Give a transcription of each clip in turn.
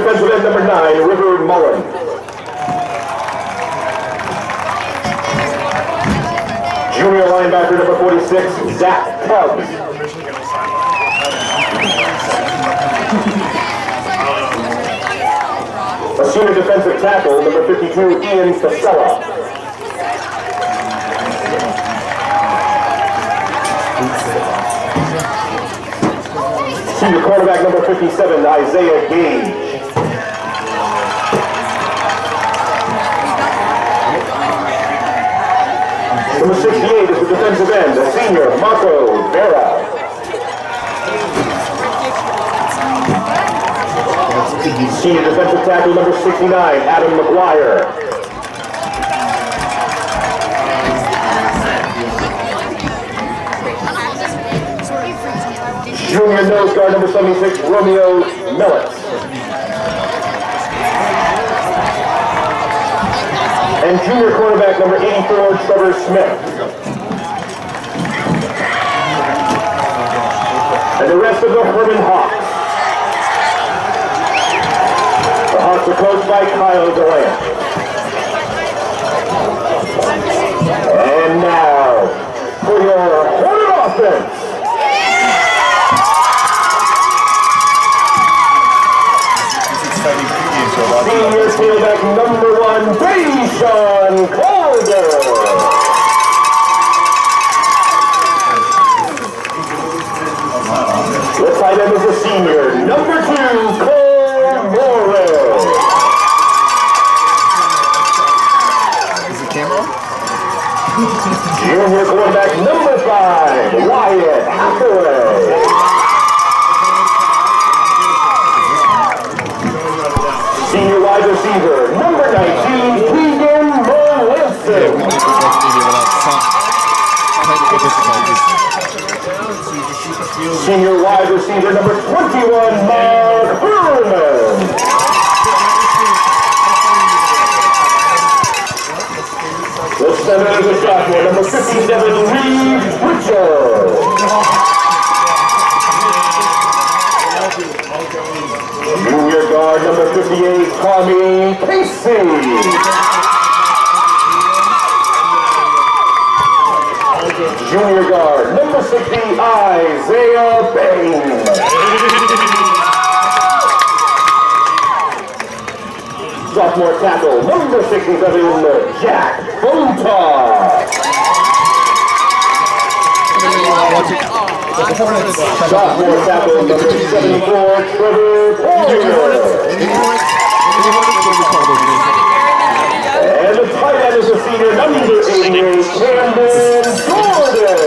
defensive end number 9, River Mullen. Junior linebacker number 46, Zach Tubbs. A senior defensive tackle number 52, Ian Casella. Senior cornerback number 57, Isaiah Gage. Number 68 is the defensive end, the senior, Marco Vera. Senior defensive tackle number 69, Adam McGuire. Junior nose guard number 76, Romeo Millet. And junior cornerback number 84, Trevor Smith. And the rest of the Hermon Hawks. The Hawks are coached by Kyle Delant. And now, for your Hornet offense. Senior quarterback number 1, Deshaun Calder. The tight end is a senior, number 2, Cole Morrell. Is it camera? Junior quarterback number 5, Wyatt Hathaway. Senior wide receiver, number 19, Keegan Molinson. Senior wide receiver, number 21, Mark Hermon. The center is a sophomore, number 57, Reed Richard. Junior guard number 58, Tommy Casey. Junior guard number 60, Isaiah Bain. Sophomore tackle number 67, Jack Bonta. Sophomore tackle number 74, Trevor Porter. And the tight end is a senior, number 88, Camden Jordan.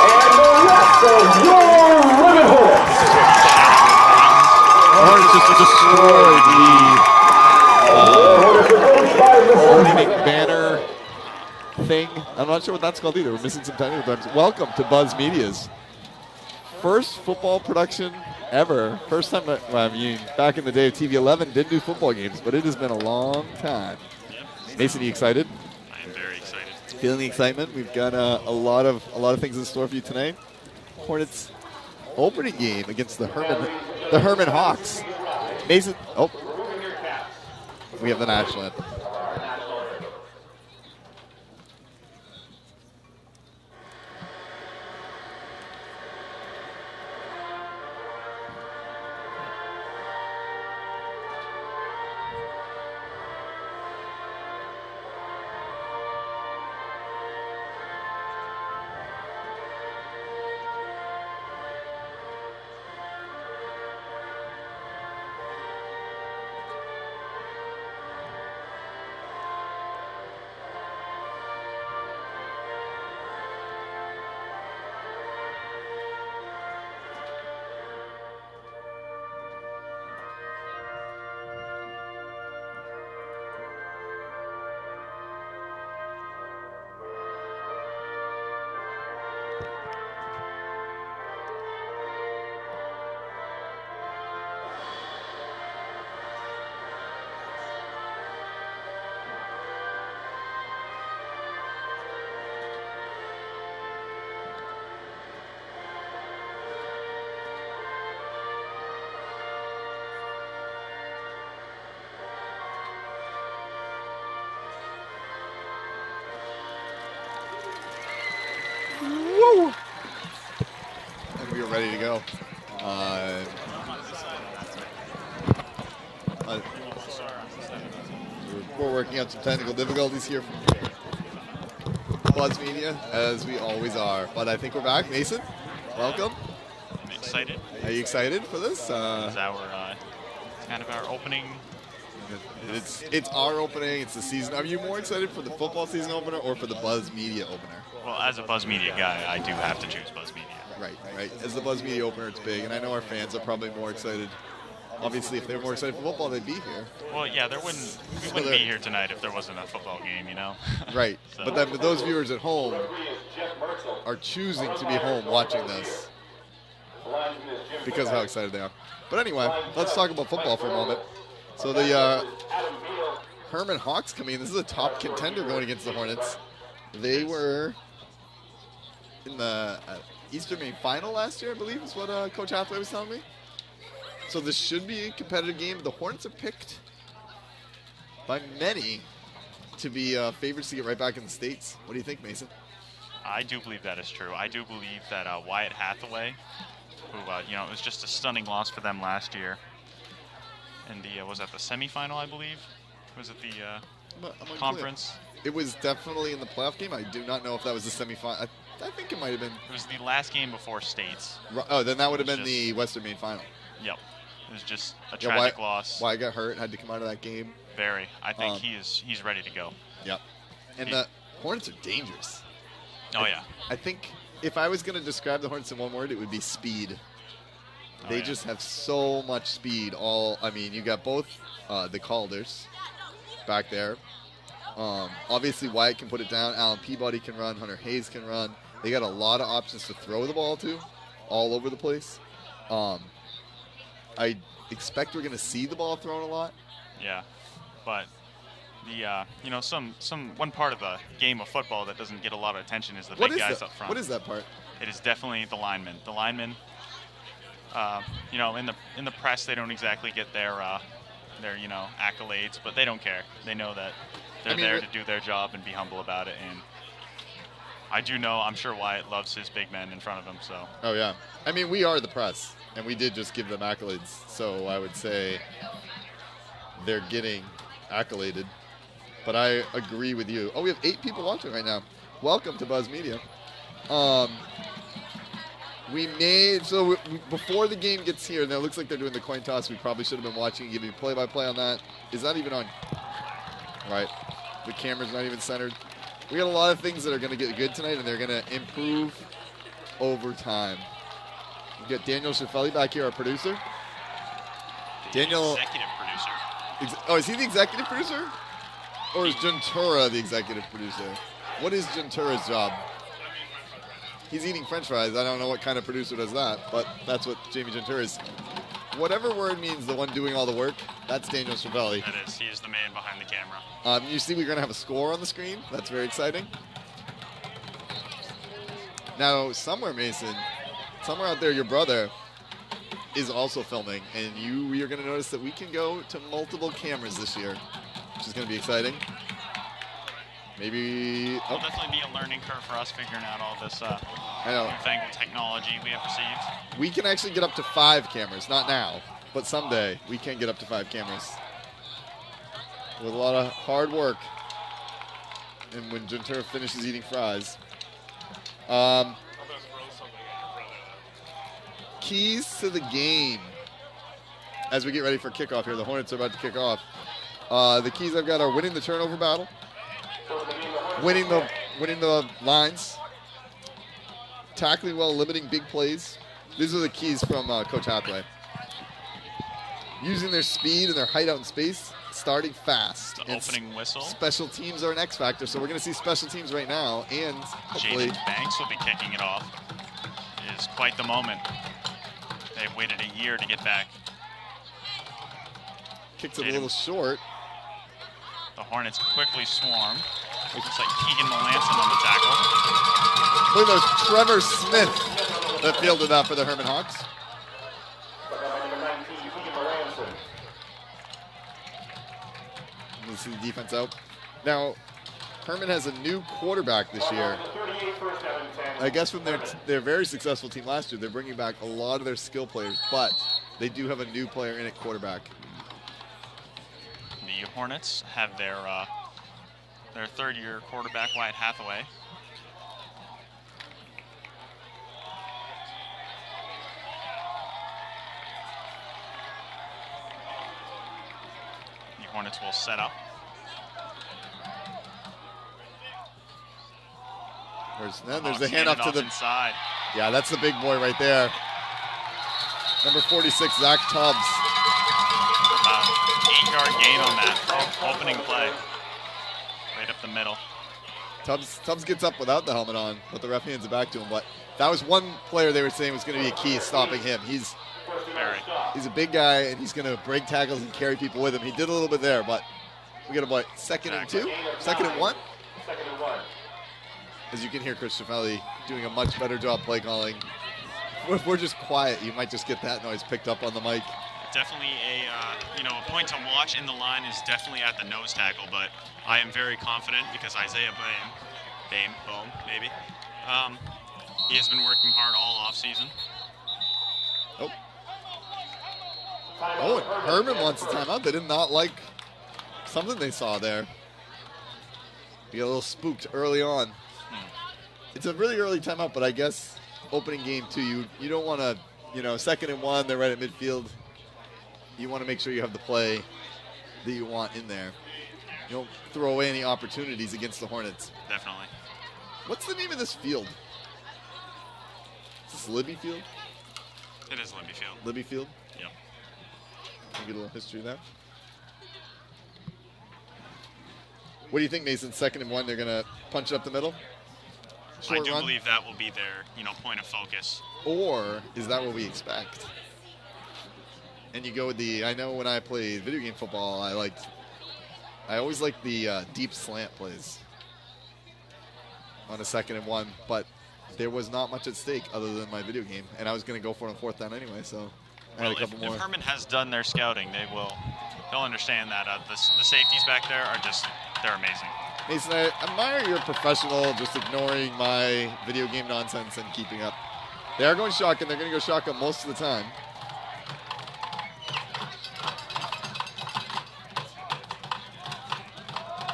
And the rest of your Leavitt Football. Hornets just destroyed the Hornet banner thing. I'm not sure what that's called either. We're missing some technical terms. Welcome to Buzz Media's first football production ever. First time, well, I mean, back in the day of TV 11, didn't do football games, but it has been a long time. Mason, are you excited? I am very excited. Feeling the excitement? We've got a lot of things in store for you tonight. Hornets opening game against the Hermon Hawks. Mason, oh, we have the national anthem. Woo! And we are ready to go. We're working out some technical difficulties here from Buzz Media, as we always are. But I think we're back. Mason, welcome. I'm excited. Are you excited for this? It's our kind of our opening. It's our opening. It's the season. Are you more excited for the football season opener or for the Buzz Media opener? Well, as a Buzz Media guy, I do have to choose Buzz Media. Right. As the Buzz Media opener, it's big, and I know our fans are probably more excited. Obviously, if they were more excited for football, they'd be here. Well, yeah, we wouldn't be here tonight if there wasn't a football game, you know? Right. So. But then those viewers at home are choosing to be home watching this because of how excited they are. But anyway, let's talk about football for a moment. So the Hermon Hawks coming in. This is a top contender going against the Hornets. They were in the Eastern Maine final last year, I believe, is what Coach Hathaway was telling me. So this should be a competitive game. The Hornets are picked by many to be favorites to get right back in the States. What do you think, Mason? I do believe that is true. I do believe that Wyatt Hathaway, who, it was just a stunning loss for them last year. And was that the semifinal, I believe? Was it the conference? It was definitely in the playoff game. I do not know if that was the semifinal. I think it might have been. It was the last game before states. Oh, then that would have been the Western Maine final. Yep. It was just a tragic loss. Wyatt got hurt, had to come out of that game. Very. I think he's ready to go. Yep. And the Hornets are dangerous. Oh, yeah. I think if I was going to describe the Hornets in one word, it would be speed. They just have so much speed. You got both the Calders back there. Obviously, Wyatt can put it down. Alan Peabody can run. Hunter Hayes can run. They got a lot of options to throw the ball to, all over the place. I expect we're going to see the ball thrown a lot. Yeah, but the one part of the game of football that doesn't get a lot of attention is the big guys up front. What is that part? It is definitely the linemen. The linemen, in the press, they don't exactly get their accolades, but they don't care. They know that they're there to do their job and be humble about it. And I'm sure Wyatt loves his big men in front of him. So. Oh yeah, we are the press, and we did just give them accolades. So I would say they're getting accoladed. But I agree with you. Oh, we have 8 people watching right now. Welcome to Buzz Media. Before the game gets here, and it looks like they're doing the coin toss. We probably should have been watching and giving you play-by-play on that. Is that even on? Right. The camera's not even centered. We got a lot of things that are going to get good tonight, and they're going to improve over time. We got Daniel Schiffelli back here, our producer. Daniel, executive producer. Is he the executive producer? Or is Gentura the executive producer? What is Gentura's job? He's eating French fries. I don't know what kind of producer does that, but that's what Jamie Gentura is. Whatever word means the one doing all the work, that's Daniel Schiffelli. That is. He is the man behind the camera. You see we're going to have a score on the screen. That's very exciting. Now, somewhere out there, your brother is also filming, and we are going to notice that we can go to multiple cameras this year, which is going to be exciting. Maybe it'll definitely be a learning curve for us figuring out all this newfangled technology we have received. We can actually get up to 5 cameras, not now, but someday we can get up to 5 cameras with a lot of hard work. And when Gentura finishes eating fries, keys to the game as we get ready for kickoff here. The Hornets are about to kick off. The keys I've got are winning the turnover battle, winning the lines, tackling well, limiting big plays. These are the keys from Coach Hathaway. Using their speed and their height out in space, starting fast. The opening whistle. Special teams are an X factor, so we're going to see special teams right now, and hopefully Jaden Banks will be kicking it off. It is quite the moment. They've waited a year to get back. Kicks it a little short. The Hornets quickly swarm. Looks like Keegan Melanson on the tackle. Look at those Trevor Smith that fielded that for the Hermon Hawks. You see the defense out. Now, Hermon has a new quarterback this year. I guess from their very successful team last year, they're bringing back a lot of their skill players, but they do have a new player in at quarterback. The Hornets have their third-year quarterback, Wyatt Hathaway. The Hornets will set up. There's the handoff to the inside. Yeah, that's the big boy right there. Number 46, Zach Tubbs. About 8-yard gain on that opening play. Right up the middle. Tubbs gets up without the helmet on, but the ref hands it back to him. But that was one player they were saying was going to be a key stopping him. He's a big guy, and he's going to break tackles and carry people with him. He did a little bit there, but we got about second and 2? Second and 1? Second and 1. As you can hear, Chris Ciafelli doing a much better job play calling. If we're just quiet, you might just get that noise picked up on the mic. Definitely a point to watch in the line is definitely at the nose tackle, but I am very confident because Isaiah Bohm, maybe. He has been working hard all offseason. Oh, and Hermon wants a timeout. They did not like something they saw there. You get a little spooked early on. It's a really early timeout, but I guess opening game too, you don't want to, second and 1, they're right at midfield. You want to make sure you have the play that you want in there. You don't throw away any opportunities against the Hornets. Definitely. What's the name of this field? Is this Libby Field? It is Libby Field. Libby Field? Yep. Can you get a little history there? What do you think, Mason? Second and 1, they're going to punch it up the middle? I do believe that will be their, point of focus. Or is that what we expect? And you go with I know when I played video game football, I always liked the deep slant plays on a second and 1, but there was not much at stake other than my video game, and I was going to go for it on 4th down anyway, so I had a couple more. If Hermon has done their scouting, they'll understand that the safeties back there they're amazing. Mason, I admire your professional just ignoring my video game nonsense and keeping up. They are going shotgun. They're going to go shotgun most of the time.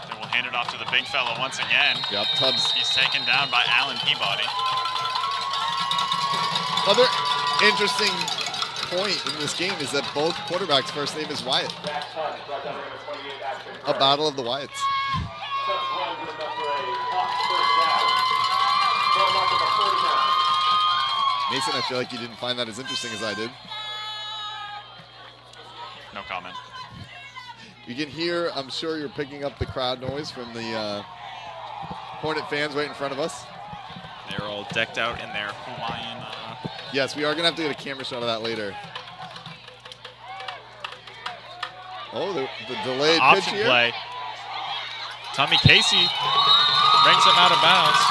They will hand it off to the big fella once again. Yep, Tubbs. He's taken down by Alan Peabody. Other interesting point in this game is that both quarterbacks' first name is Wyatt. A battle of the Wyatts. Mason, I feel like you didn't find that as interesting as I did. No comment. You can hear, I'm sure you're picking up the crowd noise from the Hornet fans right in front of us. They're all decked out in their Hawaiian. Yes, we are going to have to get a camera shot of that later. Oh, the delayed pitch option here. Play. Tommy Casey brings him out of bounds.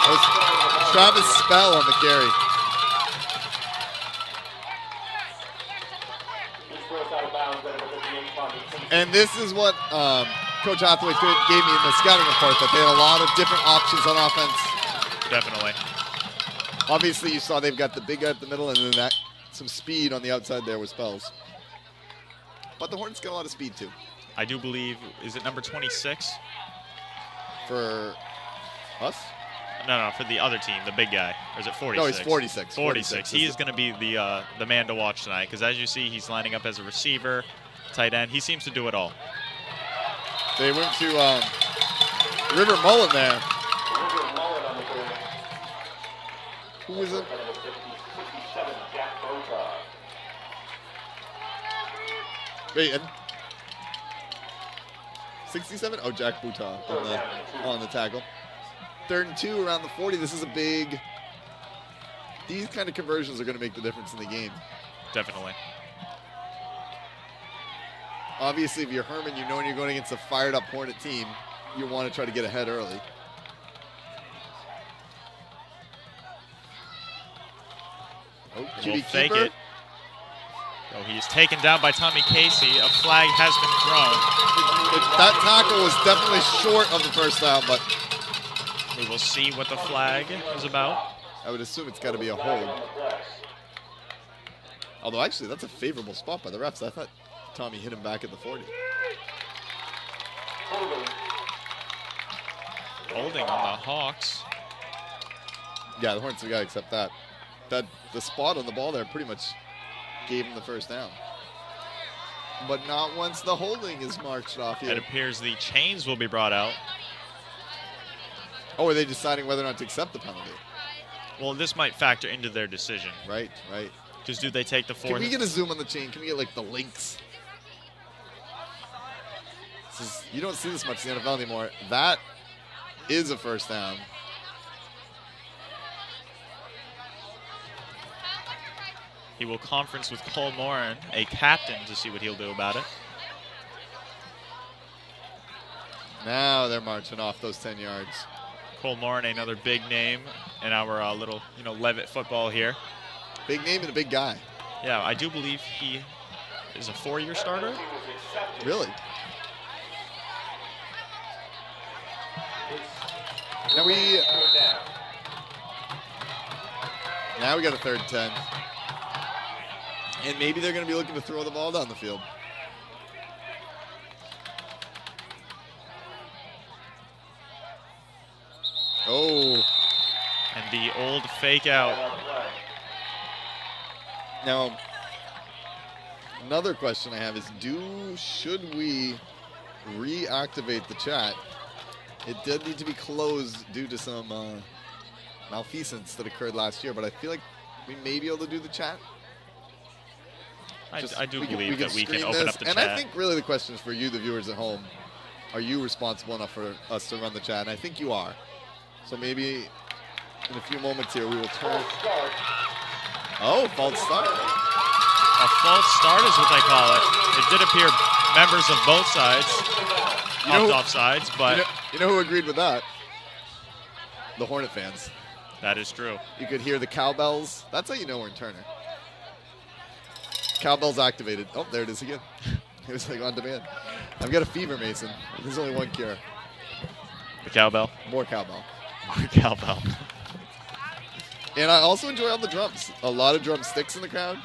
That was Travis Spell on the carry. And this is what Coach Hathaway gave me in the scouting report, that they had a lot of different options on offense. Definitely. Obviously, you saw they've got the big guy at the middle, and then some speed on the outside there with Spells. But the Hornets got a lot of speed, too. I do believe, is it number 26? For us? No, for the other team, the big guy. Or is it 46? No, he's 46. 46. He is going to be the man to watch tonight, because as you see, he's lining up as a receiver, tight end. He seems to do it all. They went to River Mullen there. Who was it? Wait, 67? Oh, Jack Boutaw on the tackle. 3rd and 2 around the 40. This is a big. These kind of conversions are going to make the difference in the game. Definitely. Obviously, if you're Hermon, you know when you're going against a fired-up Hornet team, you want to try to get ahead early. Oh, QB fake it. Oh, he's taken down by Tommy Casey. A flag has been thrown. That tackle was definitely short of the first down, but We will see what the flag is about. I would assume it's got to be a hold. Although, actually, that's a favorable spot by the refs. I thought Tommy hit him back at the 40. Holding on the Hawks. Yeah, the Hornets have got to accept that. The spot on the ball there pretty much gave him the first down. But not once the holding is marched off here. It appears the chains will be brought out. Oh, are they deciding whether or not to accept the penalty? Well, this might factor into their decision. Right. Because do they take the fourth? Can we get a zoom on the chain? Can we get, like, the links? You don't see this much in the NFL anymore. That is a first down. He will conference with Cole Morin, a captain, to see what he'll do about it. Now they're marching off those 10 yards. Cole Morin, another big name in our little, Leavitt football here. Big name and a big guy. Yeah, I do believe he is a 4-year starter. Really? Now we got a 3rd and 10. And maybe they're going to be looking to throw the ball down the field. Oh. And the old fake out. Now, another question I have is, should we reactivate the chat? It did need to be closed due to some malfeasance that occurred last year, but I feel like we may be able to do the chat. I do believe that we can open up the chat. And I think really the question is for you, the viewers at home. Are you responsible enough for us to run the chat? And I think you are. So maybe in a few moments here we will turn. Oh, false start. A false start is what they call it. It did appear members of both sides opted off sides, but you know who agreed with that? The Hornet fans. That is true. You could hear the cowbells. That's how you know we're in Turner. Cowbell's activated. Oh, there it is again. It was like on demand. I've got a fever, Mason. There's only one cure. The cowbell. More cowbell. More cowbell. And I also enjoy all the drums. A lot of drumsticks in the crowd.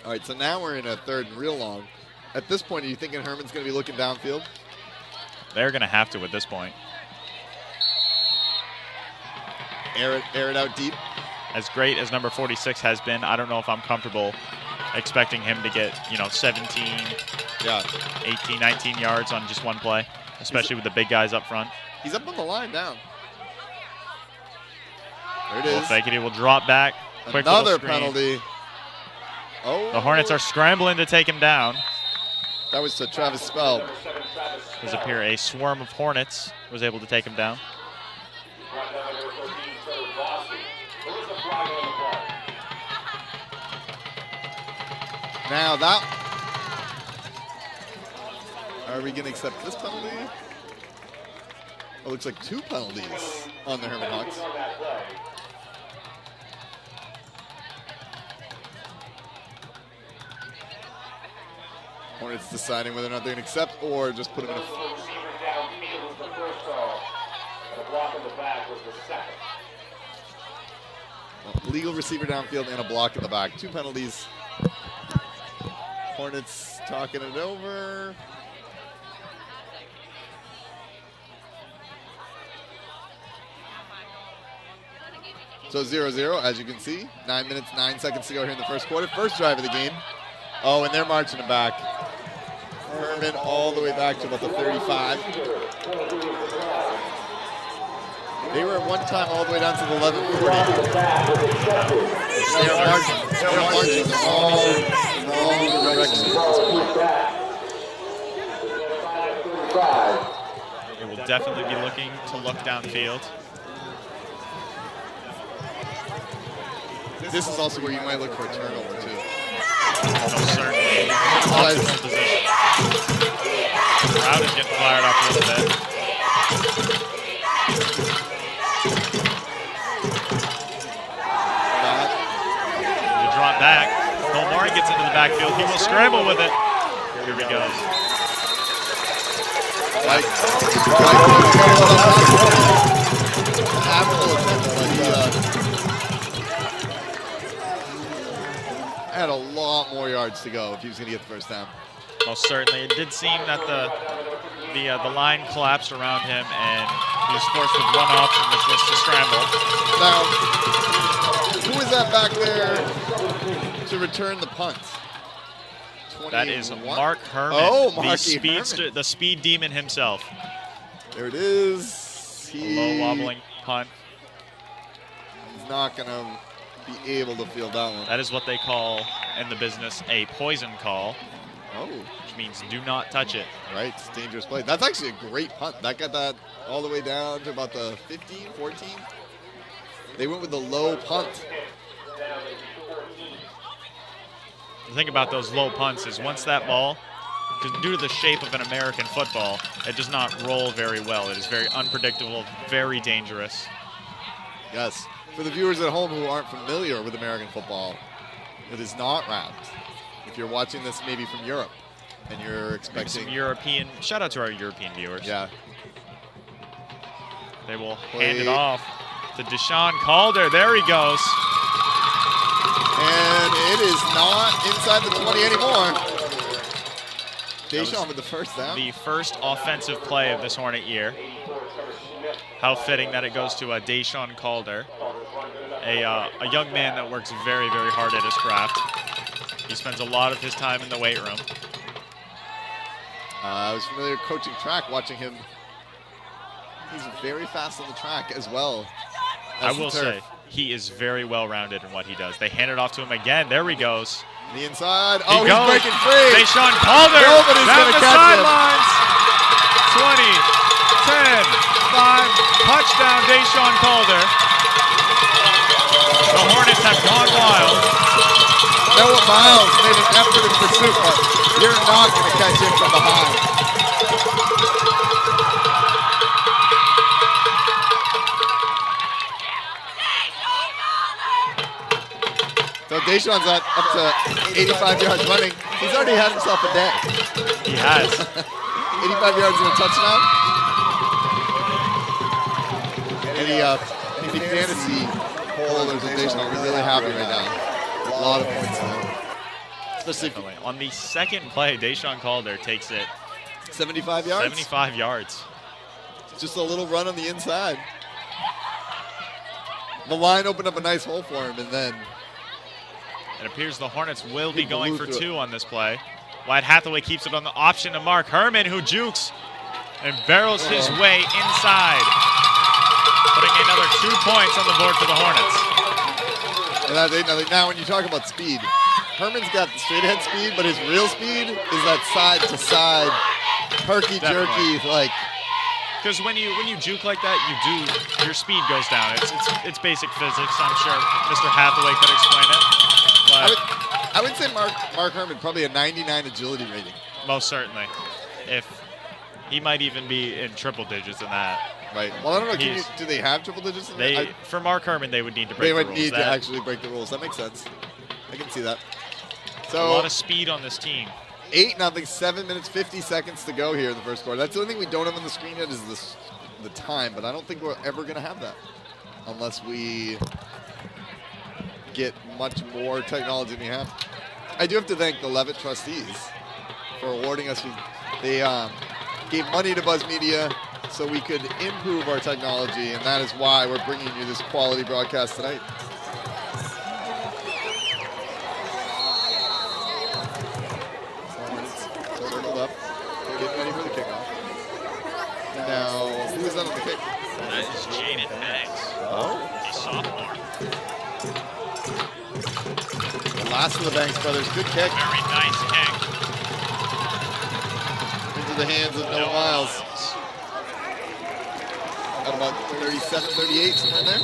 All right, so now we're in a 3rd and real long. At this point, are you thinking Hermon's going to be looking downfield? They're going to have to at this point. Air it out deep. As great as number 46 has been, I don't know if I'm comfortable expecting him to get, 17, 18, 19 yards on just one play, especially with the big guys up front. He's up on the line now. There it is. We'll fake it. He will drop back. Quick Another little screen. penalty. Oh. The Hornets are scrambling to take him down. That was to Travis Spell. Does appear a swarm of Hornets was able to take him down. Now are we going to accept this penalty? It looks like 2 penalties on the Hermon Hawks. Hornets deciding whether or not they're going to accept or just put him in a... Legal receiver downfield and a block in the back. 2 penalties. Hornets talking it over. So 0-0, as you can see. 9 minutes, 9 seconds to go here in the first quarter. First drive of the game. Oh, and they're marching it back. Hermon all the way back to about the 35. They were at one time all the way down to the 11:40. They're marching all directions. They will definitely be looking to look downfield. This is also where you might look for a turnover, too. Almost certainly. Optimal position. The crowd is getting fired up a little bit. He will drop back. Cole Morin gets into the backfield. He will scramble with it. Here he goes. Right. Had a lot more yards to go if he was going to get the first down. Most certainly. It did seem that the line collapsed around him, and he was forced with one option, which was to scramble. Now, who is that back there to return the punt? That is Mark Hermon. Oh, the speed demon himself. There it is. Low wobbling punt. He's not going to be able to field that one. That is what they call in the business a poison call. Oh. Which means do not touch it. Right, it's a dangerous play. That's actually a great punt. That got that all the way down to about the 15, 14. They went with the low punt. The thing about those low punts is once that ball, because due to the shape of an American football, it does not roll very well. It is very unpredictable, very dangerous. Yes. For the viewers at home who aren't familiar with American football, it is not wrapped. If you're watching this maybe from Europe and you're expecting... Some European... Shout out to our European viewers. Yeah. They will hand it off to Deshaun Calder. There he goes. And it is not inside the 20 anymore. Deshaun with the first down. The first offensive play of this Hornet year. How fitting that it goes to Deshaun Calder, a young man that works very, very hard at his craft. He spends a lot of his time in the weight room. I was familiar coaching track, watching him. He's very fast on the track as well. I will say, he is very well-rounded in what he does. They hand it off to him again. There he goes. The inside. Oh, he's goes. Breaking free. Deshaun Calder. Nobody's going to catch sidelines. 20, 10, 5. Touchdown, Deshaun Calder. The Hornets have gone wild. Noah Miles made an effort in pursuit, but you're not going to catch him from behind. So Deshaun's up to 85 yards running. He's already had himself a day. He has. 85 yards and a touchdown. Any fantasy holders of Deshaun are really happy right now. A lot of points there. Especially on the second play, Deshaun Calder takes it 75 yards? 75 yards. Just a little run on the inside. The line opened up a nice hole for him, and then it appears the Hornets will be going for two on this play. Wyatt Hathaway keeps it on the option to Mark Hermon, who jukes and barrels his way inside, putting another 2 points on the board for the Hornets. And now when you talk about speed, Herman's got the straight ahead speed, but his real speed is that side to side, herky jerky, like. Because when you juke like that, your speed goes down. It's basic physics. I'm sure Mr. Hathaway could explain it. But I would say Mark Hermon probably a 99 agility rating. Most certainly. If he might even be in triple digits in that. Right. Well, I don't know. Do they have triple digits in that? For Mark Hermon, they would need to break the rules. They would need to actually break the rules. That makes sense. I can see that. So a lot of speed on this team. 8-0, 7 minutes, 50 seconds to go here in the first quarter. That's the only thing we don't have on the screen yet is the time, but I don't think we're ever going to have that unless we get much more technology than we have. I do have to thank the Leavitt trustees for awarding us. They gave money to Buzz Media so we could improve our technology, and that is why we're bringing you this quality broadcast tonight. Up, getting ready for the kickoff. Now, who is that on the kick? That is Jaden Banks. Oh. A sophomore. The last of the Banks brothers. Good kick. Very nice kick. Into the hands of Noah Miles. At about 37, 38, somewhere in there.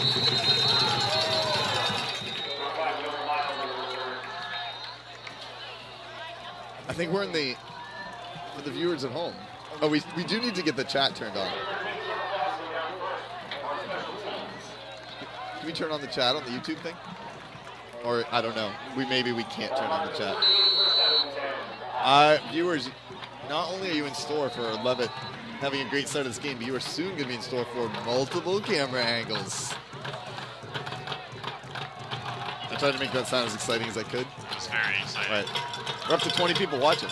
I think we're in the... For the viewers at home. Oh, we do need to get the chat turned on. Can we turn on the chat on the YouTube thing? Or, I don't know. Maybe we can't turn on the chat. Viewers, not only are you in store for Leavitt having a great start of this game, but you are soon going to be in store for multiple camera angles. I tried to make that sound as exciting as I could. It's very exciting. Right. We're up to 20 people watching.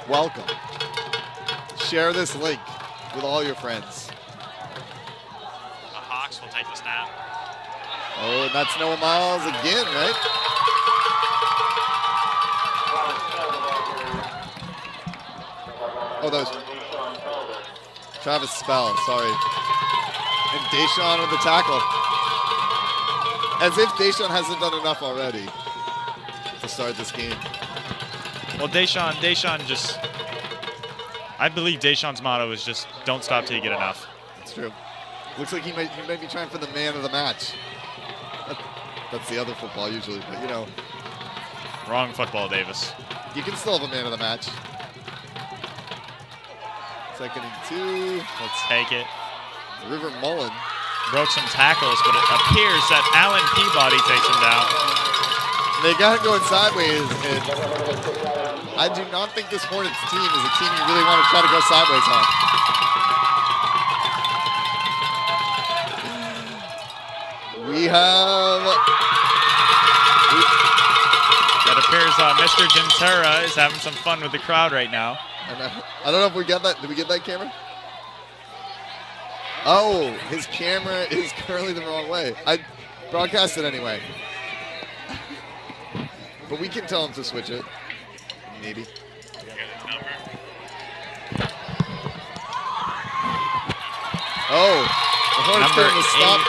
Welcome. Share this link with all your friends. The Hawks will take the snap. Oh, and that's Noah Miles again, right? Oh, that was Travis Spell, sorry. And Deshaun with the tackle. As if Deshaun hasn't done enough already to start this game. Well, Deshaun just, I believe Deshaun's motto is just don't stop till you get enough. That's true. Looks like he might be trying for the man of the match. That's the other football usually, but you know. Wrong football, Davis. You can still have a man of the match. Second and 2. Let's take it. River Mullen. Broke some tackles, but it appears that Alan Peabody takes him down. They got it going sideways, and I do not think this Hornets team is a team you really want to try to go sideways on. It appears Mr. Gentera is having some fun with the crowd right now. And I don't know if we got that. Did we get that camera? Oh, his camera is currently the wrong way. I broadcast it anyway. But we can tell him to switch it. Maybe. Oh, the Hornets doing the stop.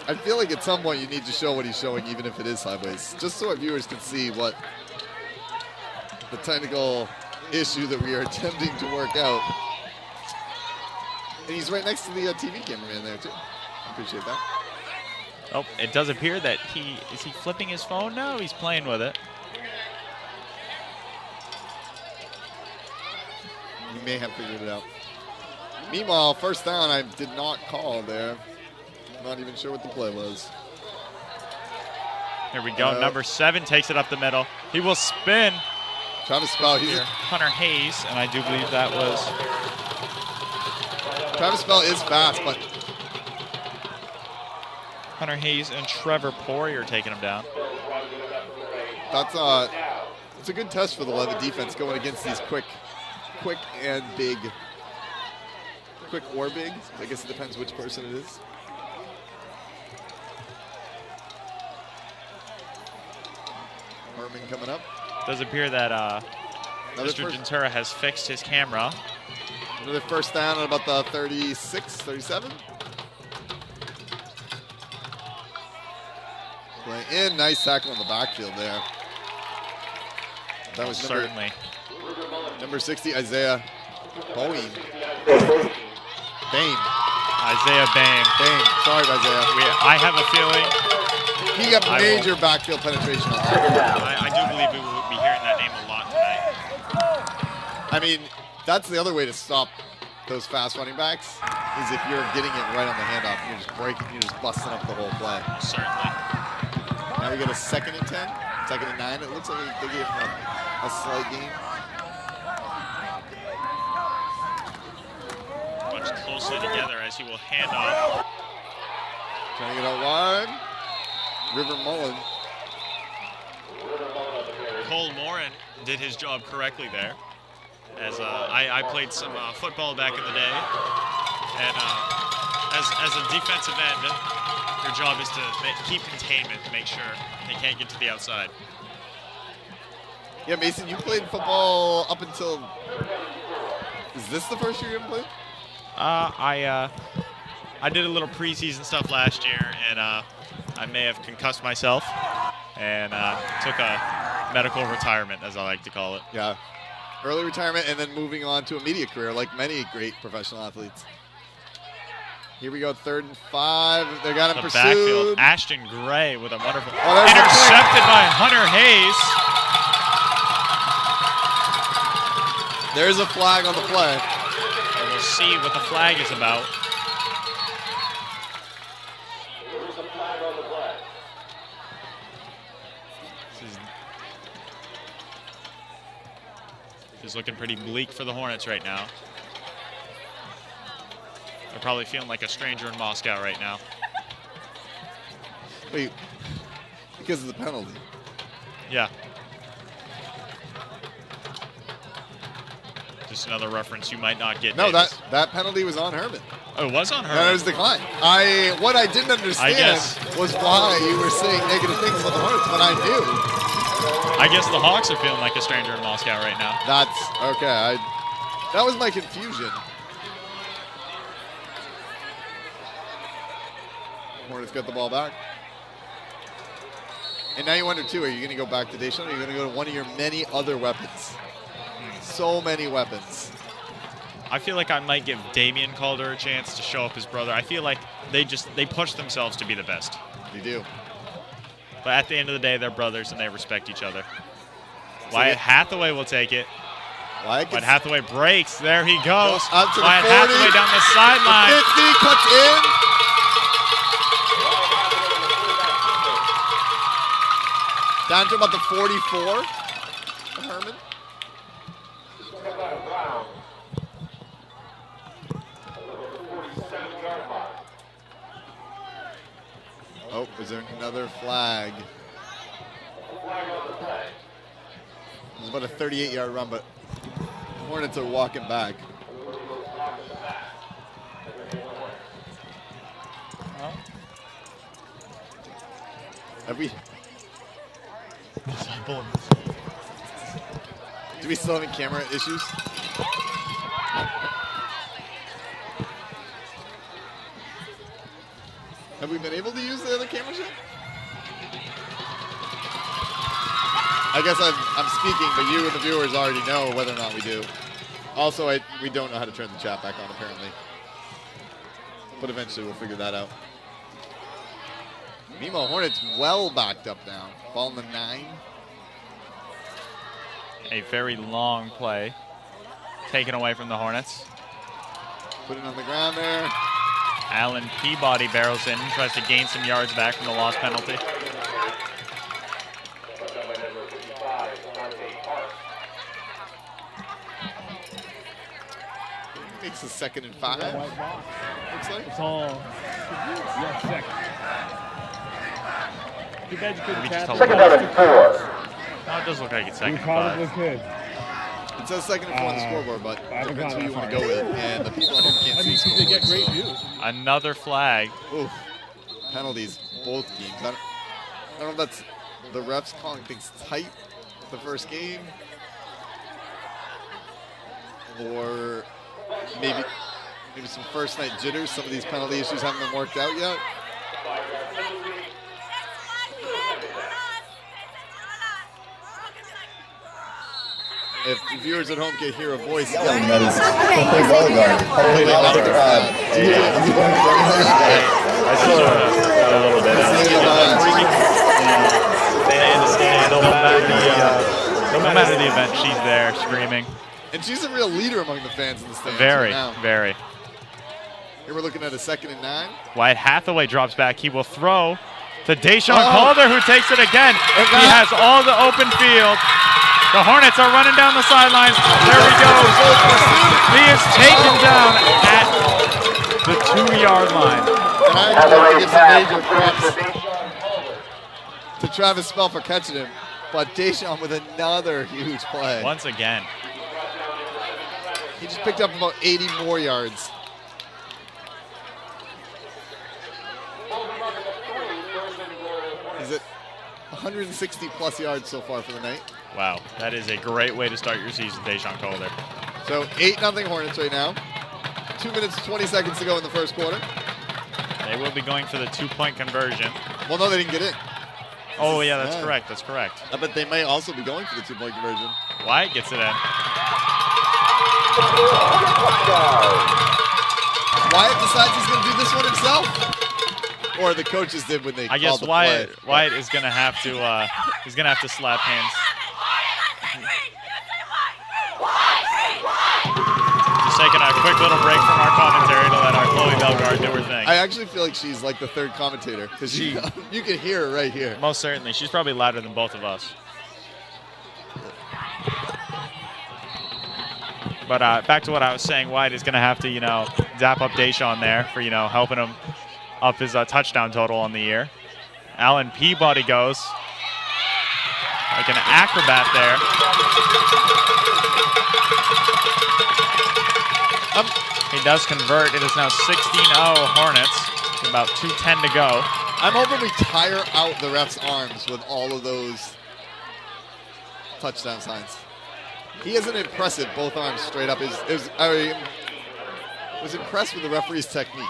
I feel like at some point you need to show what he's showing, even if it is sideways, just so our viewers can see what the technical issue that we are attempting to work out. And he's right next to the TV cameraman there, too. Appreciate that. Oh, it does appear that is he flipping his phone? No, he's playing with it. He may have figured it out. Meanwhile, first down, I did not call there. Not even sure what the play was. Here we go. Number 7 takes it up the middle. He will spin. Travis Spell. He's Hunter Hayes, and I do believe that was. Travis Spell is fast, but Hunter Hayes and Trevor Poirier taking him down. That's it's a good test for the Leavitt defense going against these quick and big. Quick or big. I guess it depends which person it is. Hermon coming up. Does appear that Mr. Gentera has fixed his camera. Another first down at about the 36, 37. Play in, nice tackle in the backfield there. That was certainly number 60, Isaiah Boeing. Bame. Isaiah Bame. Sorry, Isaiah. I have a feeling he got major backfield penetration on that. I do believe we will be hearing that name a lot tonight. I mean, that's the other way to stop those fast running backs, is if you're getting it right on the handoff. You're just breaking, you're just busting up the whole play. Certainly. Now we get a 2nd and 10, 2nd and 9. It looks like they gave him a slight gain. Much closely together as he will hand off. Trying to get out wide. River Mullen. Cole Morin did his job correctly there. As I played some football back in the day, and as a defensive end, your job is to keep containment, to make sure they can't get to the outside. Yeah, Mason, you played football up until. Is this the first year you ever played? I did a little preseason stuff last year, and I may have concussed myself and took a medical retirement, as I like to call it. Yeah. Early retirement and then moving on to a media career like many great professional athletes. Here we go, 3rd and 5. They got him pursued. Backfield, Ashton Gray with a wonderful intercepted by Hunter Hayes. There's a flag on the play. And we'll see what the flag is about. This is looking pretty bleak for the Hornets right now. They're probably feeling like a stranger in Moscow right now. Wait, because of the penalty. Yeah. Just another reference you might not get. No, Davis. that penalty was on Hermon. Oh, it was on her. That was declined. What I didn't understand was why you were saying negative things about the Hornets when I knew. I guess the Hawks are feeling like a stranger in Moscow right now. That's okay. That was my confusion. Hornets got the ball back. And now you wonder, too, are you going to go back to Deschamps, or are you going to go to one of your many other weapons? So many weapons. I feel like I might give Damian Calder a chance to show up his brother. I feel like they push themselves to be the best. They do. But at the end of the day, they're brothers and they respect each other. Wyatt Hathaway will take it. Wyatt Hathaway breaks. There he goes. Up to Wyatt the 40. Hathaway down the sideline. 50 cuts in. Down to about the 44 for Hermon. Oh, is there another flag? It was about a 38-yard run, but Hornets are walking back. Have we? Do we still have any camera issues? Have we been able to use the other cameras yet? I guess I'm speaking, but you and the viewers already know whether or not we do. Also, we don't know how to turn the chat back on, apparently. But eventually we'll figure that out. Meanwhile, Hornets well backed up now. Ball in the 9. A very long play taken away from the Hornets. Put it on the ground there. Allen Peabody barrels in, tries to gain some yards back from the lost penalty. Makes a 2nd and 5. Looks like. It's all. Yeah, second. Too bad you couldn't catch it. Second down and 4. Oh, it does look like it's 2nd We and probably 5. could. It says 2nd and 4 on the scoreboard, but I haven't depends gone who you that want to far. go with. And the people at home can't see the They scoreboard. get great so. views. Another flag. Oof. Penalties, both games. I don't know if that's the refs calling things tight the first game, or maybe some first night jitters. Some of these penalty issues haven't been worked out yet. If the viewers at home can hear a voice yelling, That is complete volleyball. Totally off the crowd. I saw that a little bit. They understand no matter the event, she's there screaming. and she's a real leader among the fans in the stands. Very, right now. very. Here we're looking at a 2nd and 9. Wyatt Hathaway drops back. He will throw to Deschamps Calder, who takes it again. He has all the open field. The Hornets are running down the sidelines. There he goes. He is taken down at the 2-yard line. And I have to give some major props to Travis Spell for catching him, but Deschamps with another huge play. Once again. He just picked up about 80 more yards. He's at 160 plus yards so far for the night. Wow, that is a great way to start your season, Deschamps Calder. So 8-0 Hornets right now. 2 minutes, 20 seconds to go in the first quarter. They will be going for the 2-point conversion. Well, no, they didn't get in. Oh, yeah, that's correct. That's correct. But they may also be going for the 2-point conversion. Wyatt gets it in. Wyatt decides he's going to do this one himself. Or the coaches did when they I guess called the Wyatt play. Wyatt is gonna have to slap hands. just taking a quick little break from our commentary to let our Chloe Bellegarde do her thing. I actually feel like she's like the third commentator because you can hear her right here. Most certainly. She's probably louder than both of us. But back to what I was saying, White is going to have to, zap up Deshaun there for, helping him up his touchdown total on the year. Alan Peabody goes like an acrobat there. He does convert. It is now 16-0 Hornets. About 2:10 to go. I'm hoping we tire out the ref's arms with all of those touchdown signs. He has an impressive both arms straight up. I was impressed with the referee's technique.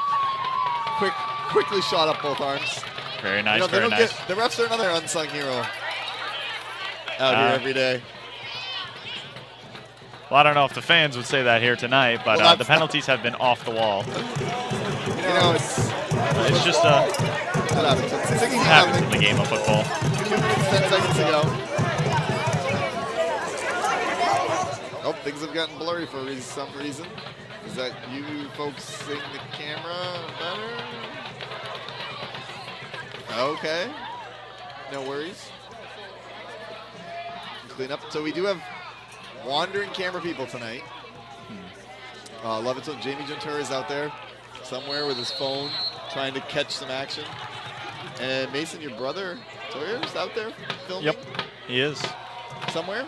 Quickly shot up both arms. Very nice, very nice. The refs are another unsung hero out here every day. Well, I don't know if the fans would say that here tonight, but the penalties have been off the wall. It's just happens in the game of football. 2 minutes, 10 seconds to go. Oh, things have gotten blurry for some reason. Is that you focusing the camera better? Okay. No worries. Clean up. So we do have wandering camera people tonight. Leavitt's own Jamie Genturi is out there somewhere with his phone trying to catch some action. And Mason, your brother, Toyer's out there filming? Yep, he is. Somewhere?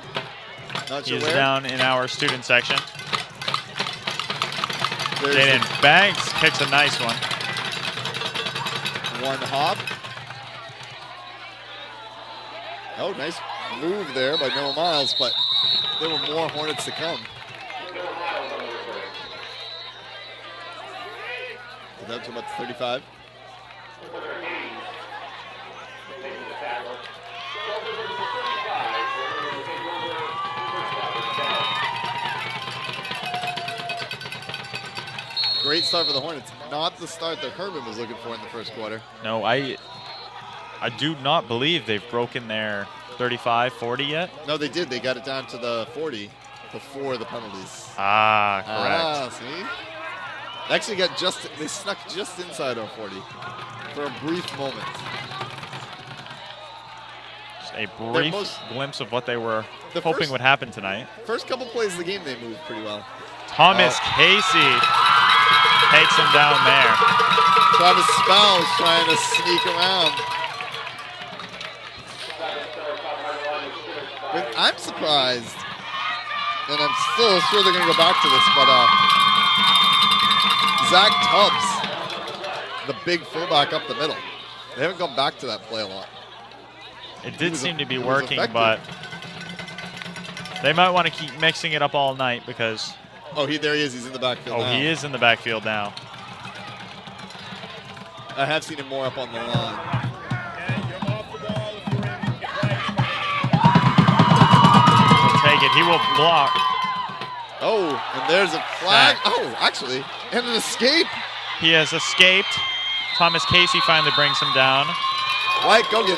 Not He sure is where. down in our student section. There's Jaden Banks kicks a nice one. one hop. Oh, nice move there by Noah Miles, but there were more Hornets to come. Is that to about 35? Great start for the Hornets. Not the start that Hermon was looking for in the first quarter. No, I do not believe they've broken their 35, 40 yet. No, they did. They got it down to the 40 before the penalties. Ah, correct. See? They actually they snuck just inside our 40 for a brief moment. Just a brief glimpse of what they were hoping would happen tonight. First couple plays of the game, they moved pretty well. Thomas Casey takes him down there. Travis Spell's trying to sneak around. But I'm surprised, and I'm still sure they're going to go back to this, but Zach Tubbs, the big fullback up the middle. They haven't gone back to that play a lot. It did seem to be working, but they might want to keep mixing it up all night because... Oh, there he is. He's in the backfield now. Oh, he is in the backfield now. I have seen him more up on the line. Take it. He will block. Oh, and there's a flag. Oh, actually, and an escape. He has escaped. Thomas Casey finally brings him down. Wyatt Gogan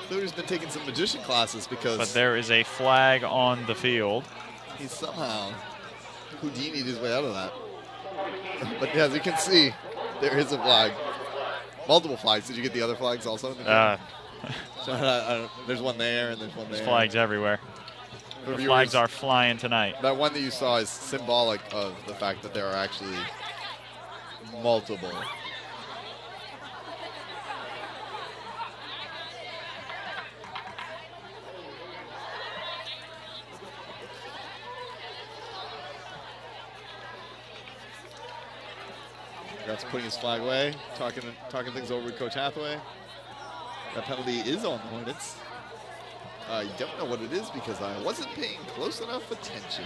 clearly has been taking some magician classes because... But there is a flag on the field. He somehow Houdini'd his way out of that. But as you can see, there is a flag. Multiple flags. Did you get the other flags also? There's one there and there's one there. There's flags everywhere. The flags are flying tonight. That one that you saw is symbolic of the fact that there are actually multiple. That's putting his flag away, talking things over with Coach Hathaway. That penalty is on the Hornets. I don't know what it is because I wasn't paying close enough attention.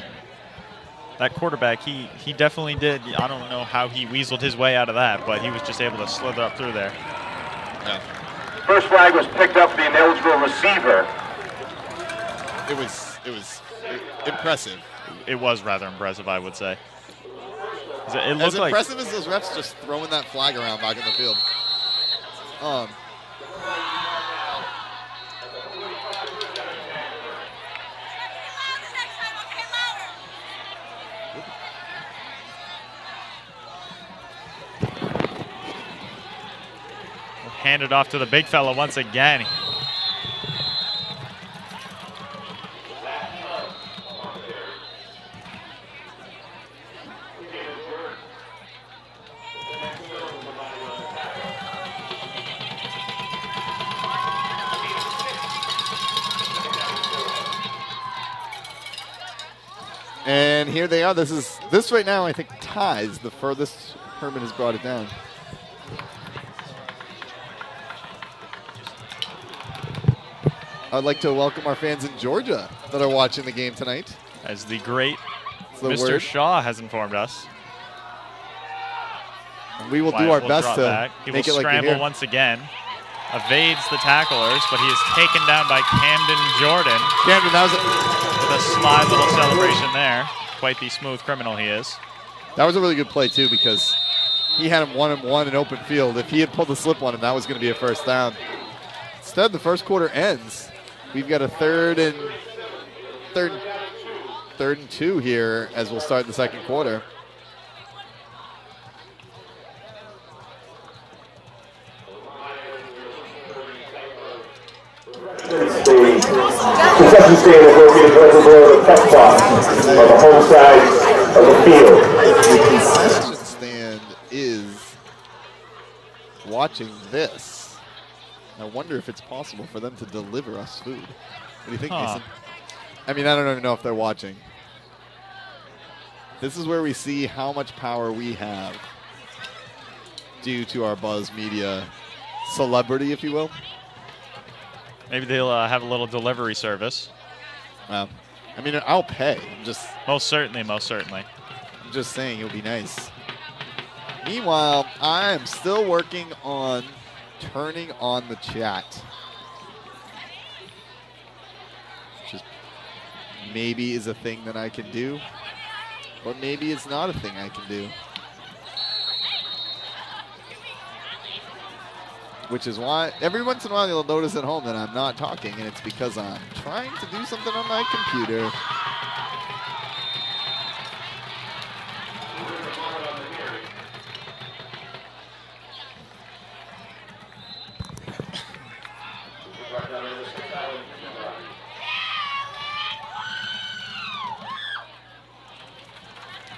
That quarterback, he definitely did. I don't know how he weaseled his way out of that, but he was just able to slither up through there. Yeah. First flag was picked up for the ineligible receiver. It was impressive. It was rather impressive, I would say. It As looked like impressive as those refs just throwing that flag around back in the field. hand it off to the big fella once again. And here they are. This right now, I think, ties the furthest Hermon has brought it down. I'd like to welcome our fans in Georgia that are watching the game tonight. As the great the Mr. word. Shaw has informed us. And we will do Wyatt our will best drop to back. He make will it like scramble you're here. once again. Evades the tacklers, but he is taken down by Camden Jordan. Camden, that With a sly little celebration there. Quite the smooth criminal he is. was a really good play, too, because he had him 1-on-1 in open field. If he had pulled the slip on him, that was going to be a first down. Instead, the first quarter ends. We've got a third and 2 here as we'll start the second quarter. Concession stand is located directly below the press box on the home side of the field. The concession stand is watching this. I wonder if it's possible for them to deliver us food. What do you think, Mason? I mean, I don't even know if they're watching. This is where we see how much power we have due to our Buzz Media celebrity, if you will. Maybe they'll have a little delivery service. I mean, I'll pay. Most certainly, most certainly. I'm just saying it would be nice. Meanwhile, I am still working on turning on the chat. Which is maybe is a thing that I can do. Or maybe it's not a thing I can do. Which is why every once in a while you'll notice at home that I'm not talking, and it's because I'm trying to do something on my computer.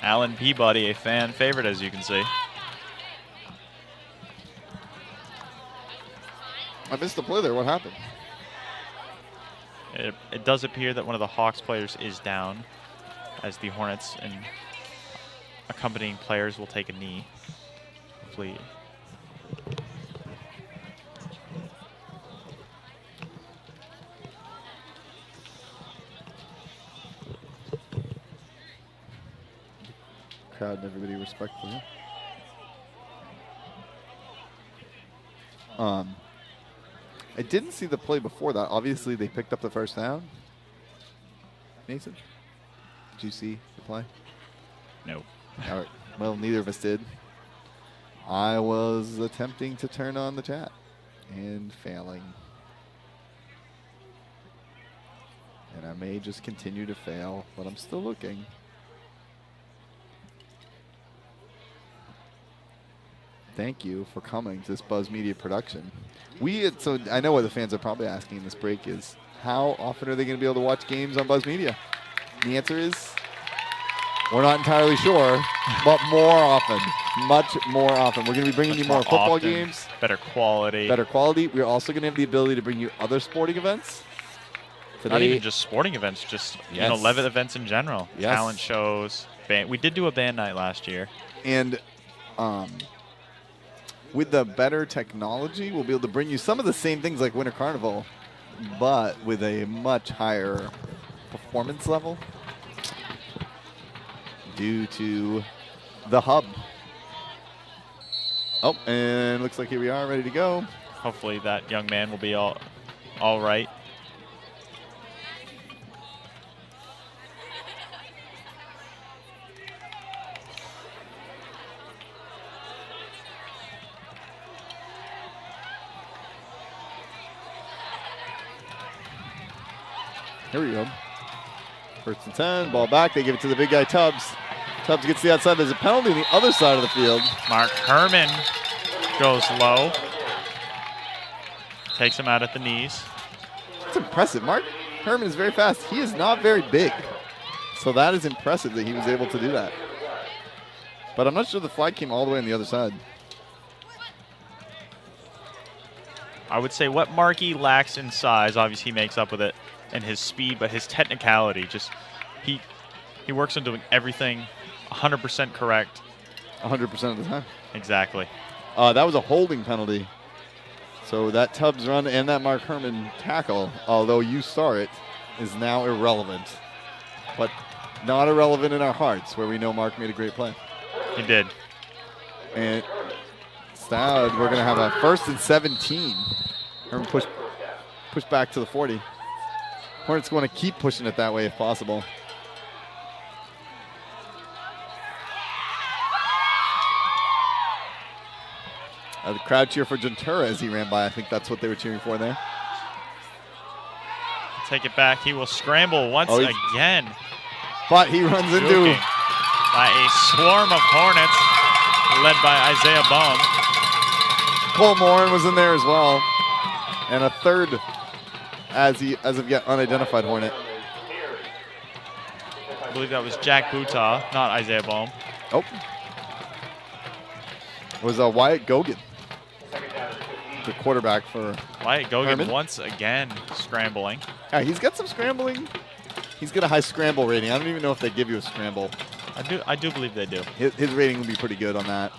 Alan Peabody, a fan favorite, as you can see. I missed the play there. What happened? It does appear that one of the Hawks players is down, as the Hornets and accompanying players will take a knee. Hopefully. Crowd and everybody respectfully. I didn't see the play before that. Obviously, they picked up the first down. Mason, did you see the play? No. All right. Well, neither of us did. I was attempting to turn on the chat and failing. And I may just continue to fail, but I'm still looking. Thank you for coming to this Buzz Media production. So I know what the fans are probably asking in this break is, how often are they going to be able to watch games on Buzz Media? And the answer is, we're not entirely sure, but more often, much more often. We're going to be bringing you more football games. Better quality. Better quality. We're also going to have the ability to bring you other sporting events. Not even just sporting events, just Leavitt events in general. Yes. Talent shows. We did do a band night last year. And with the better technology, we'll be able to bring you some of the same things like Winter Carnival, but with a much higher performance level due to the hub. Oh, and looks like here we are, ready to go. Hopefully that young man will be all right. Here we go. First and 10, ball back. They give it to the big guy, Tubbs. Tubbs gets the outside. There's a penalty on the other side of the field. Mark Hermon goes low. Takes him out at the knees. It's impressive. Mark Hermon is very fast. He is not very big. So that is impressive that he was able to do that. But I'm not sure the flag came all the way on the other side. I would say what Markey lacks in size, obviously he makes up with it, and his speed, but his technicality, just he works on doing everything 100% correct. 100% of the time. Exactly. That was a holding penalty. So that Tubbs run and that Mark Hermon tackle, although you saw it, is now irrelevant. But not irrelevant in our hearts, where we know Mark made a great play. He did. And instead, we're going to have a 1st and 17. Hermon push back to the 40. Hornets want to keep pushing it that way if possible. The crowd cheer for Gentura as he ran by. I think that's what they were cheering for there. Take it back. He will scramble once again. But he runs into by a swarm of Hornets led by Isaiah Bohm. Cole Morin was in there as well. And a third as of yet unidentified Hornet. I believe that was Jack Butaw, not Isaiah Bohm. Oh. It was Wyatt Gogan, the quarterback for Wyatt Gogan Hermon. once again scrambling. Yeah, he's got some scrambling. He's got a high scramble rating. I don't even know if they give you a scramble. I do believe they do. His rating will be pretty good on that.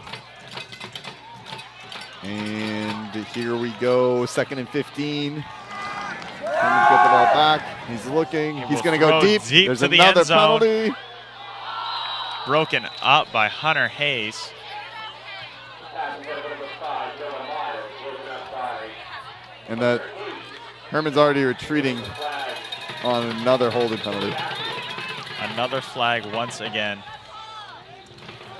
And here we go, 2nd and 15. Hermon's got the ball back. He's looking. He's going to go deep. There's to the another end zone. penalty. Broken up by Hunter Hayes. And that Hermon's already retreating on another holding penalty. Another flag once again.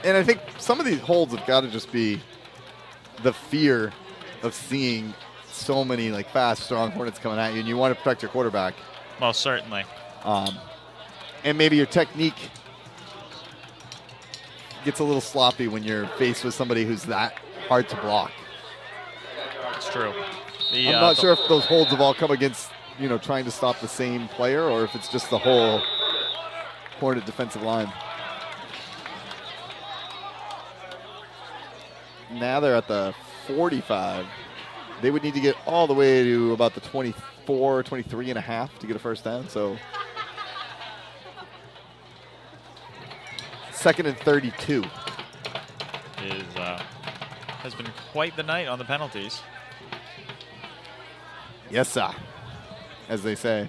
And I think some of these holds have got to just be the fear of seeing so many like fast, strong Hornets coming at you, and you want to protect your quarterback. Most certainly. And maybe your technique gets a little sloppy when you're faced with somebody who's that hard to block. It's true. I'm not sure if those holds have all come against, trying to stop the same player, or if it's just the whole Hornet defensive line. Now they're at the 45. They would need to get all the way to about the 24, 23 and a half to get a first down. So 2nd and 32. Has been quite the night on the penalties. Yes, sir, as they say.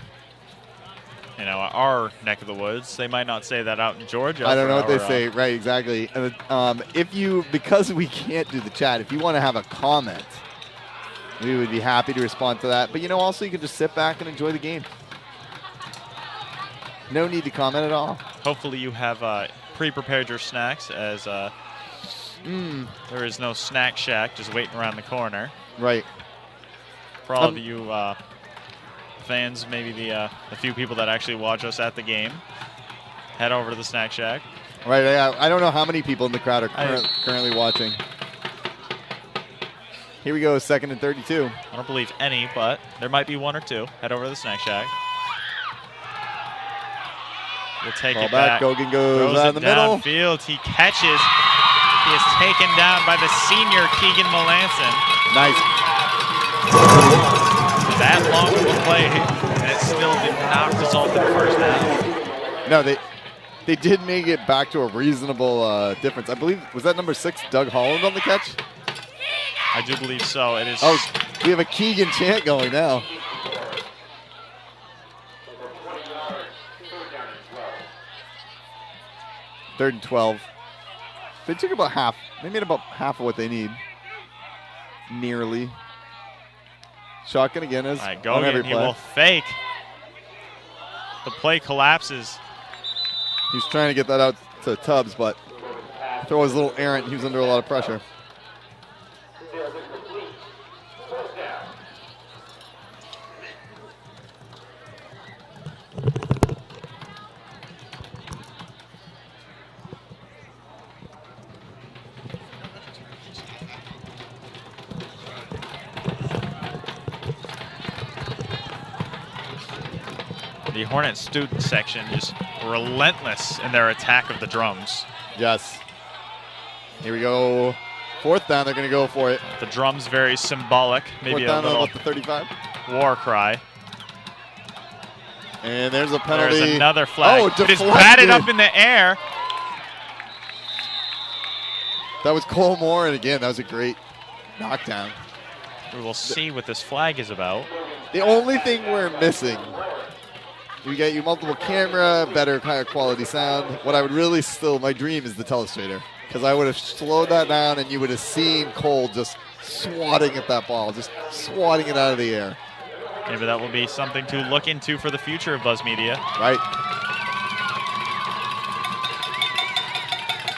Our neck of the woods. They might not say that out in Georgia. I don't know what they say. Right, exactly. Because we can't do the chat, if you want to have a comment, we would be happy to respond to that. But, also you can just sit back and enjoy the game. No need to comment at all. Hopefully you have pre-prepared your snacks, as there is no snack shack just waiting around the corner. Right. For all of you fans, maybe the few people that actually watch us at the game, head over to the snack shack. Right. I don't know how many people in the crowd are currently watching. Here we go, 2nd and 32. I don't believe any, but there might be one or two. Head over to the snack shack. We'll take it back. Gogan goes out in the middle. Downfield. He catches. He is taken down by the senior Keegan Melanson. Nice. That long of a play, and it still did not result in a first down. No, they did make it back to a reasonable difference. I believe, was that number 6, Doug Holland, on the catch? I do believe so. It is. Oh, we have a Keegan chant going now. Third and 12. They took about half. They made about half of what they need. Nearly. Shotgun again is on every play. He will fake. The play collapses. He's trying to get that out to Tubbs, but throw was a little errant. He was under a lot of pressure. The Hornet student section is relentless in their attack of the drums. Yes. Here we go. 4th down, they're going to go for it. The drums very symbolic, maybe 4th a down little at the 35. war cry. And there's a penalty. There's another flag. Oh, it is deflected. batted up in the air. That was Cole Moore, and again, that was a great knockdown. We will see what this flag is about. The only thing we're missing, we get you multiple camera, better, higher quality sound. What I would really still, my dream is the telestrator, because I would have slowed that down and you would have seen Cole just swatting at that ball, just swatting it out of the air. Maybe that will be something to look into for the future of Buzz Media. Right.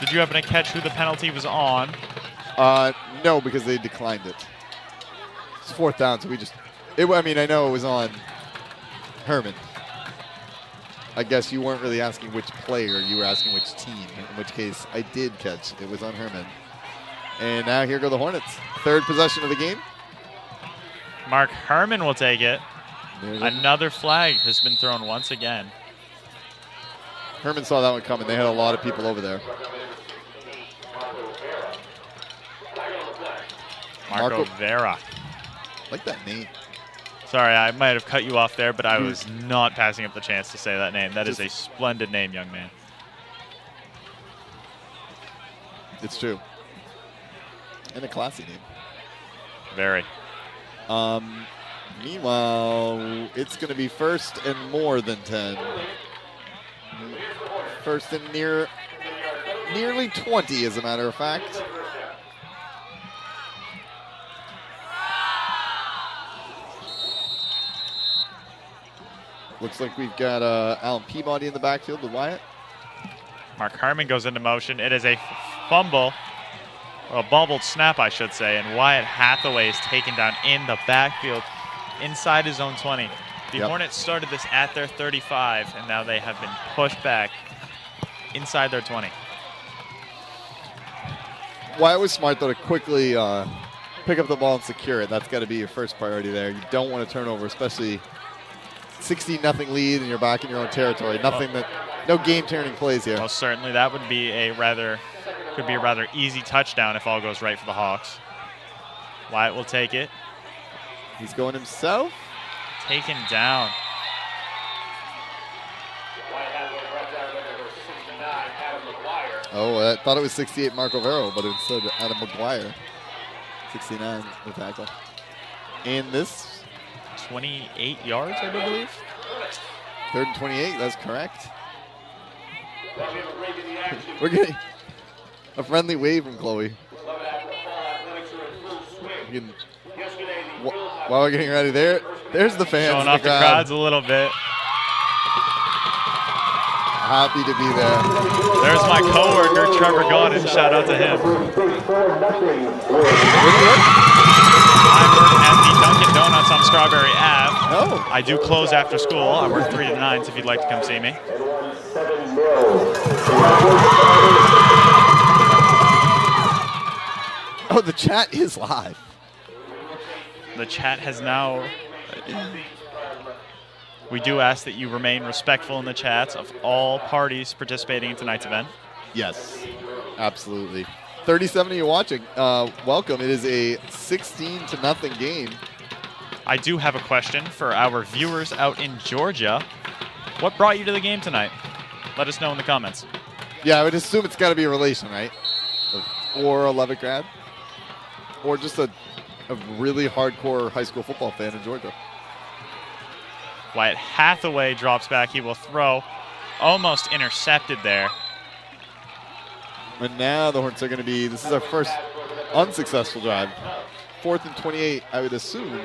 Did you happen to catch who the penalty was on? No, because they declined it. It's 4th down, so we just, I mean, I know it was on Hermon. I guess you weren't really asking which player, you were asking which team, in which case I did catch. It was on Hermon. And now here go the Hornets. 3rd possession of the game. Mark Hermon will take it. Another flag has been thrown once again. Hermon saw that one coming. They had a lot of people over there. Marco Vera. I like that name. Sorry, I might have cut you off there, but I was not passing up the chance to say that name. That is a splendid name, young man. It's true. And a classy name. Very. Meanwhile, it's going to be 1st and more than 10. 1st and nearly 20, as a matter of fact. Looks like we've got Alan Peabody in the backfield with Wyatt. Mark Hermon goes into motion. It is a fumble, or a bobbled snap, I should say, and Wyatt Hathaway is taken down in the backfield inside his own 20. The Hornets started this at their 35, and now they have been pushed back inside their 20. Wyatt was smart, though, to quickly pick up the ball and secure it. That's got to be your first priority there. You don't want to turn over, especially 16-0 lead and you're back in your own territory. No game-turning plays here. Most certainly, that would be could be a rather easy touchdown if all goes right for the Hawks. Wyatt will take it. He's going himself. Taken down. Oh, I thought it was 68 Marco Vero, but instead Adam McGuire. 69 the tackle. And this 28 yards, I do believe. 3rd and 28, that's correct. We're getting a friendly wave from Chloe. While we're getting ready, there's the fans. Showing off the crowds a little bit. Happy to be there. There's my coworker, Trevor Gordon. Shout out to him. I work at the Dunkin' Donuts on Strawberry Ave. Oh. I do close after school. I work 3 to 9, so if you'd like to come see me. Oh, the chat is live. The chat has now... We do ask that you remain respectful in the chats of all parties participating in tonight's event. Yes, absolutely. 37 of you watching, welcome. It is a 16-0 game. I do have a question for our viewers out in Georgia. What brought you to the game tonight? Let us know in the comments. Yeah, I would assume it's got to be a relation, right? Or a Leavitt grad. Or just a really hardcore high school football fan in Georgia. Wyatt Hathaway drops back. He will throw. Almost intercepted there. And now the Hornets are going to be, this is our first unsuccessful drive. 4th and 28, I would assume.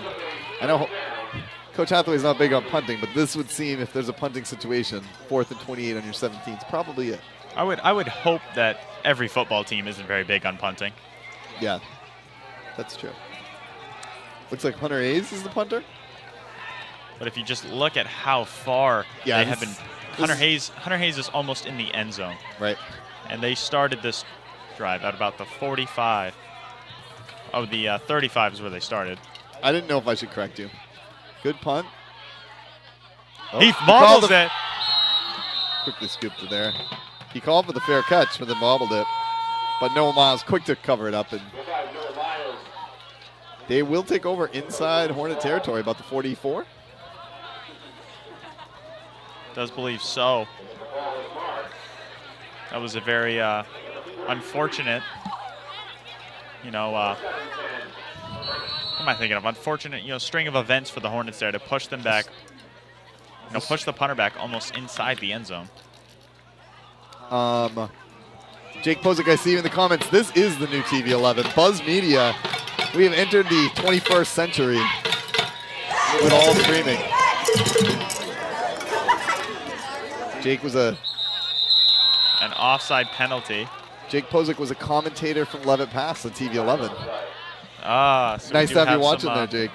I know Coach Hathaway's not big on punting, but this would seem, if there's a punting situation, 4th and 28 on your 17 is probably it. I would hope that every football team isn't very big on punting. Yeah, that's true. Looks like Hunter Hayes is the punter. But if you just look at how far they have been, Hunter Hayes is almost in the end zone. Right. And they started this drive at about the 45. Oh, the 35 is where they started. I didn't know if I should correct you. Good punt. He bobbles it. Quickly scooped it there. He called for the fair catch for the bobbled it. But Noah Miles quick to cover it up. And they will take over inside Hornet territory, about the 44. Does believe so. That was a very unfortunate, what am I thinking of? Unfortunate, string of events for the Hornets there to push them back, push the punter back almost inside the end zone. Jake Pozick, I see you in the comments. This is the new TV 11. Buzz Media, we have entered the 21st century with all streaming. Jake was an offside penalty. Jake Pozick was a commentator from Leavitt Pass on TV 11. So nice to have you watching there, Jake.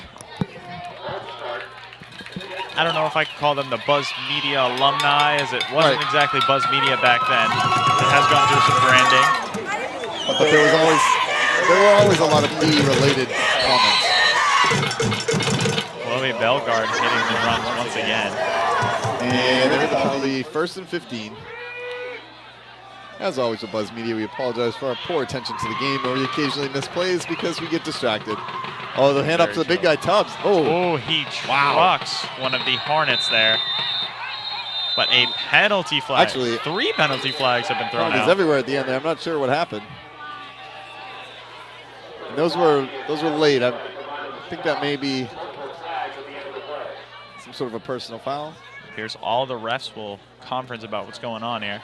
I don't know if I could call them the Buzz Media alumni, as it wasn't exactly Buzz Media back then. It has gone through some branding. But there were always a lot of me-related comments. Chloe Bellegarde hitting the runs once again. And there's the penalty, 1st and 15. As always with Buzz Media, we apologize for our poor attention to the game, where we occasionally miss plays because we get distracted. Oh, the hand up to the big guy, Tubbs. Oh, he trucks one of the Hornets there. But a penalty flag. Actually, 3 penalty flags have been thrown out. Everywhere at the end there. I'm not sure what happened. And those were late. I think that may be some sort of a personal foul. Here's all the refs will conference about what's going on here.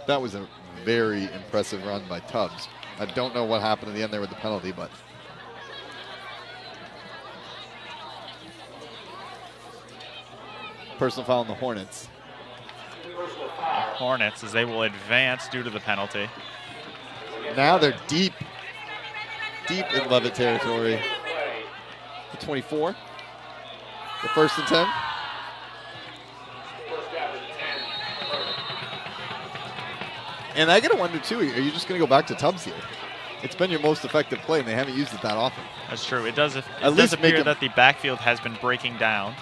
That was a very impressive run by Tubbs. I don't know what happened at the end there with the penalty, but personal foul on the Hornets. Hornets, as they will advance due to the penalty. Now they're deep in Leavitt territory. The 24. The 1st and 10. And I gotta wonder too, are you just gonna go back to Tubbs here? It's been your most effective play, and they haven't used it that often. That's true. It does appear that the backfield has been breaking down,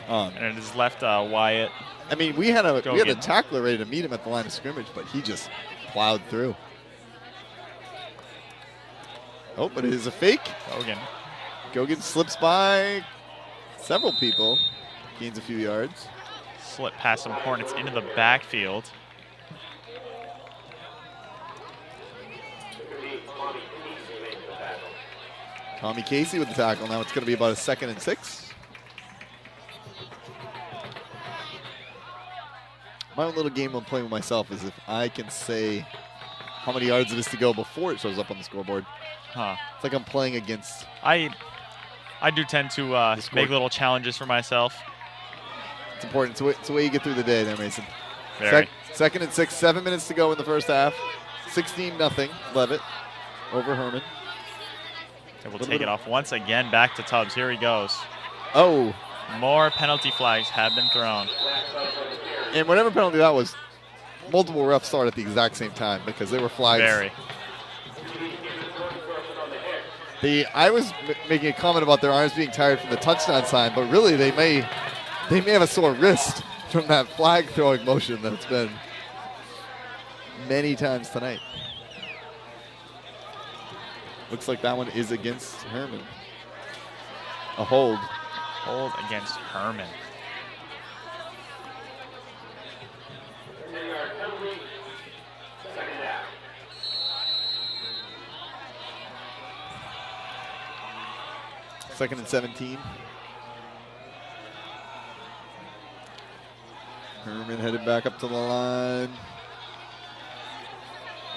and it has left Wyatt. I mean, we had a tackler ready to meet him at the line of scrimmage, but he just plowed through. Oh, but it is a fake. Gogan slips by several people, gains a few yards. Slip past some Hornets into the backfield. Tommy Casey with the tackle. Now it's going to be about a 2nd and 6. My own little game I'm playing with myself is if I can say how many yards it is to go before it shows up on the scoreboard. It's like I'm playing against. I do tend to make little challenges for myself. It's important. It's the way you get through the day there, Mason. 2nd and 6, 7 minutes to go in the first half. 16-0, Leavitt over Hermon. They will take it off once again back to Tubbs. Here he goes. Oh. More penalty flags have been thrown. And whatever penalty that was, multiple refs saw it at the exact same time because they were flags. I was making a comment about their arms being tired from the touchdown sign, but really they may have a sore wrist from that flag throwing motion that's been many times tonight. Looks like that one is against Hermon. A hold. Hold against Hermon. Second and 17. Hermon headed back up to the line.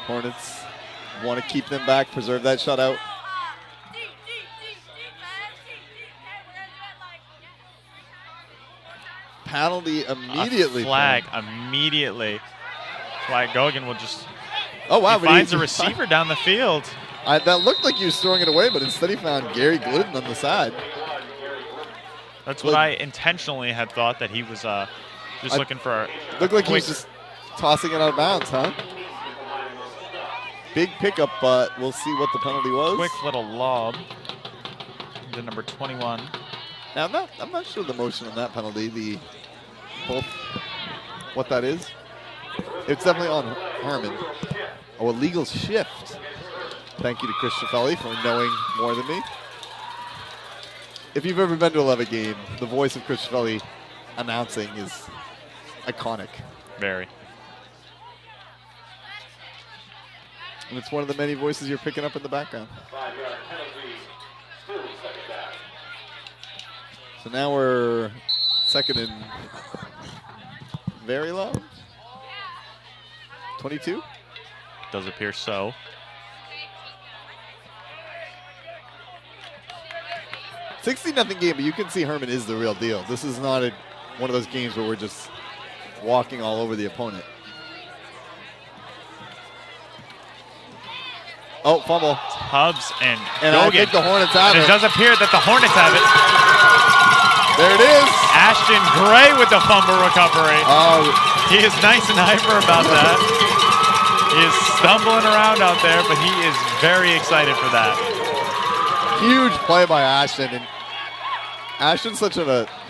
Hornets want to keep them back, preserve that shutout. Penalty immediately. A flag immediately. Wyatt Gogan will just. Oh wow! He finds a receiver down the field. That looked like he was throwing it away, but instead he found Gary Glidden on the side. That's what I intentionally had thought, that he was just looking for. Looked like he was just tossing it out of bounds, huh? Big pickup, but we'll see what the penalty was. Quick little lob. The number 21. Now, I'm not sure the motion on that penalty, what that is. It's definitely on Hermon. Oh, illegal shift. Thank you to Chris Schiffelli for knowing more than me. If you've ever been to a Leavitt game, the voice of Chris Schiffelli announcing is iconic. Very. And it's one of the many voices you're picking up in the background. So now we're second and very low. 22? Does appear so. 60-0 game, but you can see Hermon is the real deal. This is not one of those games where we're just walking all over the opponent. Oh, fumble. Tubbs and I think the Hornets have it. it. It does appear that the Hornets have it. There it is. Ashton Gray with the fumble recovery. Oh, He is nice and hyper about that. He is stumbling around out there, but he is very excited for that. huge play by Ashton. And Ashton's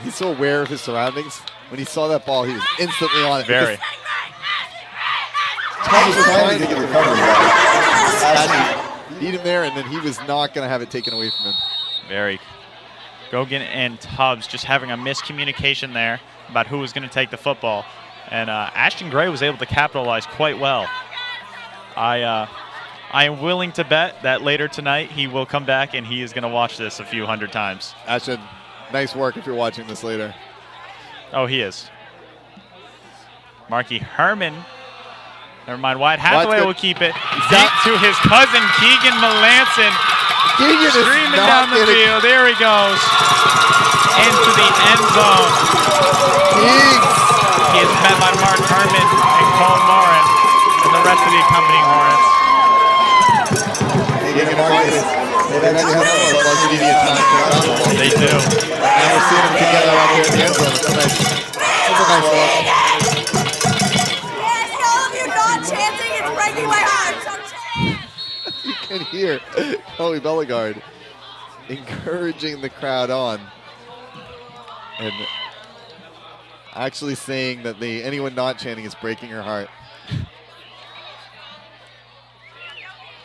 he's so aware of his surroundings. When he saw that ball, he was instantly on it. Very. Tubbs was trying to get the recovery. Ashton beat him there, and then he was not going to have it taken away from him. Very. Gogan and Tubbs just having a miscommunication there about who was going to take the football. And Ashton Gray was able to capitalize quite well. I am willing to bet that later tonight he will come back and he is going to watch this a few hundred times. Ashton, nice work if you're watching this later. Oh, he is. Marky Hermon. Never mind. Wyatt Hathaway will keep it. Deep to his cousin, Keegan Melanson. Keegan is streaming down the field. There he goes. Into the end zone. He is met by Mark Hermon and Cole Morin and the rest of the accompanying Hornets. They do. And we're seeing them together out here in the end zone. It's a nice look. Chanting, it's breaking my heart. You can hear Chloe Bellegarde encouraging the crowd on and actually saying that anyone not chanting is breaking her heart.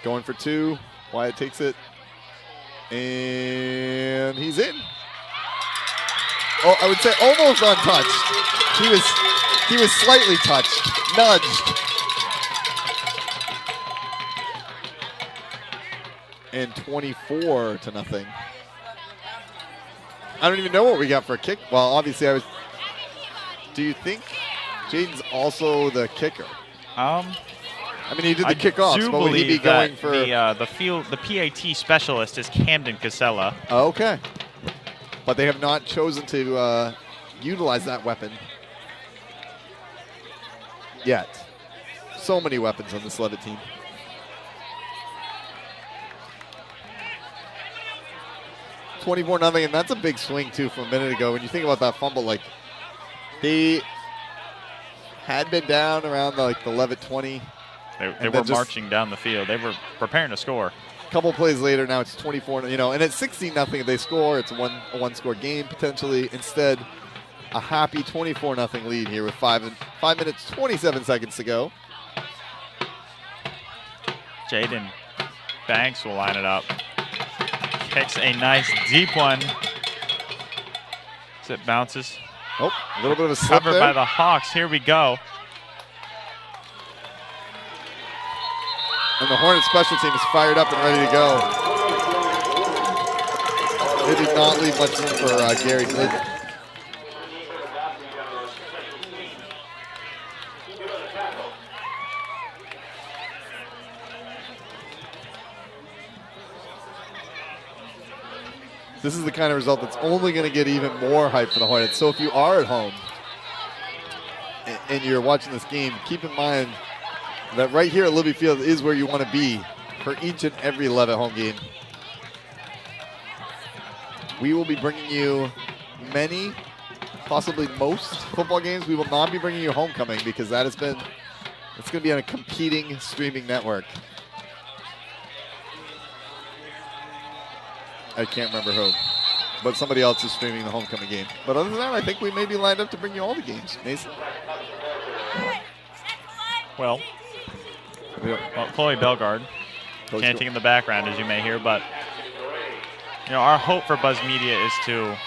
Going for two. Wyatt takes it. And he's in. Oh, I would say almost untouched. He was slightly touched, nudged. And 24-0. I don't even know what we got for a kick. Well, obviously do you think Jaden's also the kicker? I mean, he did the kickoffs, but would he be going for the PAT specialist is Camden Casella. Okay. But they have not chosen to utilize that weapon yet. So many weapons on this Leavitt team. 24-0, and that's a big swing too from a minute ago. When you think about that fumble, like they had been down around the Leavitt 20. They were marching down the field. They were preparing to score. A couple plays later, now it's 24. And it's 16-0 if they score. It's a one-score game potentially. Instead, a happy 24-0 lead here with 5 minutes 27 seconds to go. Jaden Banks will line it up. Kicks a nice deep one. As it bounces. Oh, a little bit of a slip covered there. by the Hawks. Here we go. And the Hornet special team is fired up and ready to go. They did not leave much room for Gary Glidden. This is the kind of result that's only going to get even more hype for the Hornets. So if you are at home and you're watching this game, keep in mind that right here at Leavitt Field is where you want to be for each and every Leavitt home game. We will be bringing you many, possibly most football games. We will not be bringing you homecoming because it's going to be on a competing streaming network. I can't remember who. But somebody else is streaming the homecoming game. But other than that, I think we may be lined up to bring you all the games. Mason? Well, Chloe Bellegarde Coach chanting in the background, as you may hear, but our hope for Buzz Media is to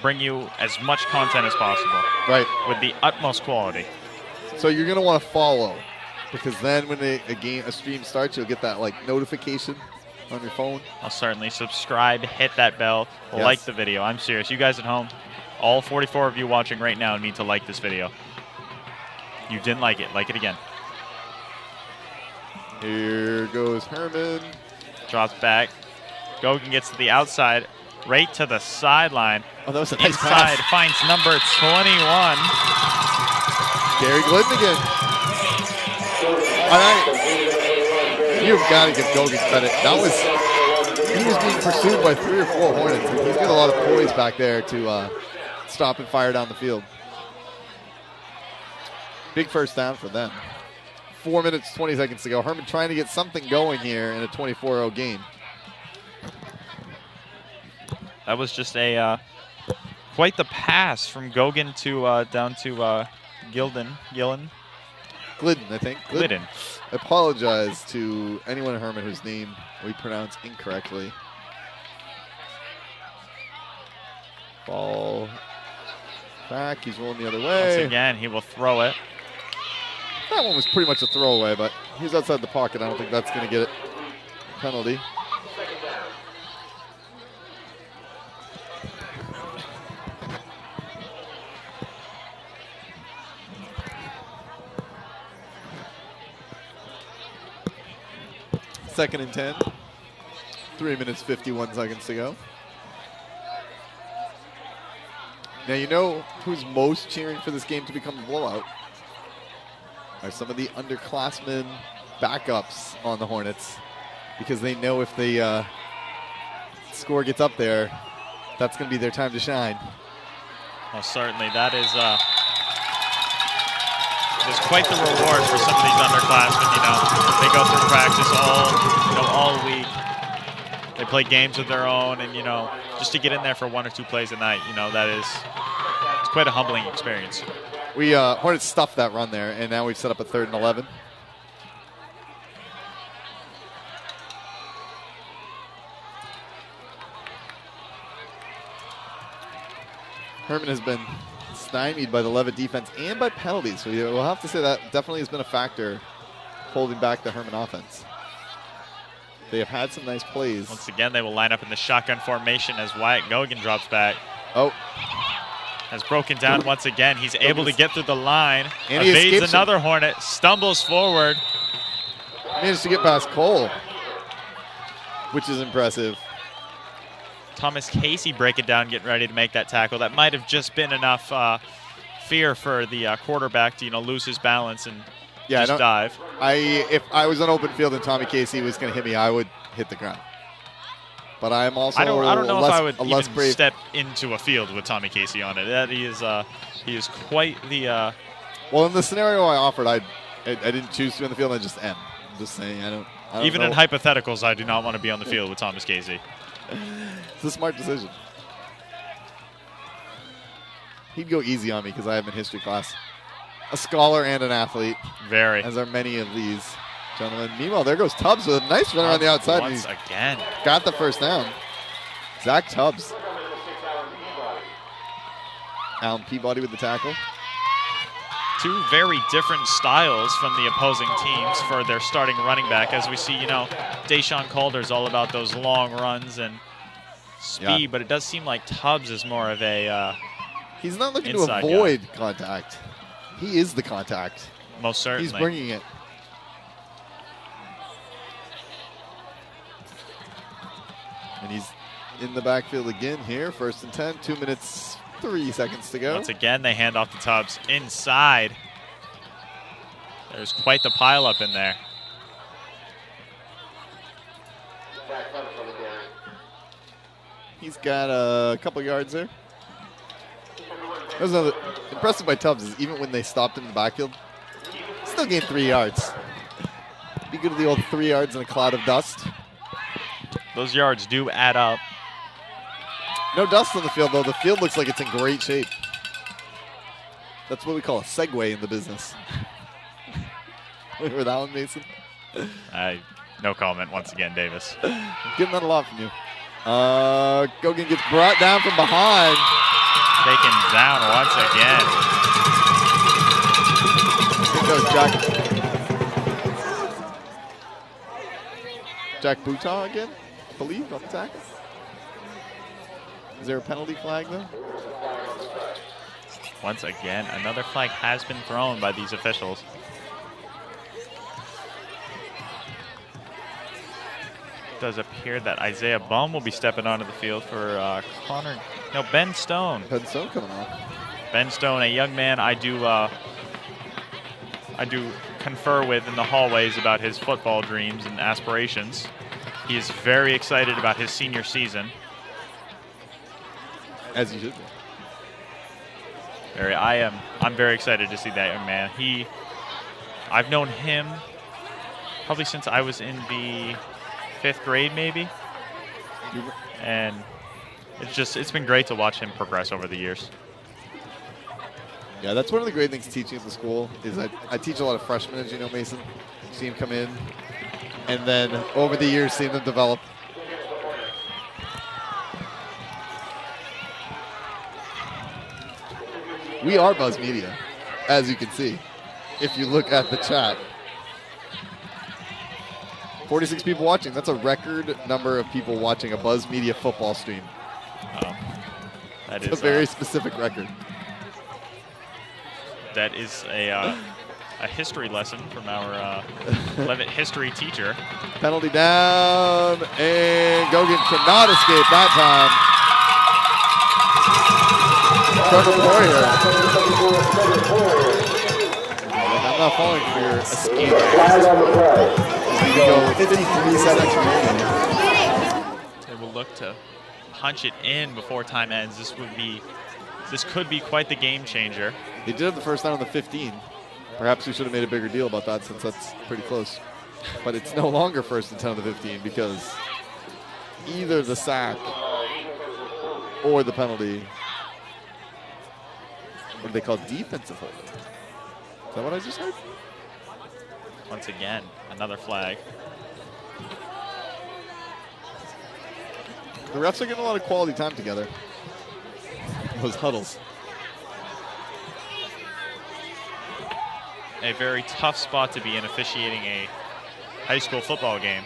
bring you as much content as possible, right, with the utmost quality. So you're going to want to follow, because then when a stream starts, you'll get that notification on your phone. I'll certainly subscribe, hit that bell, like the video. I'm serious. You guys at home, all 44 of you watching right now need to like this video. You didn't like it again. Here goes Hermon. Drops back. Gogan gets to the outside, right to the sideline. Oh, that was a nice Inside pass. finds number 21. Gary Glidden again. All right. You've got to give Gogan credit. He was being pursued by 3 or 4 Hornets. And he's got a lot of poise back there to stop and fire down the field. Big first down for them. 4 minutes, 20 seconds to go. Hermon trying to get something going here in a 24-0 game. That was just quite the pass from Gogan to down to Glidden, I think. Glidden. I apologize to anyone in Hermon whose name we pronounce incorrectly. Ball back. He's rolling the other way. Once again, he will throw it. That one was pretty much a throwaway, but he's outside the pocket. I don't think that's going to get it. Penalty. Second and 10. 3 minutes, 51 seconds to go. Now you know who's most cheering for this game to become a blowout are some of the underclassmen backups on the Hornets, because they know if the score gets up there, that's going to be their time to shine. Well, certainly that is quite the reward for some of these underclassmen. They go through practice all week. They play games of their own, and just to get in there for 1 or 2 plays a night, it's quite a humbling experience. We Hornets stuffed that run there, and now we've set up a 3rd and 11. Hermon has been stymied by the Leavitt defense and by penalties, so we'll have to say that definitely has been a factor holding back the Hermon offense. They have had some nice plays. Once again, they will line up in the shotgun formation as Wyatt Gogan drops back. Oh. Has broken down once again. He's able to get through the line. And he evades another Hornet. Stumbles forward. Managed to get past Cole, which is impressive. Thomas Casey breaking down, getting ready to make that tackle. That might have just been enough fear for the quarterback to lose his balance and just dive. If I was on open field and Tommy Casey was going to hit me, I would hit the ground. But I am also I don't know if I would even brave. step into a field with Tommy Casey on it. That he is quite the. Well, in the scenario I offered, I didn't choose to be on the field. I just am. I'm just saying I don't even know. in hypotheticals, I do not want to be on the field with Thomas Casey. It's a smart decision. He'd go easy on me because I have him in history class. A scholar and an athlete. Very. As are many of these gentlemen. Meanwhile, there goes Tubbs with a nice run around the outside. Once again. Got the first down. Zach Tubbs. Alan Peabody with the tackle. 2 very different styles from the opposing teams for their starting running back. As we see, Deshaun Calder's all about those long runs and speed, but it does seem like Tubbs is more of a he's not looking to inside avoid guy. Contact. He is the contact. Most certainly. He's bringing it. And he's in the backfield again here. 1st and 10, 2 minutes, 3 seconds to go. Once again, they hand off to Tubbs inside. There's quite the pileup in there. He's got a couple yards there. That was another impressive by Tubbs is even when they stopped him in the backfield, still gained 3 yards. Be good to the old 3 yards in a cloud of dust. Those yards do add up. No dust on the field, though. The field looks like it's in great shape. That's what we call a segue in the business. Remember that one, Mason? No comment once again, Davis. Getting that a lot from you. Gogan gets brought down from behind. Taken down once again. I think that was Jack Bouton again, I believe, on the tackle. Is there a penalty flag, though? Once again, another flag has been thrown by these officials. It does appear that Isaiah Bum will be stepping onto the field for Ben Stone. Ben Stone coming on. Ben Stone, a young man I do confer with in the hallways about his football dreams and aspirations. He is very excited about his senior season. As you should be. I'm very excited to see that young man. I've known him probably since I was in the 5th grade, maybe. And it's been great to watch him progress over the years. Yeah, that's one of the great things teaching at the school is I teach a lot of freshmen, as you know, Mason. See them come in, and then over the years, seeing them develop. We are Buzz Media, as you can see, if you look at the chat. 46 people watching. That's a record number of people watching a Buzz Media football stream. That is a very specific record. That is a history lesson from our Leavitt history teacher. Penalty down, and Gogan cannot escape that time. Trevor Poirier. I'm not falling for your escape. We go 53 seconds remaining. They will look to punch it in before time ends. This could be quite the game changer. They did it the first time on the 15. Perhaps we should have made a bigger deal about that since that's pretty close. But it's no longer 1st and 10 on the 15 because either the sack or the penalty, what do they call defensive holding? Is that what I just heard? Once again, another flag. The refs are getting a lot of quality time together. Those huddles. A very tough spot to be in officiating a high school football game.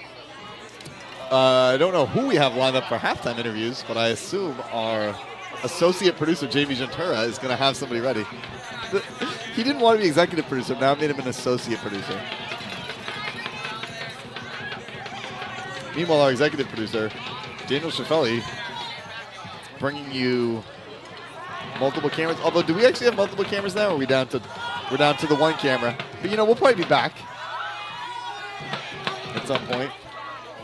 I don't know who we have lined up for halftime interviews, but I assume our associate producer, Jamie Ventura, is going to have somebody ready. He didn't want to be executive producer. Now I made him an associate producer. Meanwhile, our executive producer, Daniel Schiffelli, bringing you multiple cameras. Although, do we actually have multiple cameras now, or are we down to the one camera? But, we'll probably be back at some point.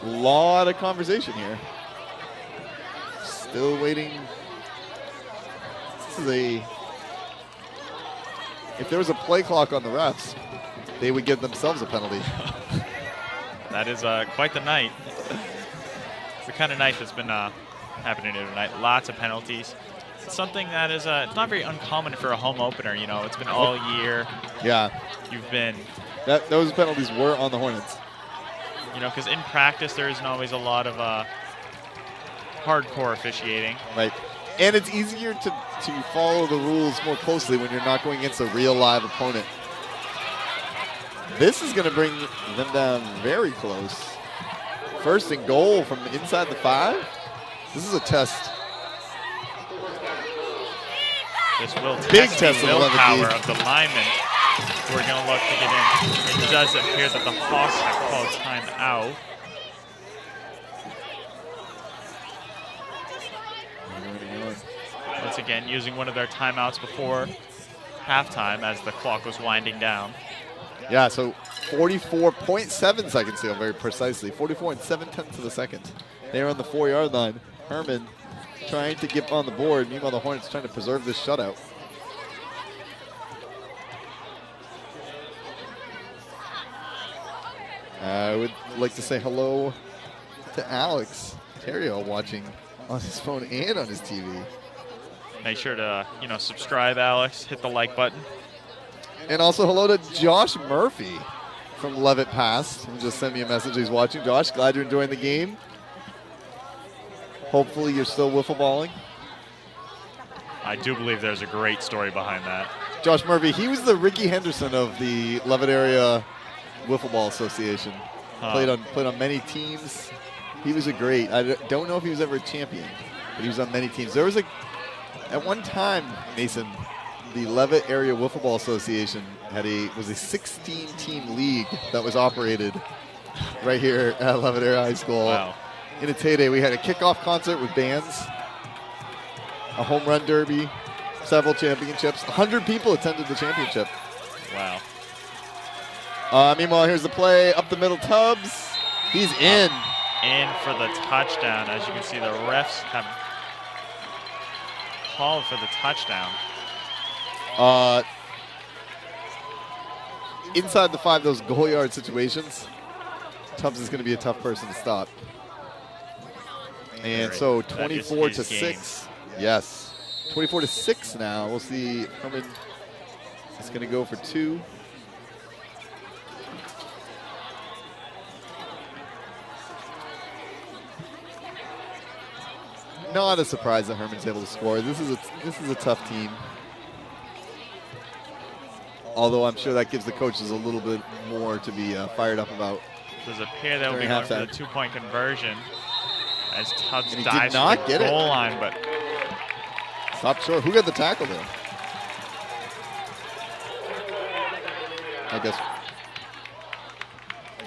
A lot of conversation here. Still waiting. If there was a play clock on the refs, they would give themselves a penalty. That is quite the night. It's the kind of night that's been happening here tonight. Lots of penalties. It's something that is it's not very uncommon for a home opener. It's been all year. Yeah. You've been. Those penalties were on the Hornets. Because in practice there isn't always a lot of hardcore officiating. Right. And it's easier to follow the rules more closely when you're not going against a real live opponent. This is going to bring them down very close. 1st and goal from inside the 5. This is a test. This will Big test the of willpower of the linemen who are going to look to get in. It does appear that the Hawks have called time out. Once again, using one of their timeouts before halftime as the clock was winding down. Yeah, so 44.7 seconds to go, very precisely. 44 and 7/10 of a second. They're on the 4-yard line. Hermon trying to get on the board. Meanwhile, the Hornets trying to preserve this shutout. I would like to say hello to Alex Terrio watching on his phone and on his TV. Make sure to, subscribe, Alex. Hit the like button. And also hello to Josh Murphy from Leavitt Past, who just sent me a message. He's watching. Josh, glad you're enjoying the game. Hopefully you're still wiffle balling. I do believe there's a great story behind that. Josh Murphy, he was the Ricky Henderson of the Leavitt Area Wiffle Ball Association. Played on many teams. He was a great. I don't know if he was ever a champion, but he was on many teams. There was at one time, Mason, the Leavitt Area Wiffle Ball Association was a 16-team league that was operated right here at Leavitt Area High School. Wow. In its heyday, we had a kickoff concert with bands, a home run derby, several championships. 100 people attended the championship. Wow. Meanwhile, here's the play up the middle. Tubbs. He's in. In for the touchdown. As you can see, the refs have called for the touchdown. Inside the 5, those goal yard situations, Tubbs is going to be a tough person to stop. And so 24 to 6. Yes. 24 to 6 now. We'll see. Hermon is going to go for 2. Not a surprise that Hermon's able to score. This is a tough team. Although I'm sure that gives the coaches a little bit more to be fired up about. There's a pair that will be going for the 2-point conversion as Tubbs and dives did not for get the goal it. line, but Stop short. Who got the tackle there? I guess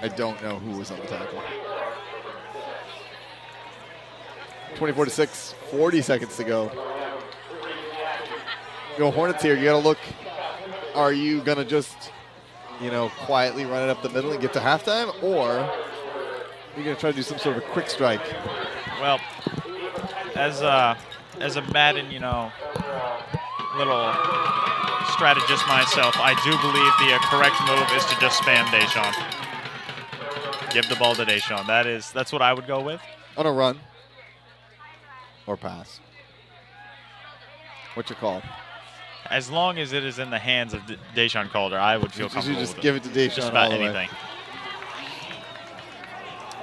I don't know who was on the tackle. 24 to 6, 40 seconds to go. Go Hornets here. You got to look. Are you going to just, quietly run it up the middle and get to halftime, or are you going to try to do some sort of a quick strike? well, as a Madden, little strategist myself, I do believe the correct move is to just spam Deshaun. Give the ball to Deshaun. That's what I would go with. On a run or pass. What's your call? As long as it is in the hands of Deshaun Calder, I would feel comfortable just with give it to Deshaun just about all the way. anything.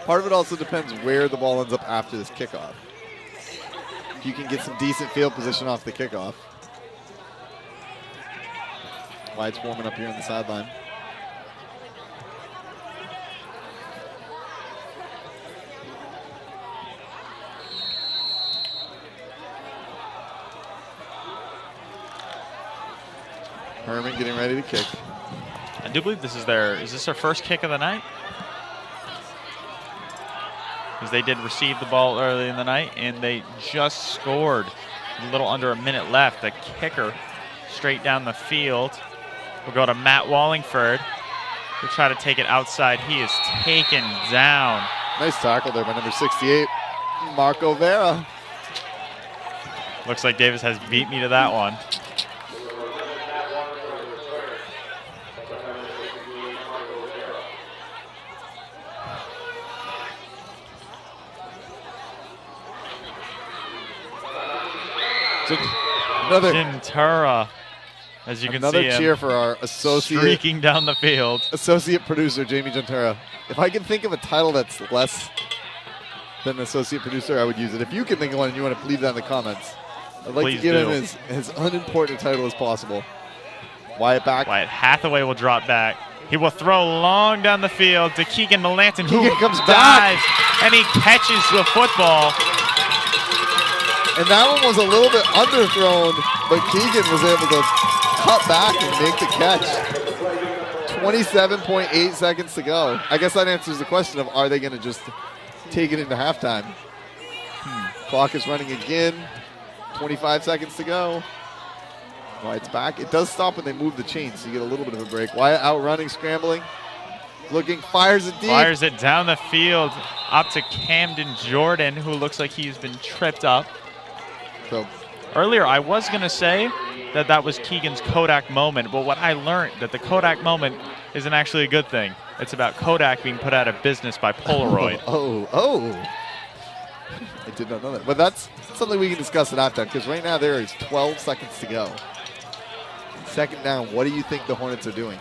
Part of it also depends where the ball ends up after this kickoff. If you can get some decent field position off the kickoff. Wyatt's warming up here on the sideline. Hermon getting ready to kick. I do believe is this their first kick of the night? Because they did receive the ball early in the night, and they just scored a little under a minute left. The kicker straight down the field will go to Matt Wallingford. He'll try to take it outside. He is taken down. Nice tackle there by number 68, Marco Vera. Looks like Davis has beat me to that one. Another Ventura, as you can see, another cheer for our streaking down the field. Associate producer Jamie Gentera. If I can think of a title that's less than associate producer, I would use it. If you can think of one and you want to leave that in the comments, I'd like Please to give do. him as unimportant a title as possible. Wyatt back. Wyatt Hathaway will drop back. He will throw long down the field to Keegan Melanson, who Keegan comes dives, back. and he catches the football. And that one was a little bit underthrown, but Keegan was able to cut back and make the catch. 27.8 seconds to go. I guess that answers the question of, are they going to just take it into halftime? Clock is running again. 25 seconds to go. Wyatt's back. It does stop when they move the chain, so you get a little bit of a break. Wyatt outrunning, scrambling. Looking, fires it deep. Fires it down the field up to Camden Jordan, who looks like he's been tripped up. So earlier, I was going to say that was Keegan's Kodak moment, but what I learned that the Kodak moment isn't actually a good thing. It's about Kodak being put out of business by Polaroid. I did not know that. But that's something we can discuss at halftime because right now there is 12 seconds to go. Second down, what do you think the Hornets are doing?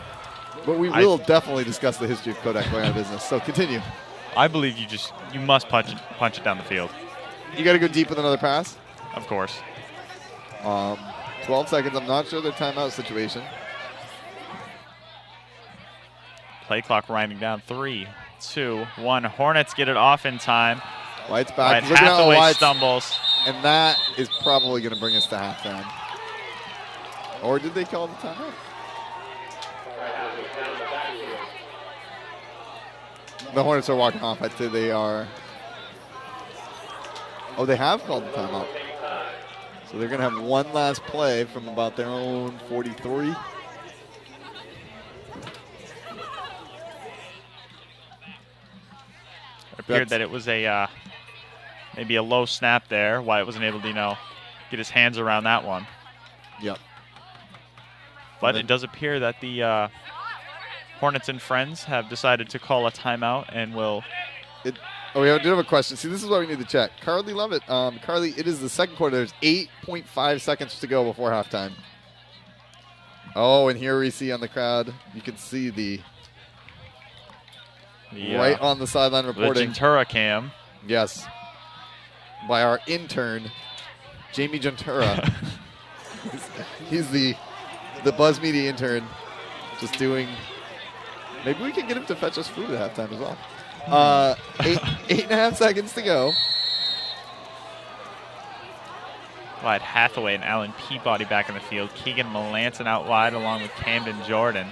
But we will definitely discuss the history of Kodak going out of business. So continue. I believe you must punch it down the field. You got to go deep with another pass? Of course. 12 seconds. I'm not sure their timeout situation. Play clock winding down. 3, 2, 1. Hornets get it off in time. White's back. White Hathaway stumbles. And that is probably going to bring us to halftime. Or did they call the timeout? The Hornets are walking off. I'd say they are. Oh, they have called the timeout. So they're going to have one last play from about their own 43. It appeared that it was a maybe a low snap there. Wyatt wasn't able to, get his hands around that one. Yep. But it does appear that the Hornets and friends have decided to call a timeout and will. We did have a question. See, this is what we need to check. Carly Leavitt. Carly, it is the second quarter. There's 8.5 seconds to go before halftime. Oh, and here we see on the crowd, you can see the right on the sideline reporting. The Gentura cam. Yes. By our intern, Jamie Gentura. He's the Buzz Media intern, just doing. Maybe we can get him to fetch us food at halftime as well. 8.5 seconds to go. Wyatt Hathaway and Alan Peabody back in the field. Keegan Melanson out wide along with Camden Jordan.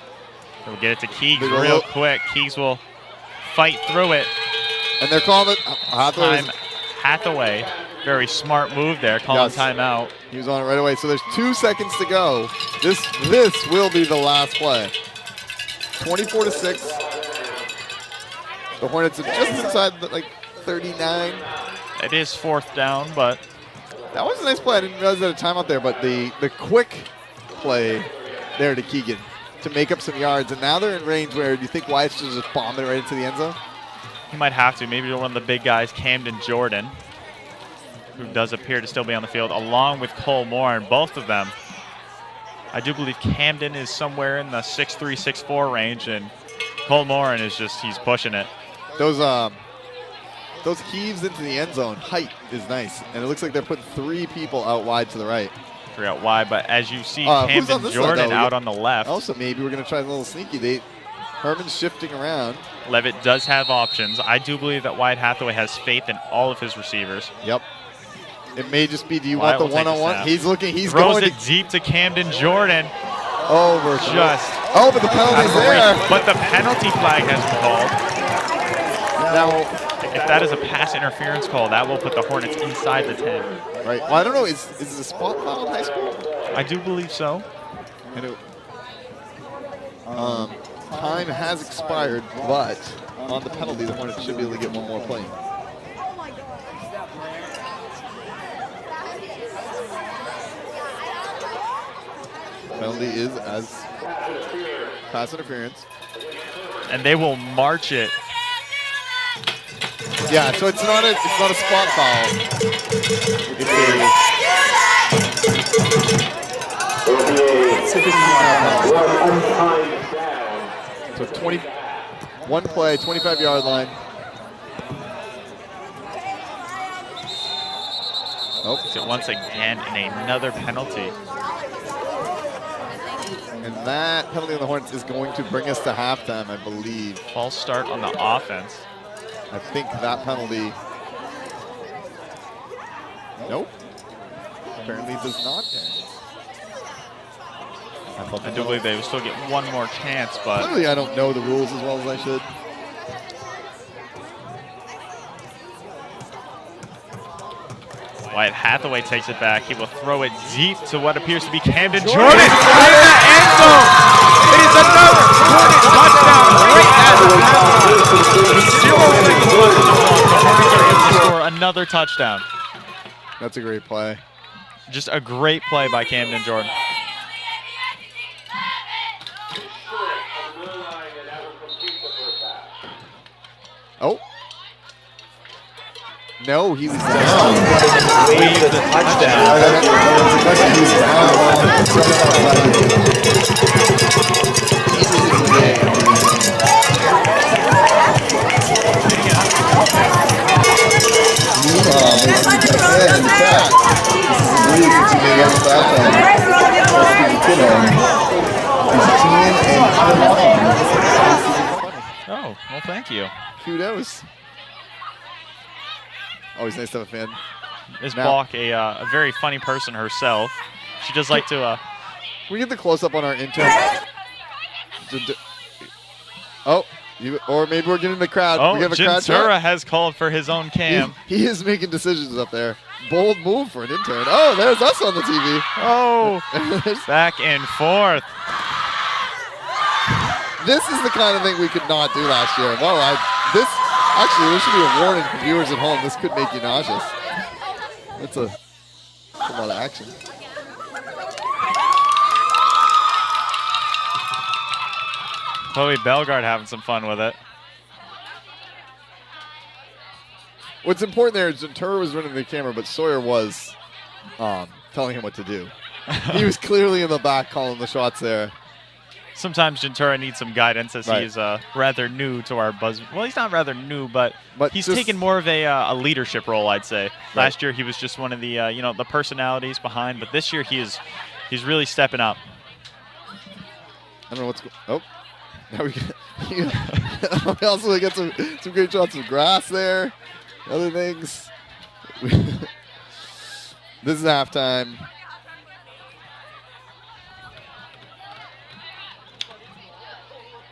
We'll get it to Keegs real quick. Keegs will fight through it. And they're calling it Hathaway. Very smart move there, calling timeout. He was on it right away. So there's 2 seconds to go. This will be the last play. 24-6. The Hornets are just inside the 39. It is 4th down, but that was a nice play. I didn't realize there was a timeout there, but the quick play there to Keegan to make up some yards. And now they're in range where you think Wyatt should just bomb it right into the end zone? He might have to. Maybe one of the big guys, Camden Jordan, who does appear to still be on the field, along with Cole Moore, and both of them. I do believe Camden is somewhere in the 6'3", 6'4" range, and Cole Moore is he's pushing it. Those heaves into the end zone, height is nice. And it looks like they're putting 3 people out wide to the right. 3 out wide, but as you see, Camden Jordan out on the left. Also, maybe we're going to try a little sneaky. Hermon's shifting around. Leavitt does have options. I do believe that Wyatt Hathaway has faith in all of his receivers. Yep. It may just be, do you want the one-on-one? He's looking, he's throws going it deep to Camden Jordan. Over. Oh, but the penalty's there. But the penalty flag has been called. Now, if that is a pass interference call, that will put the Hornets inside the 10. Right. Well, I don't know. Is it a spot foul in high school? I do believe so. And time has expired, but on the penalty, the Hornets should be able to get one more play. Penalty is as pass interference. And they will march it. Yeah, so it's not a spot foul. It's so 21 play, 25-yard line. Oh, so once again in another penalty. And that penalty on the Hornets is going to bring us to halftime, I believe. False start on the offense. I think that penalty. Nope. Apparently does not count. I do believe they will still get one more chance, but clearly I don't know the rules as well as I should. Wyatt Hathaway takes it back. He will throw it deep to what appears to be Camden Jordan. In the end zone. It is another Hornet touchdown right at the half. With 0 seconds left in the clock, the Hornets are able to score another touchdown. That's a great play. Just a great play by Camden Jordan. Oh. No, he was down. Leave the touchdown. That's the question. He's Oh, well, thank you. Kudos. Always nice to have a fan. Ms. Now- Balk, a very funny person herself. She does like to. Can we get the close up on our intern? Oh, or maybe we're getting the crowd. Oh, we have a crowd Gentura chat. has called for his own cam. He is making decisions up there. Bold move for an intern. Oh, there's us on the TV. Oh, back and forth. This is the kind of thing we could not do last year. Well, actually, this should be a warning for viewers at home. This could make you nauseous. That's a lot of action. Chloe Bellegarde having some fun with it. What's important there is Gentura was running the camera, but Sawyer was telling him what to do. He was clearly in the back calling the shots there. Sometimes Gentura needs some guidance as Right. he's rather new to our buzz. Well, he's not rather new, but he's just- taken more of a leadership role, I'd say. Right. Last year he was just one of the the personalities behind, but this year he's really stepping up. I don't know what's going. Oh, now we get. We also get some great shots of grass there. Other things. This is halftime.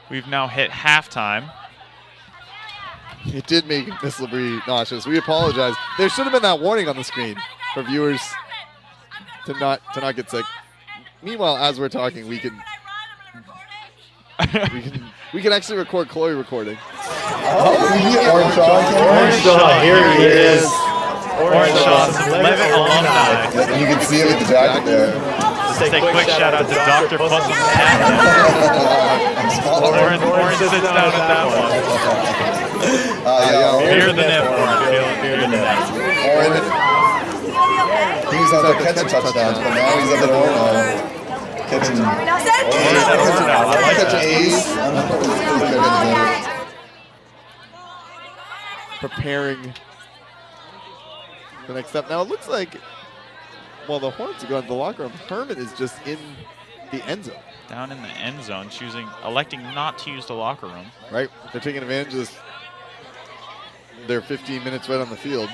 We've now hit halftime. It did make Miss LeBrie nauseous. We apologize. There should have been that warning on the screen for viewers to not get sick. Meanwhile, as we're talking, we can actually record Chloe recording. Orange Shaw, here he is. Orange Shaw's Leavitt alumni. And you can see him with the jacket there. Just a quick shout out to Dr. Pussum's cat. Orange sits down at that one. Fear the nip, Orange. Fear the nip. Orange. He was out there catching touchdowns, but now he's up at Hornet. Catching A's. Preparing the next step. Now it looks like, well, the Hornets are going to the locker room. Hermon is just in the end zone. Down in the end zone, electing not to use the locker room. Right? They're taking advantage of their 15 minutes right on the field.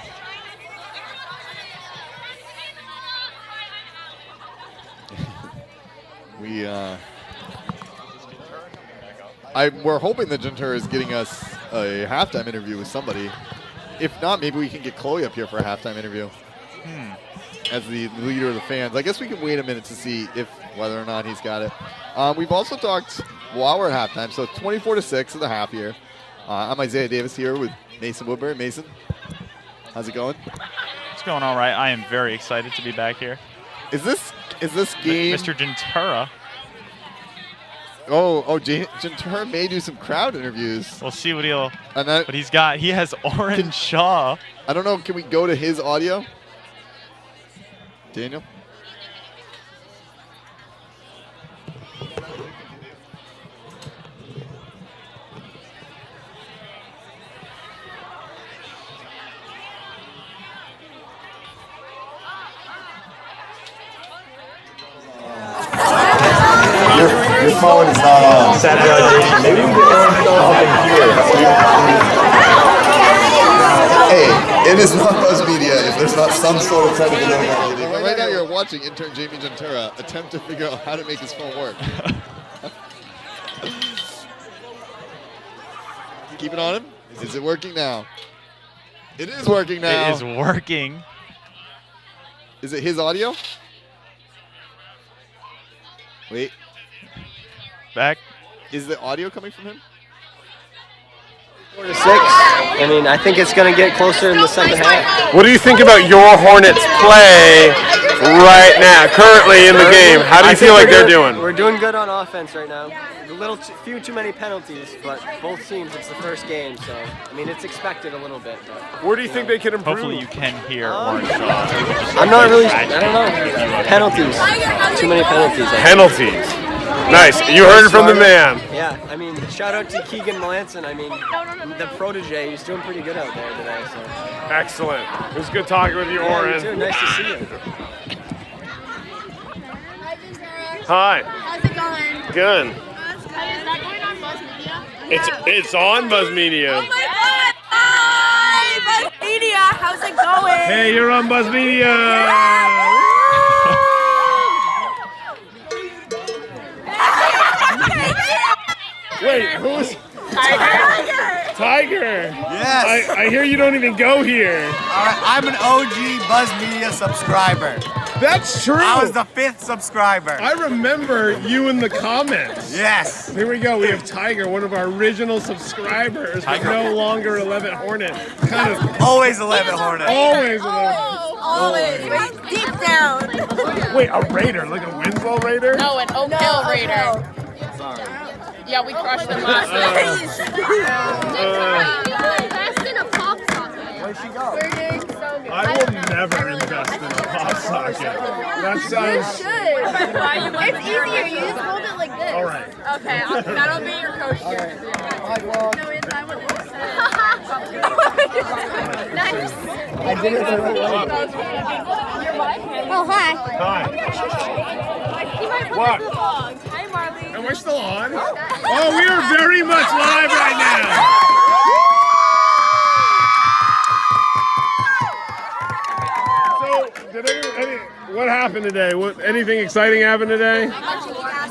We're hoping that Gentura is getting us a halftime interview with somebody. If not, maybe we can get Chloe up here for a halftime interview as the leader of the fans. I guess we can wait a minute to see whether or not he's got it. We've also talked while we're at halftime, so 24-6 at the half here. I'm Isaiah Davis here with Mason Woodbury. Mason, how's it going? It's going all right. I am very excited to be back here. Is this game? Mr. Gentura. Gentura may do some crowd interviews. We'll see what And he's got. He has Orange Shaw. I don't know. Can we go to his audio? Daniel? Your phone is not on. Saturday audition. Maybe we can get Orange Shaw up in here. Hey, it is not Buzz Media if there's not some sort of technical difficulty. Right now you're watching intern Jamie Gentura attempt to figure out how to make his phone work. Keep it on him. Is it working now? It is working now. It is working. Is it his audio? Wait. Back. Is the audio coming from him? 4-6. I mean, I think it's going to get closer in the second half. What do you think about your Hornets play right now, currently in the game? How do you feel like they're doing? We're doing good on offense right now. Few too many penalties, but both teams, it's the first game, so I mean it's expected a little bit. But, where do you think they can improve? Hopefully you can hear Orange Shaw. I'm not really. I don't know. Penalties. Too many penalties. Penalties. Nice. You heard it from the man. Yeah. I mean, shout out to Keegan Melanson. I mean, the protege. He's doing pretty good out there today. So. Excellent. It was good talking with you, Oren. You too. Nice to see you. Hi. How's it going? Good. Is that going on Buzz Media? It's on Buzz Media. Oh my God! Hi, Buzz Media. How's it going? Hey, you're on Buzz Media. Wait, who's Tiger? Yes. I hear you don't even go here. I'm an OG Buzz Media subscriber. That's true. I was the 5th subscriber. I remember you in the comments. Yes. Here we go. We have Tiger, one of our original subscribers, but no longer 11 Hornet. Kind of Always 11 Hornet. always 11. Always. Wait, deep down. Wait, a Raider, like a Winslow Raider? No, an Oak Hill Raider. Yeah, we crushed them last night. Invest in a pop socket. Where'd she go? We're doing so good. I will never invest in a pop socket. That sounds... It's easier. You just hold it like this. All right. Okay, that'll be your coach here. No, it's I want this. Nice. I did it the right way. Oh, hi. Hi. What? Hi, Marley. Am I still on? Oh, we are very much live right now. So, what happened today? Anything exciting happen today?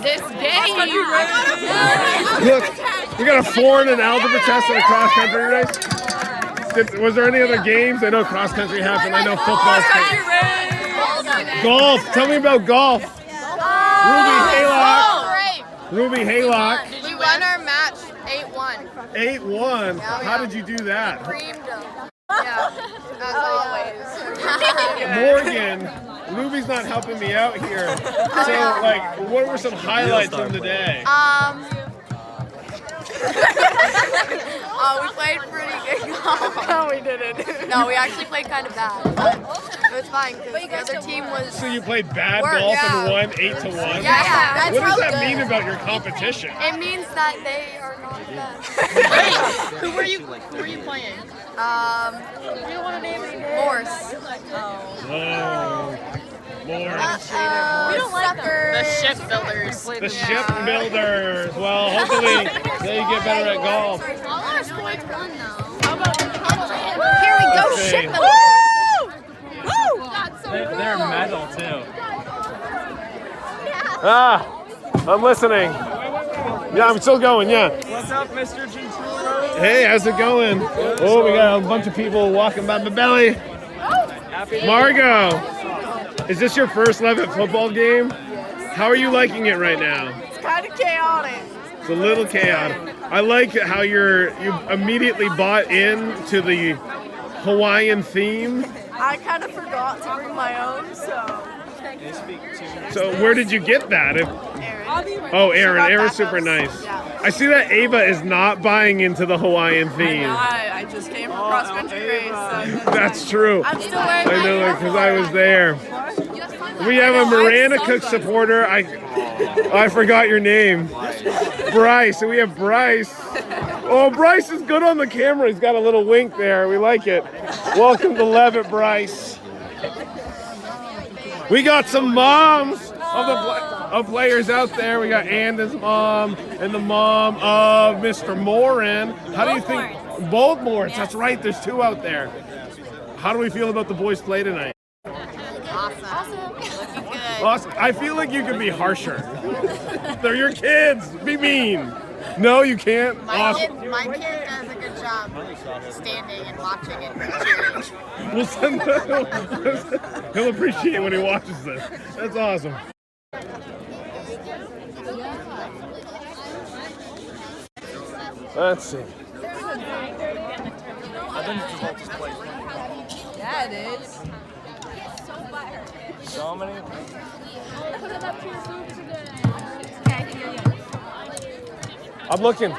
This game. Look, we got a 4 and an algebra test and a cross country race. Was there any other games? I know cross country happened. I know football. Golf. Tell me about golf. Ruby Haylock. Ruby Haylock. We won our match 8-1. 8-1. How did you do that? Creamed them. Yeah, as always. Morgan, Ruby's not helping me out here. So, like, what were some highlights from the day? We played pretty good golf. No, we didn't. No, we actually played kind of bad. But it was fine because the other team was... So you played bad golf and won 8-1? Yeah. What does that mean about your competition? It means that they are not the best. Who were you playing? We don't want to name any names. Morse. Whoa. Morse. We don't like them. The shipbuilders. The shipbuilders. Well, hopefully they get better at golf. All our sports won though. Here we go, Let's see. shipbuilders. Woo! That's so cool. They're metal too. I'm listening. Yeah, I'm still going, yeah. What's up, Mr. G2? Hey, how's it going? Oh, we got a bunch of people walking by my belly. Margot, is this your first Leavitt football game? How are you liking it right now? It's kind of chaotic. It's a little chaotic. I like how you immediately bought into the Hawaiian theme. I kind of forgot to bring my own, so. So where did you get that? Oh, Aaron. Aaron's super nice. Yeah. I see that Ava is not buying into the Hawaiian theme. I just came from cross country race. So That's true. I'm still wearing I know, because I was there. We have a Miranda Cook supporter. I forgot your name. Bryce. So we have Bryce. Oh, Bryce is good on the camera. He's got a little wink there. We like it. Welcome to Leavitt, Bryce. We got some moms of players out there. We got Anda's mom and the mom of Mr. Morin. How do you think? Both Morins. That's right. There's 2 out there. How do we feel about the boys' play tonight? Awesome. Looking good. Awesome. I feel like you could be harsher. They're your kids. Be mean. No, you can't. My kid does a good job standing and watching and cheering. We'll send he'll appreciate when he watches this. That's awesome. Let's see. Yeah, it is. So bad. So many. I'm looking.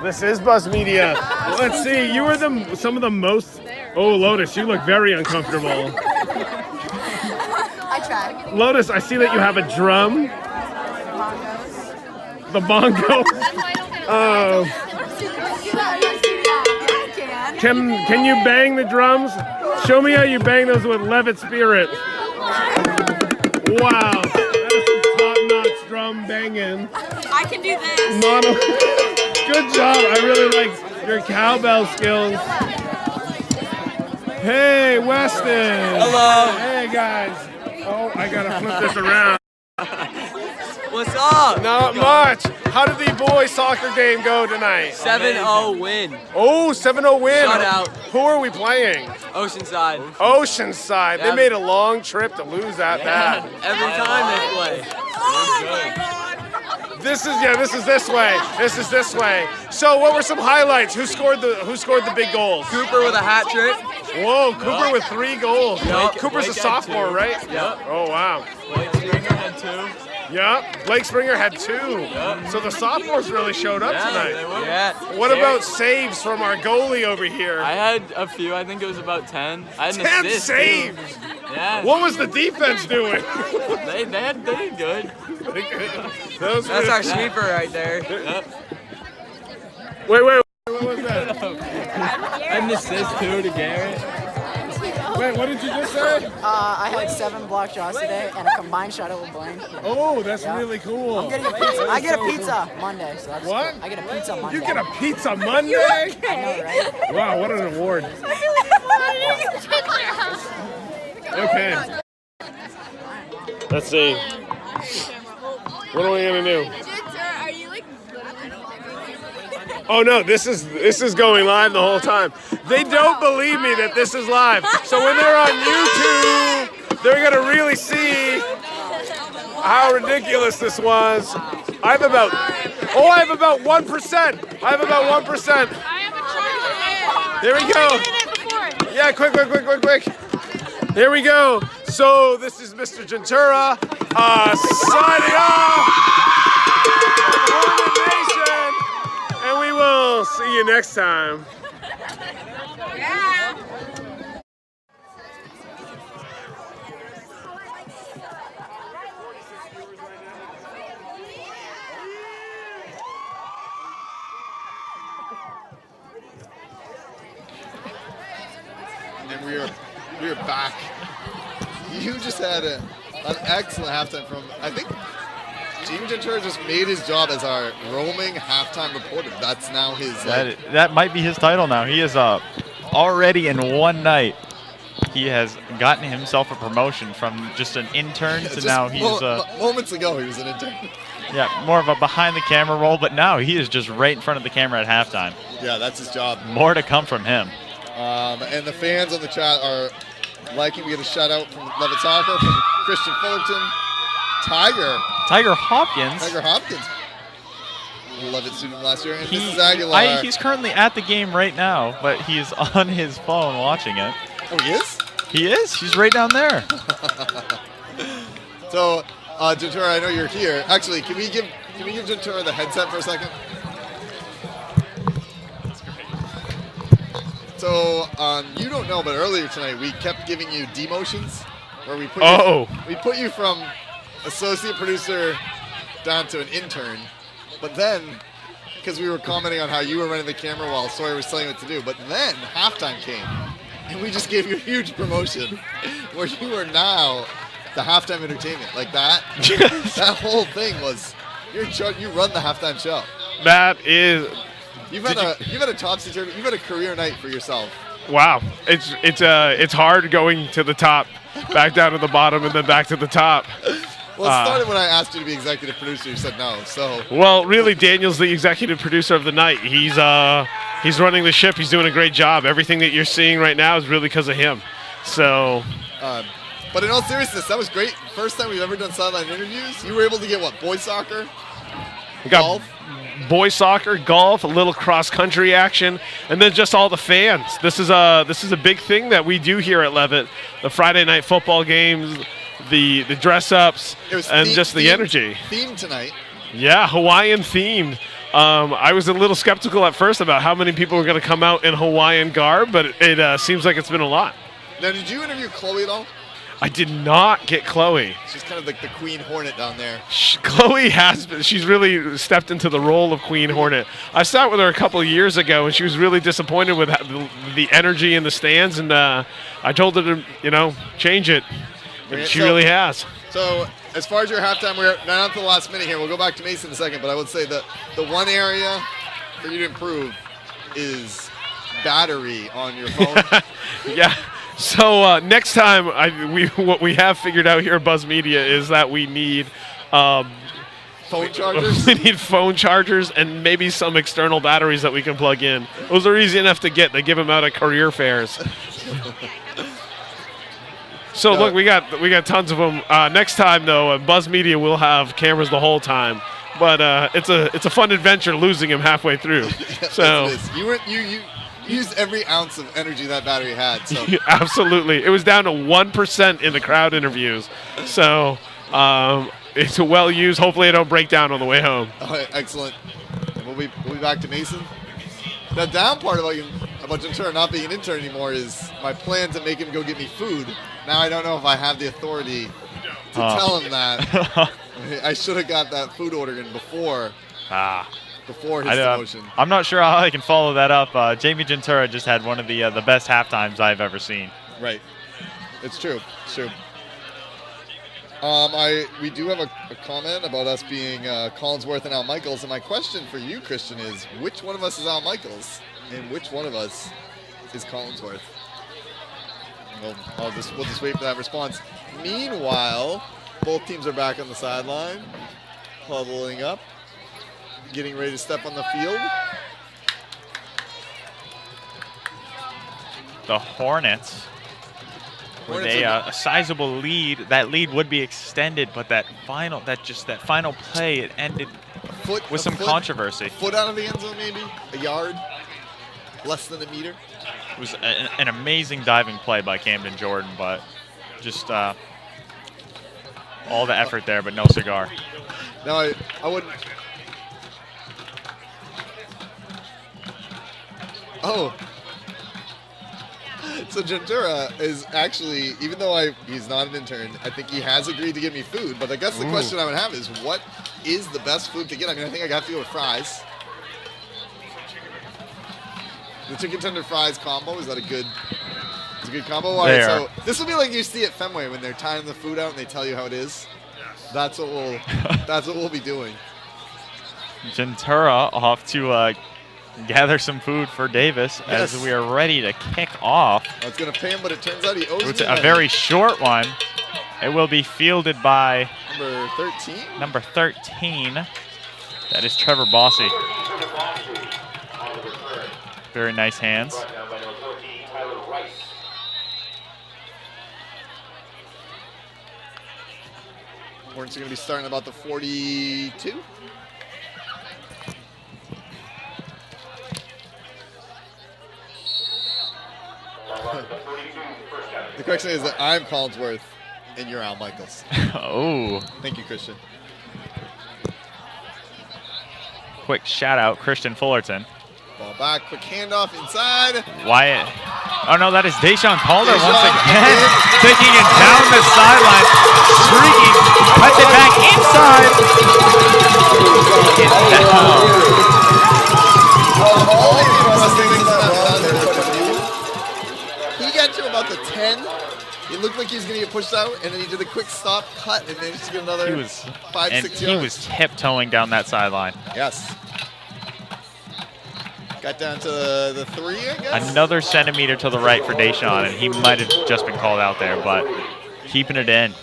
This is Buzz Media. Let's see. You were some of the most. Oh, Lotus, you look very uncomfortable. I tried. Lotus, I see that you have a drum. The bongo. Oh. Can you bang the drums? Show me how you bang those with Leavitt Spirit. Wow. That is some top-notch drum banging. I can do this. Good job. I really like your cowbell skills. Hey, Weston. Hello. Hey, guys. Oh, I gotta flip this around. What's up? Not much. How did the boys soccer game go tonight? 7-0 win. Oh, 7-0 win. Shutout. Who are we playing? Oceanside. Oceanside. They Yeah. made a long trip to lose that bad. Every time they play. This is this way. This is this way. So what were some highlights? Who scored the big goals? Cooper with a hat trick. Whoa, Cooper with 3 goals. Yep. Cooper's a Blake had sophomore, 2. right? Yep. Oh wow. Blake Springer had 2. Yep. Blake Springer had 2. Yep. So the sophomores really showed up tonight. Yeah. What about saves from our goalie over here? I had a few. I think it was about 10. I had an 10 assist, saves. too. Yeah. What was the defense doing? They did good. Those That's were- our sweeper right there. Yep. Wait. What was that? An assist too to Garrett. Wait, what did you just say? I had 7 block shots today and a combined shutout with Blaine. Oh, that's really cool. I'm getting a pizza. I get a pizza Monday, so that's What? cool. I get a pizza Monday. You get a pizza Monday? I know, right? Wow, what an award. Okay. Let's see. What are we gonna do? Are you like Oh no, this is going live the whole time. They don't believe me that this is live. So when they're on YouTube, they're gonna really see how ridiculous this was. I have about 1%. I have about 1%. There we go. Yeah, quick. There we go. So this is Mr. Gentura signing off. Hornet Nation. And we will see you next time. And we are back. You just had an excellent halftime from, I think, Gene Gentura just made his job as our roaming halftime reporter. That's now his. That might be his title now. He is already in one night. He has gotten himself a promotion from just an intern to now he's. Moments ago, he was an intern. Yeah, more of a behind the camera role, but now he is just right in front of the camera at halftime. Yeah, that's his job. More to come from him. And the fans on the chat are liking. We get a shout out from Leavitt Soccer, from Christian Fullerton, Tiger Hopkins. Leavitt student last year. And this is Aguilar. He's currently at the game right now, but he's on his phone watching it. Oh, he is? He is. He's right down there. So, Gentura, I know you're here. Actually, can we give Gentura the headset for a second? So, you don't know, but earlier tonight we kept giving you demotions, where we put you from associate producer down to an intern, but then, because we were commenting on how you were running the camera while Sawyer was telling you what to do, but then halftime came, and we just gave you a huge promotion, where you are now the halftime entertainment. Like that, that whole thing was, you run the halftime show. That is. You've had a topsy-turvy. You've had a career night for yourself. Wow, it's hard going to the top, back down to the bottom, and then back to the top. Well, it started when I asked you to be executive producer. You said no. So. Well, really, Daniel's the executive producer of the night. He's running the ship. He's doing a great job. Everything that you're seeing right now is really because of him. So. But in all seriousness, that was great. First time we've ever done sideline interviews. You were able to get what? Boys soccer, golf, boys soccer, golf, a little cross-country action, and then just all the fans. This is a big thing that we do here at Leavitt. The Friday night football games, the dress-ups, and just the energy. Theme tonight. Yeah, Hawaiian themed. I was a little skeptical at first about how many people were going to come out in Hawaiian garb, but it seems like it's been a lot. Now, did you interview Chloe at all? I did not get Chloe. She's kind of like the Queen Hornet down there. Chloe has been, she's really stepped into the role of Queen Hornet. I sat with her a couple of years ago, and she was really disappointed with the energy in the stands, and I told her to, change it. And she really has. So, as far as your halftime, we're not at the last minute here. We'll go back to Mason in a second, but I would say that the one area for you to improve is battery on your phone. Yeah. So next time, what we have figured out here at Buzz Media is that we need phone chargers. We need phone chargers and maybe some external batteries that we can plug in. Those are easy enough to get. They give them out at career fairs. So look, we got tons of them. Next time though, Buzz Media will have cameras the whole time. But it's a fun adventure losing him halfway through. So you used every ounce of energy that battery had. So. Absolutely. It was down to 1% in the crowd interviews. So it's a well used. Hopefully I don't break down on the way home. All right, excellent. And we'll be back to Mason. The down part about Ventura not being an intern anymore is my plan to make him go get me food. Now I don't know if I have the authority to tell him that. I should have got that food order in before his demotion. I'm not sure how I can follow that up. Jamie Ventura just had one of the best halftimes I've ever seen. Right. It's true. It's true. We do have a comment about us being Collinsworth and Al Michaels, and my question for you, Christian, is which one of us is Al Michaels and which one of us is Collinsworth? Well, we'll just wait for that response. Meanwhile, both teams are back on the sideline, huddling up, getting ready to step on the field. The Hornets. With a sizable lead, that lead would be extended, but that final play, it ended with some controversy. A foot out of the end zone, maybe a yard, less than a meter. It was an amazing diving play by Camden Jordan, but just all the effort there, but no cigar. No, I wouldn't. Oh. So Ventura is actually, even though he's not an intern, I think he has agreed to give me food. But I guess the question I would have is, what is the best food to get? I mean, I think I have to go with fries. The chicken tender fries combo, is that a good combo? All right, so this will be like you see at Fenway when they're tying the food out and they tell you how it is. That's what we'll be doing. Ventura off to gather some food for Davis as we are ready to kick off. I was going to pay him, but it turns out he owes it's me a very short one. It will be fielded by number 13. Number 13. That is Trevor Bossy. Very nice hands. Hornets are going to be starting about the 42. The correction is that I'm Collinsworth and you're Al Michaels. Oh. Thank you, Christian. Quick shout out, Christian Fullerton. Ball back, quick handoff inside. Wyatt. Oh no, that is Deshaun Calder once again. Taking it down the sideline. Streaking. Cuts it back inside. He got to about the 10. It looked like he was going to get pushed out, and then he did a quick stop, cut, and managed to get another 5-6 yards. He was tiptoeing down that sideline. Yes. Got down to the 3, I guess? Another centimeter to the right for Deshaun, and he might have just been called out there, but keeping it in.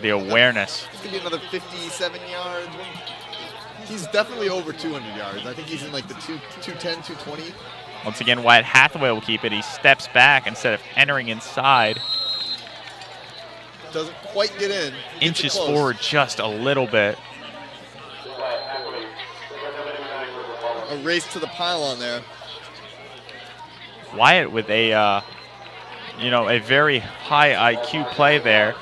The awareness. It's going to be another 57 yards. He's definitely over 200 yards. I think he's in like the 210, 220. Once again, Wyatt Hathaway will keep it. He steps back instead of entering inside. Doesn't quite get in. Inches forward just a little bit. a race to the pylon there. Wyatt with a, a very high IQ play there,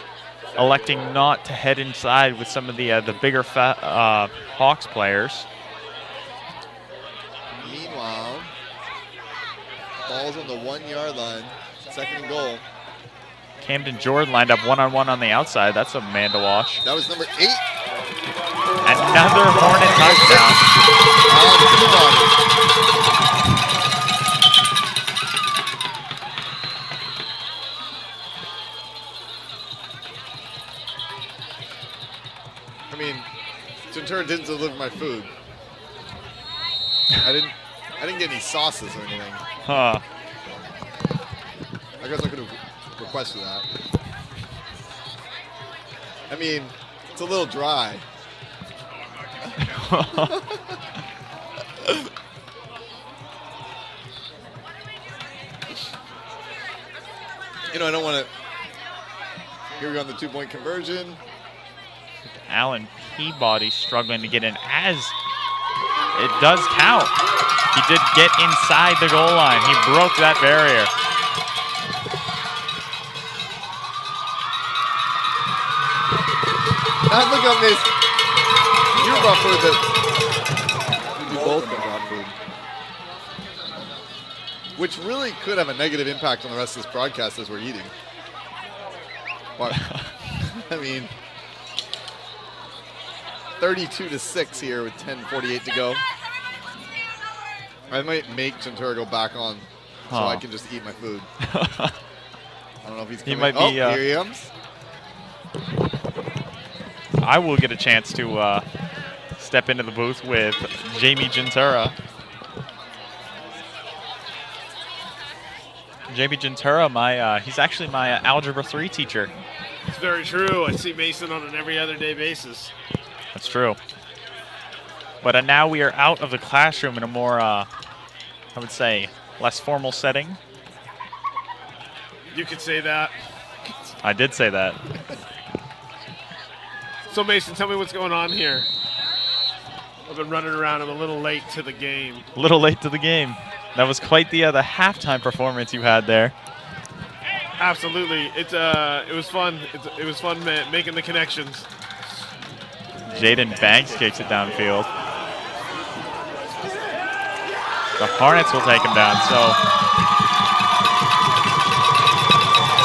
electing not to head inside with some of the bigger Hawks players. Meanwhile, ball's on the 1-yard line, 2nd and goal. Camden Jordan lined up one-on-one on the outside. That's a man to watch. That was number 8. Another Hornet touchdown. I mean, Ventura didn't deliver my food. I didn't get any sauces or anything. Huh. I guess I could have requested that. I mean, it's a little dry. I don't want to. Here we go on the 2-point conversion. Alan Peabody struggling to get in as it does count. He did get inside the goal line. He broke that barrier. Now look at this. You brought food that we both brought food. Which really could have a negative impact on the rest of this broadcast as we're eating. But, I mean, 32-6 here with 10:48 to go. I might make Ventura go back on so I can just eat my food. I don't know if he's coming. He might be, here he comes. I will get a chance to step into the booth with Jamie Ventura. Jamie Ventura, he's actually my Algebra 3 teacher. It's very true. I see Mason on an every other day basis. That's true. But now we are out of the classroom in a more, I would say, less formal setting. You could say that. I did say that. So Mason, tell me what's going on here. I've been running around. I'm a little late to the game. A little late to the game. That was quite the halftime performance you had there. Absolutely. It was fun. It was fun making the connections. Jaden Banks kicks it downfield. The Hornets will take him down.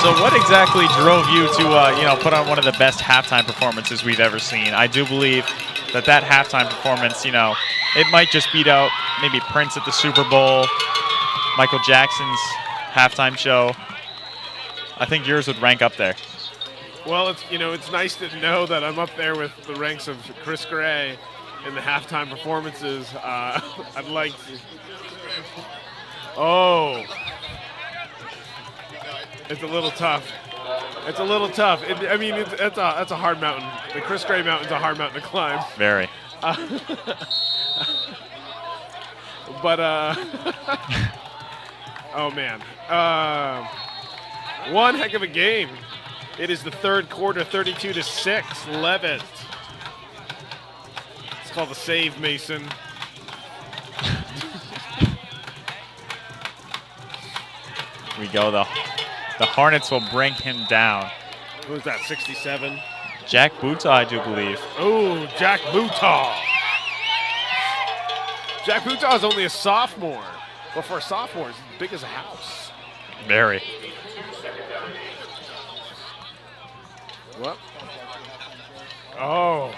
So what exactly drove you to put on one of the best halftime performances we've ever seen? I do believe that halftime performance, it might just beat out maybe Prince at the Super Bowl, Michael Jackson's halftime show. I think yours would rank up there. Well, it's nice to know that I'm up there with the ranks of Chris Gray in the halftime performances. I'd like to. Oh, it's a little tough. It's a little tough. That's a hard mountain. The Chris Gray Mountain's a hard mountain to climb. Very. But oh man, one heck of a game. It is the third quarter, 32-6, Leavitt. It's called the save, Mason. We go. The Hornets will bring him down. Who's that, 67? Jack Buta, I do believe. Oh, Jack Buta. Jack Buta is only a sophomore. But for a sophomore, it's as big as a house. Very. What? Oh.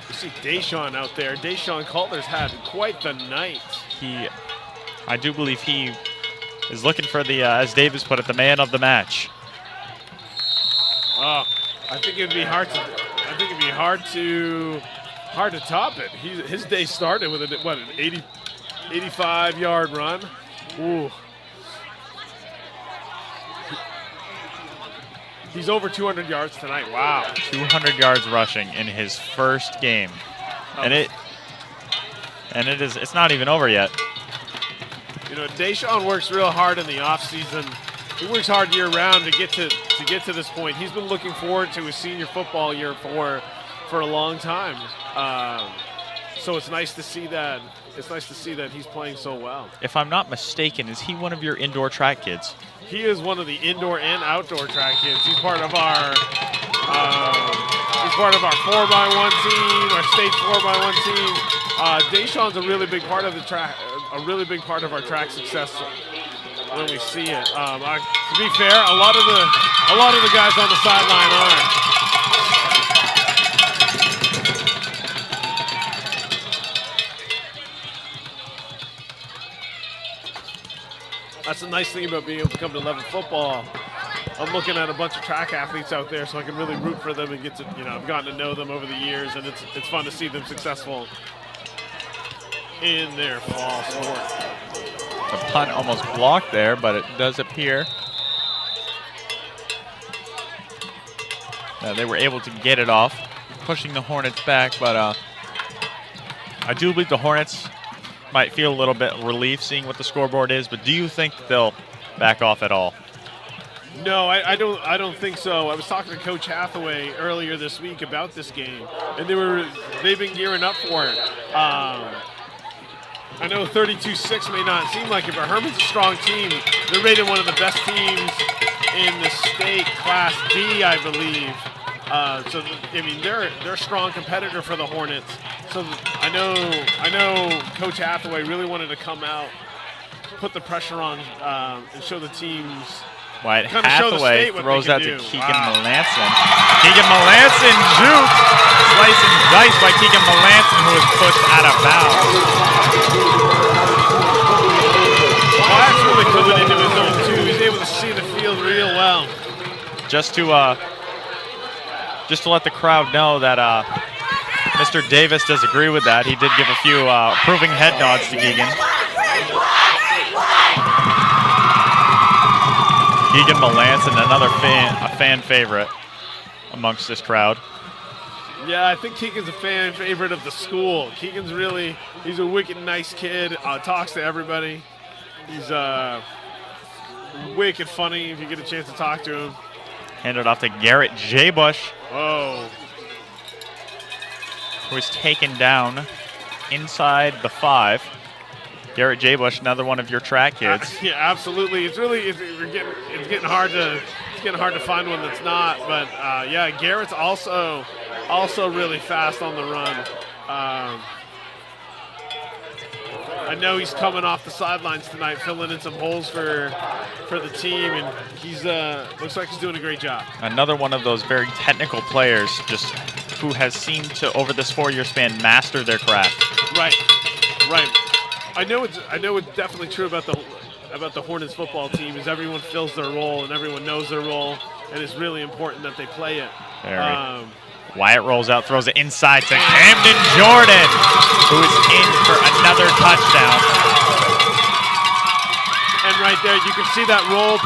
You see Deshaun out there. Deshaun Coulter's had quite the night. I do believe he is looking for the, as Davis put it, the man of the match. Oh, I think it'd be hard to. I think it'd be hard to top it. His day started with an 85-yard run. Ooh. He's over 200 yards tonight. Wow. 200 yards rushing in his first game. It's not even over yet. Deshaun works real hard in the offseason. He works hard year-round to get to to get to this point. He's been looking forward to his senior football year for a long time. So it's nice to see that. It's nice to see that he's playing so well. If I'm not mistaken, is he one of your indoor track kids? He is one of the indoor and outdoor track kids. He's part of our 4x1 team, our state 4x1 team. Deshaun's a really big part of the track, a really big part of our track success when we see it. To be fair, a lot of the guys on the sideline are. That's the nice thing about being able to come to Leavitt Football. I'm looking at a bunch of track athletes out there, so I can really root for them and get to, I've gotten to know them over the years, and it's fun to see them successful in their fall sport. The punt almost blocked there, but it does appear that they were able to get it off, pushing the Hornets back, but I do believe the Hornets might feel a little bit relief seeing what the scoreboard is, but do you think they'll back off at all? No, I don't think so. I was talking to Coach Hathaway earlier this week about this game, and they've been gearing up for it. I know 32-6 may not seem like it, but Hermon's a strong team. They're rated one of the best teams in the state, Class D, I believe. So I mean, they're a strong competitor for the Hornets. So I know Coach Hathaway really wanted to come out, put the pressure on, and show the teams. Wyatt Hathaway throws out to Keegan Melanson. Keegan Melanson jukes, slice and dice by Keegan Melanson, who is pushed out of bounds. Wyatt's really coming into his own too. He's able to see the field real well. Just to let the crowd know that Mr. Davis does agree with that. He did give a few approving head nods to Keegan. Keegan Melanson, another fan favorite amongst this crowd. Yeah, I think Keegan's a fan favorite of the school. Keegan's he's a wicked nice kid, talks to everybody. He's wicked funny if you get a chance to talk to him. Handed off to Garrett J. Bush. Oh. Who was taken down inside the 5. Garrett J. Bush, another one of your track kids. Yeah, absolutely. It's getting hard to find one that's not. But yeah, Garrett's also really fast on the run. I know he's coming off the sidelines tonight, filling in some holes for the team, and he's looks like he's doing a great job. Another one of those very technical players, just who has seemed to, over this 4-year span, master their craft. Right. I know it's definitely true about the Hornets football team is everyone fills their role and everyone knows their role, and it's really important that they play it. Wyatt rolls out, throws it inside to Camden Jordan, who is in for another touchdown. And right there, you can see that role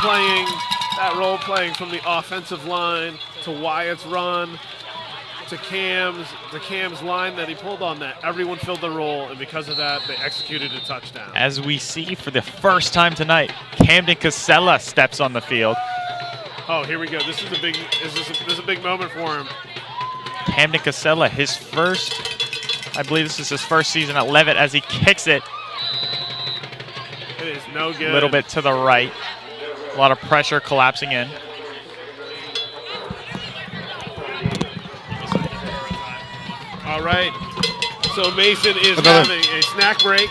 playing from the offensive line to Wyatt's run to Cam's line that he pulled on that. Everyone filled their role, and because of that, they executed a touchdown. As we see for the first time tonight, Camden Casella steps on the field. Oh, here we go. This is a big moment for him. Camden Casella, I believe this is his first season at Leavitt as he kicks it. It is no good. A little bit to the right. A lot of pressure collapsing in. All right. So Mason is having a snack break.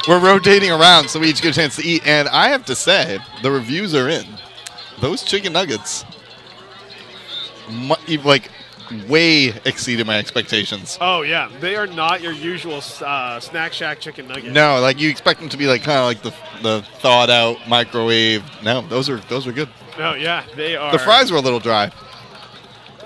We're rotating around so we each get a chance to eat. And I have to say, the reviews are in. Those chicken nuggets, way exceeded my expectations. Oh, yeah. They are not your usual Snack Shack chicken nuggets. No, you expect them to be kind of like the thawed out microwave. No, those are good. No, yeah, they are. The fries were a little dry.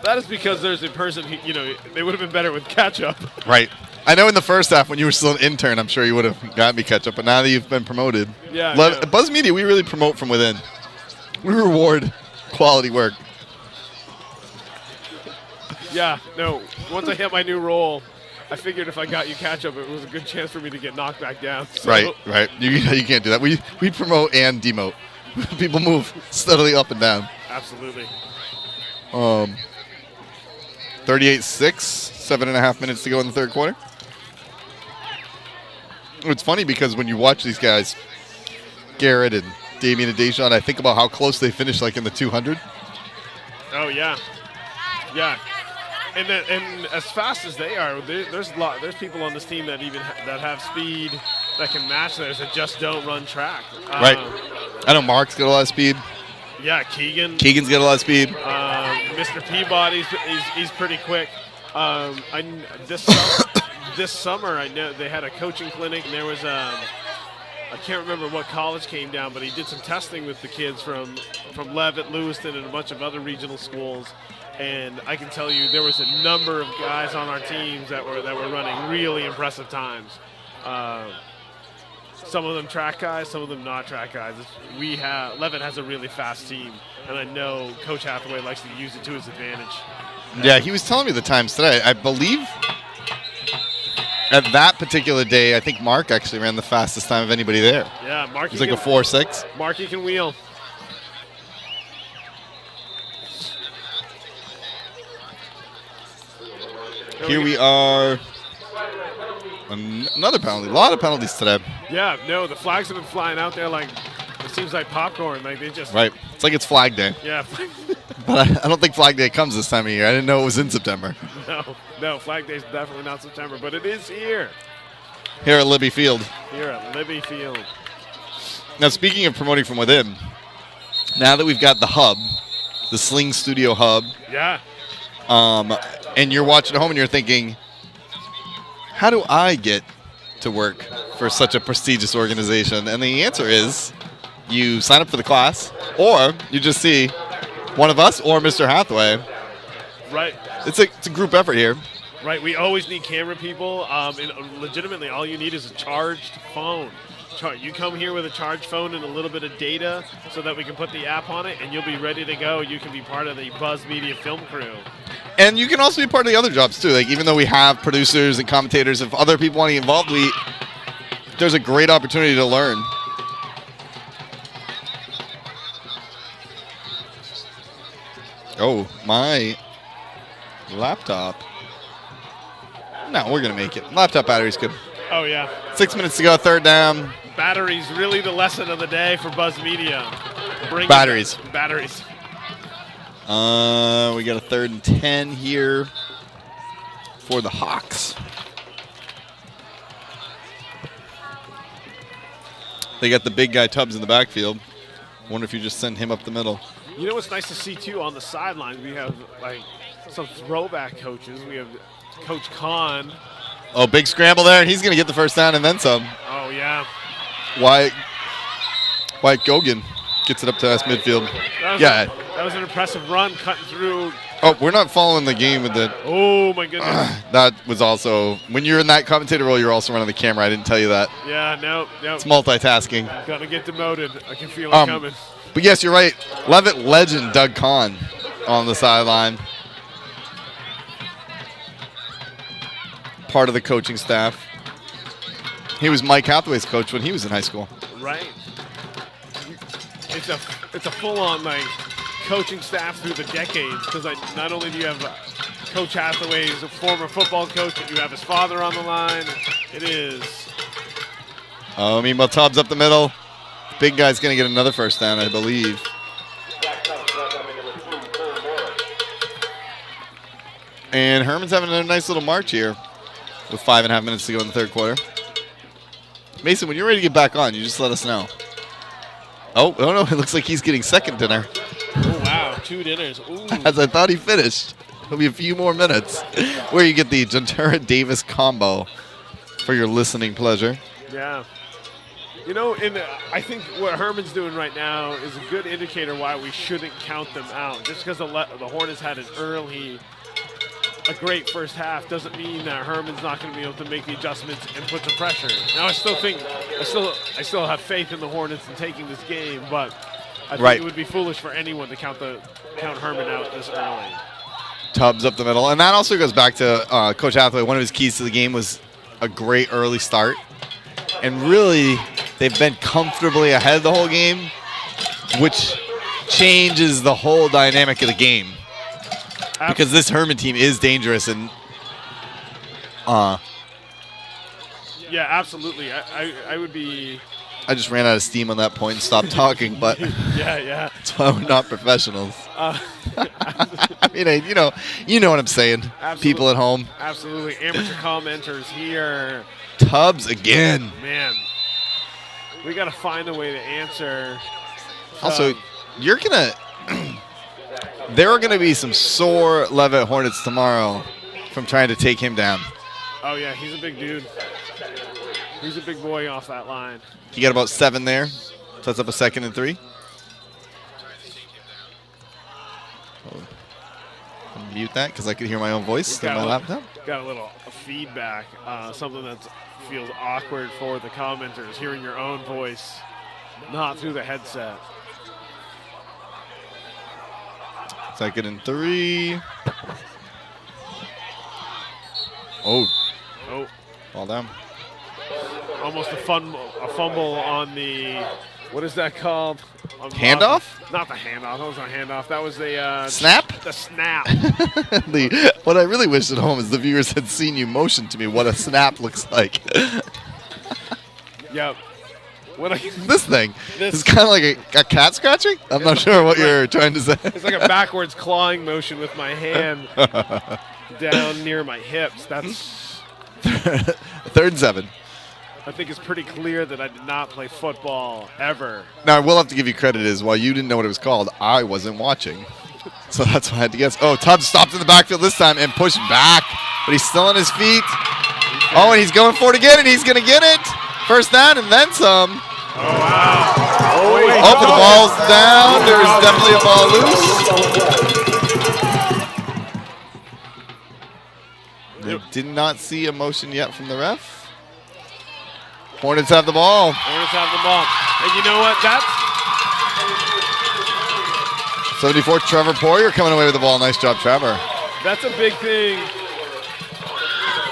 That is because there's a person who, they would have been better with ketchup. Right. I know in the first half when you were still an intern, I'm sure you would have got me ketchup, but now that you've been promoted. Yeah. Buzz Media, we really promote from within. We reward quality work. Yeah, no. Once I hit my new role, I figured if I got you ketchup, it was a good chance for me to get knocked back down. So. Right. You can't do that. We promote and demote. People move steadily up and down. Absolutely. 38-6, 7.5 minutes to go in the third quarter. It's funny because when you watch these guys, Garrett and Damien and Dejan, I think about how close they finished, like in the 200. Oh yeah, yeah. And as fast as they are, there's people on this team that that have speed that can match theirs that just don't run track. Right. I know Mark's got a lot of speed. Yeah, Keegan's got a lot of speed. Mr. Peabody's he's pretty quick. This summer, I know they had a coaching clinic, and there was I can't remember what college came down, but he did some testing with the kids from Leavitt, Lewiston, and a bunch of other regional schools. And I can tell you, there was a number of guys on our teams that were running really impressive times. Some of them track guys, some of them not track guys. Leavitt has a really fast team, and I know Coach Hathaway likes to use it to his advantage. Yeah, he was telling me the times today. I believe at that particular day, I think Mark actually ran the fastest time of anybody there. Yeah, Mark. He's like a 4.6. Marky can wheel. Here we are. Another penalty. A lot of penalties today. Yeah, no, the flags have been flying out there like it seems like popcorn. Like they just. Right. It's like it's Flag Day. Yeah. But I don't think Flag Day comes this time of year. I didn't know it was in September. No, Flag Day is definitely not September, but it is here. Here at Libby Field. Here at Libby Field. Now, speaking of promoting from within, now that we've got the hub, the Sling Studio hub. Yeah. And you're watching at home and you're thinking, how do I get to work for such a prestigious organization? And the answer is you sign up for the class, or you just see one of us or Mr. Hathaway. Right. It's a group effort here. Right. We always need camera people. And legitimately, all you need is a charged phone. You come here with a charged phone and a little bit of data so that we can put the app on it, and you'll be ready to go. You can be part of the Buzz Media film crew. And you can also be part of the other jobs, too. Like, even though we have producers and commentators, if other people want to get involved, there's a great opportunity to learn. Oh, my laptop. No, we're going to make it. Laptop battery's good. Oh, yeah. 6 minutes to go, third down. Batteries, really the lesson of the day for Buzz Media. Batteries. Batteries. We got a 3rd and 10 here for the Hawks. They got the big guy Tubbs in the backfield. Wonder if you just send him up the middle. You know what's nice to see, too, on the sidelines? We have, like, some throwback coaches. We have Coach Kahn. Oh, big scramble there, and he's going to get the first down and then some. Oh, yeah. Wyatt Gogan gets it up to us midfield. That was an impressive run, cutting through. Oh, we're not following the game with the. Oh, my goodness. That was also, when you're in that commentator role, you're also running the camera. I didn't tell you that. Yeah, no. It's multitasking. Gonna get demoted. I can feel it coming. But yes, you're right. Leavitt legend Doug Kahn on the sideline. Part of the coaching staff. He was Mike Hathaway's coach when he was in high school. Right. It's a full-on like coaching staff through the decades, because not only do you have Coach Hathaway, who's a former football coach, but you have his father on the line. It is. Oh, meanwhile, Tubbs up the middle. Big guy's going to get another first down, I believe. And Hermon's having a nice little march here with 5.5 minutes to go in the third quarter. Mason, when you're ready to get back on, you just let us know. Oh, no, it looks like he's getting second dinner. Oh, wow, 2 dinners. Ooh. As I thought he finished. It'll be a few more minutes where you get the Gentera Davis combo for your listening pleasure. Yeah. You know, I think what Hermon's doing right now is a good indicator why we shouldn't count them out. Just because the Hornets had a great first half doesn't mean that Hermon's not going to be able to make the adjustments and put the pressure. Now, I still have faith in the Hornets in taking this game, but I think it would be foolish for anyone to count Hermon out this early. Tubbs up the middle, and that also goes back to Coach Hathaway. One of his keys to the game was a great early start, and really they've been comfortably ahead the whole game, which changes the whole dynamic of the game. Because this Hermon team is dangerous and yeah, absolutely. I would be. I just ran out of steam on that point and stopped talking, but yeah. That's why we're not professionals. I mean, you know what I'm saying. Absolutely. People at home. Absolutely. Amateur commenters here. Tubbs again. Man, we got to find a way to answer. Also, you're going to – there are going to be some sore Leavitt Hornets tomorrow from trying to take him down. Oh, yeah, he's a big dude. He's a big boy off that line. You got about 7 there. Sets up a 2nd and 3. I'll mute that because I could hear my own voice on my laptop. Got a little feedback, something that feels awkward for the commenters, hearing your own voice, not through the headset. 2nd and 3. Oh. Ball down. Almost a fumble on the, what is that called? Handoff? Not the handoff. That was not a handoff. That was the snap? The snap. What I really wish at home is the viewers had seen you motion to me what a snap looks like. Yep. This thing is kind of like a cat scratching? I'm not sure what you're trying to say. It's like a backwards clawing motion with my hand down near my hips. That's 3rd and 7. I think it's pretty clear that I did not play football ever. Now, I will have to give you credit is while you didn't know what it was called, I wasn't watching. So that's why I had to guess. Oh, Tubbs stopped in the backfield this time and pushed back, but he's still on his feet. Oh, and he's going for it again, and he's going to get it. 1st down and then some. Oh, wow. Oh, the ball's down. There's definitely a ball loose. They did not see a motion yet from the ref. Hornets have the ball. Hornets have the ball. And you know what? That's 74, Trevor Poirier coming away with the ball. Nice job, Trevor. That's a big thing.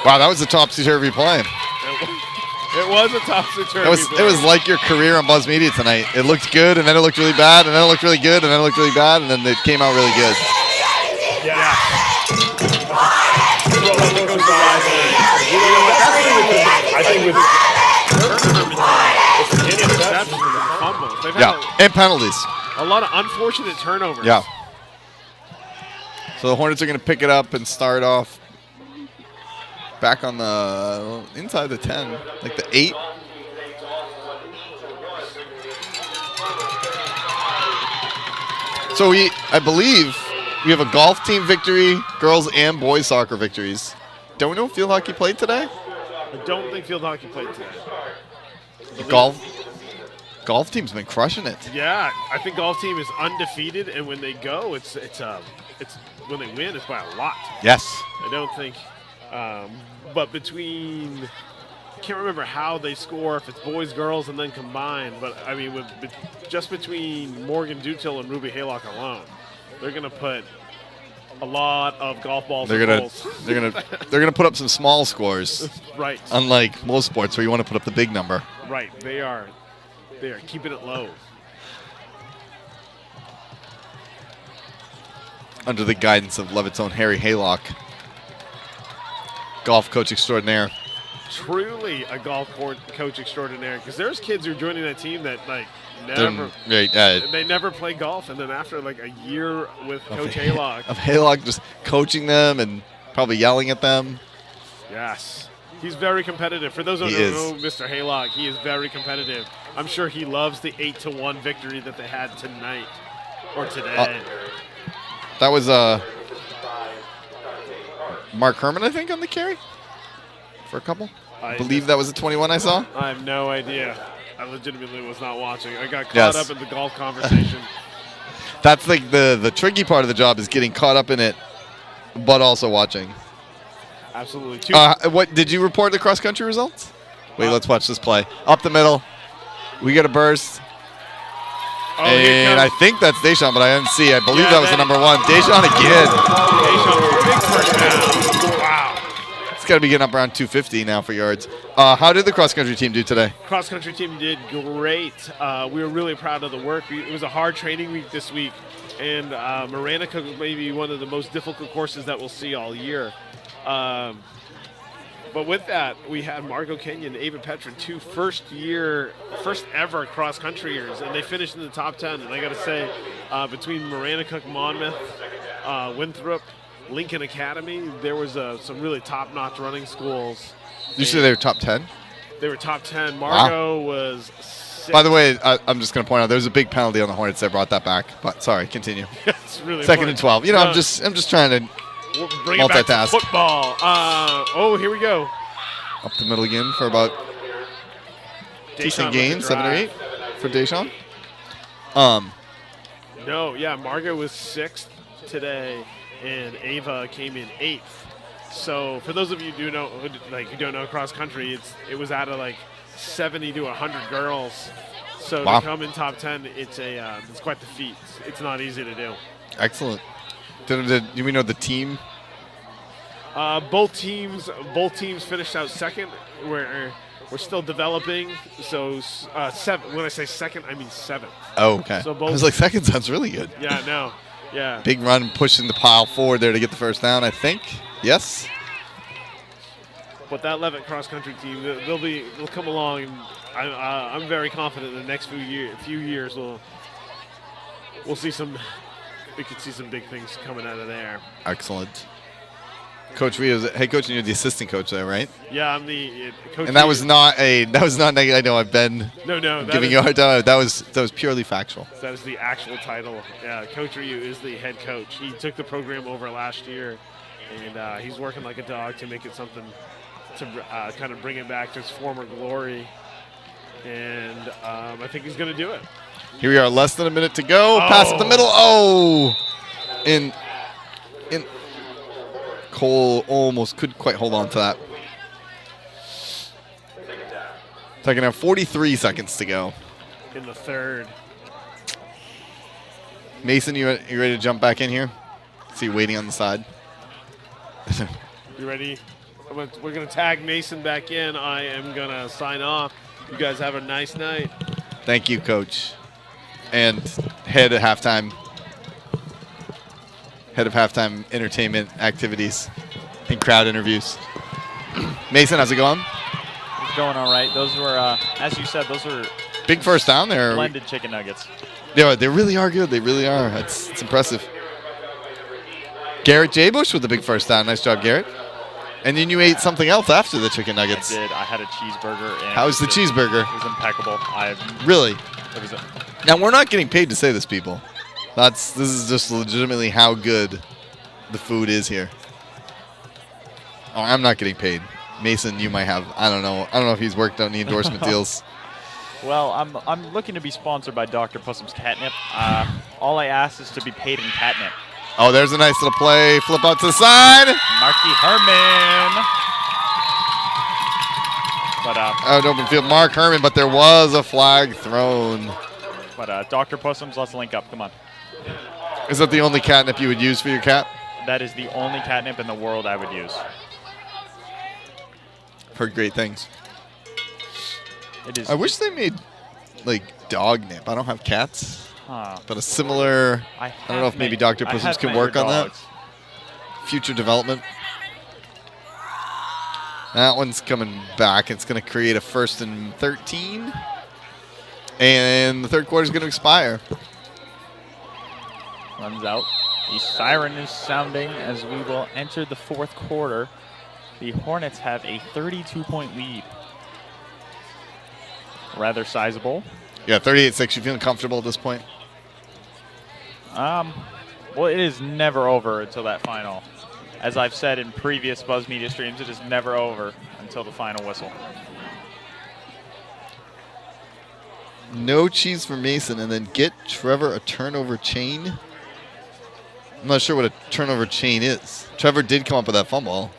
Wow, that was a topsy-turvy play. It was a topsy-turvy play. It was like your career on Buzz Media tonight. It looked good, and then it looked really bad, and then it looked really good, and then it looked really bad, and then it came out really good. Yeah. I think with And penalties. A lot of unfortunate turnovers. Yeah. So the Hornets are going to pick it up and start off back on the inside the 10, like the 8. So I believe we have a golf team victory, girls and boys soccer victories. Don't we know if field hockey played today? I don't think field hockey played today. The golf team's been crushing it. Yeah, I think golf team is undefeated, and when they go, it's when they win, it's by a lot. Yes. I don't think, but between, I can't remember how they score, if it's boys, girls, and then combined. But I mean, just between Morgan Dutil and Ruby Haylock alone, they're going to put a lot of golf balls. They're gonna put up some small scores. Right. Unlike most sports where you want to put up the big number. Right. They are keeping it low. Under the guidance of Leavitt's own Harry Haylock, golf coach extraordinaire. Truly a golf coach extraordinaire, because there's kids who are joining that team that they never play golf, and then after like a year with Coach Haylock. Of Haylock just coaching them and probably yelling at them. Yes. He's very competitive. For those who don't know Mr. Haylock, he is very competitive. I'm sure he loves the 8-1 victory that they had tonight or today. That was Mark Hermon, I think, on the carry for a couple. I believe that was a 21 I saw. I have no idea. I legitimately was not watching. I got caught up in the golf conversation. That's like the tricky part of the job is getting caught up in it, but also watching. Absolutely. What did you report the cross country results? Wait, let's watch this play. Up the middle. We get a burst. Oh, and I think that's Deshaun, but I didn't see. I believe that was the number 1. Deshaun again. Deshaun, big first down. Wow. It's got to be getting up around 250 now for yards. How did the cross-country team do today? Cross-country team did great. We were really proud of the work. It was a hard training week this week, and Maranacook may be one of the most difficult courses that we'll see all year. But with that, we had Margot Kenyon and Ava Petrin, two first ever cross-countryers, and they finished in the top 10. And I got to say, between Maranacook, Monmouth, Winthrop, Lincoln Academy, there was some really top-notch running schools. You say they were top 10? They were top 10. Margot was 6. By the way, I'm just going to point out there was a big penalty on the Hornets. They brought that back. But sorry, continue. It's really Second and 12. You know, I'm just trying to bring it back to multitask. Football. Here we go. Up the middle again for about decent gain, 7 or 8 for Deshaun. No, yeah, Margot was 6th today, and Ava came in 8th. So for those of you who don't know cross country, it was out of like 70 to 100 girls. So to come in top 10, it's quite the feat. It's not easy to do. Excellent. Do we know the team? Both teams finished out second. We're still developing. So 7. When I say second, I mean 7th. Oh, okay. So I was like, second sounds really good. Yeah, no. Yeah. Big run pushing the pile forward there to get the first down, I think. Yes. But that Leavitt cross-country team, they'll come along, and I'm very confident in the next few years we could see some big things coming out of there. Excellent. Coach Rhea, hey coach, and you're the assistant coach there, right? Yeah, I'm the coach. And that was not negative. I know I've been giving you a hard time. That was purely factual. That is the actual title. Yeah, Coach Ryu is the head coach. He took the program over last year, and he's working like a dog to make it something to kind of bring it back to its former glory. And I think he's going to do it. Here we are, less than a minute to go. Pass up the middle. Oh, in. Cole almost couldn't quite hold on to that. Second half, 43 seconds to go. In the third. Mason, you ready to jump back in here? See you waiting on the side. You ready? We're going to tag Mason back in. I am going to sign off. You guys have a nice night. Thank you, Coach. And head of halftime entertainment activities and crowd interviews. Mason, how's it going? It's going all right. Those were, as you said, those are big first down there. Blended chicken nuggets. Yeah, they really are good. They really are. It's impressive. Garrett J. Bush with the big first down. Nice job, Garrett. And then you ate something else after the chicken nuggets. I did. I had a cheeseburger. And how was the cheeseburger? It was impeccable. Really? Now, we're not getting paid to say this, people. This is just legitimately how good the food is here. Oh, I'm not getting paid. Mason, you might have. I don't know if he's worked on the endorsement deals. Well, I'm looking to be sponsored by Dr. Pussum's Catnip. All I ask is to be paid in catnip. Oh, there's a nice little play. Flip out to the side. Marky Hermon. But out open field, Mark Hermon, but there was a flag thrown. But Dr. Pussum's, let's link up. Come on. Is that the only catnip you would use for your cat? That is the only catnip in the world I would use. Heard great things. It is. I wish they made like dog nip. I don't have cats, huh. But a similar. I don't know if maybe Dr. Pussums can work on that. Future development. That one's coming back. It's going to create a 1st and 13. And the third quarter is going to expire. Runs out. The siren is sounding as we will enter the fourth quarter. The Hornets have a 32-point lead. Rather sizable. Yeah, 38-6. You feeling comfortable at this point? Well, it is never over until that final. As I've said in previous Buzz Media streams, it is never over until the final whistle. No cheese for Mason, and then get Trevor a turnover chain. I'm not sure what a turnover chain is. Trevor did come up with that fumble.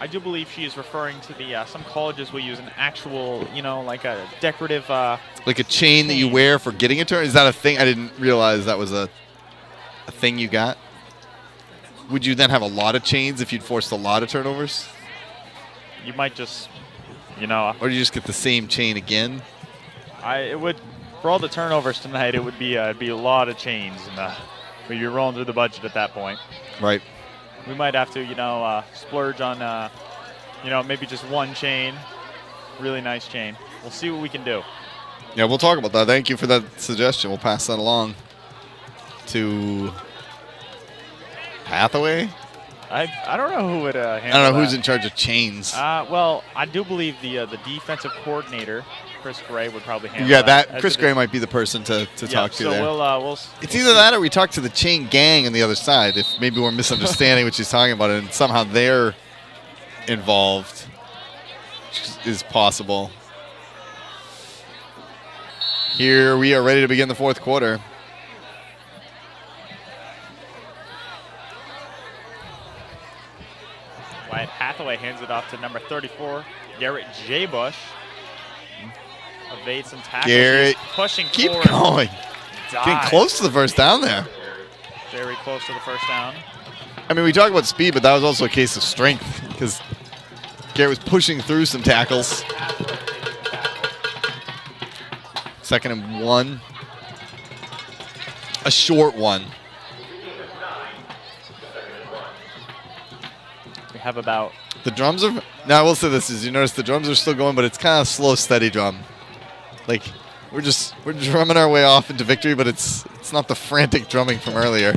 I do believe she is referring to the, some colleges will use an actual, like a decorative. Like a chain that you wear for getting a turn? Is that a thing? I didn't realize that was a thing you got. would you then have a lot of chains if you'd forced a lot of turnovers? You might just, you know. Or do you just get the same chain again? It would, for all the turnovers tonight, it would be a lot of chains, and we'd be rolling through the budget at that point. Right. We might have to, you know, splurge on, you know, maybe just one chain, really nice chain. We'll see what we can do. Yeah, we'll talk about that. Thank you for that suggestion. We'll pass that along to Hathaway. I don't know who would handle I don't know who's that. in charge of chains. Well, I do believe the defensive coordinator, Chris Gray, would probably handle that. Yeah, that Chris Gray might be the person to talk to so there. We'll it's either that or we talk to the chain gang on the other side. If maybe we're misunderstanding what she's talking about, and somehow they're involved, which is possible. Here we are ready to begin the fourth quarter. Wyatt Hathaway hands it off to number 34, Garrett J. Bush. Evades some tackles. Garrett, He's pushing keep forward. going. Getting close to the first down there. Very close to the first down. I mean, we talk about speed, but that was also a case of strength because Garrett was pushing through some tackles. 2nd and 1. A short one. We have about... The drums are... Now, I will say this, is you notice the drums are still going, but it's kind of slow, steady drum. Like, we're drumming our way off into victory, but it's not the frantic drumming from earlier.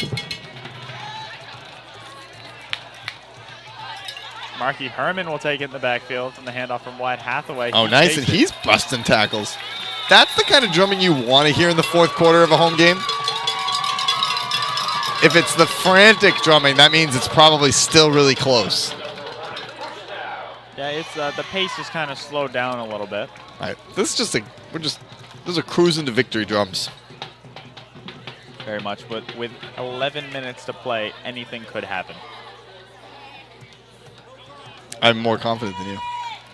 Marky Hermon will take it in the backfield from the handoff from Wyatt Hathaway. Oh, nice, and he's busting tackles. That's the kind of drumming you want to hear in the fourth quarter of a home game. If it's the frantic drumming, that means it's probably still really close. Yeah, it's the pace is kind of slowed down a little bit. All right, this is those are cruising to victory drums. Very much, but with 11 minutes to play, anything could happen. I'm more confident than you.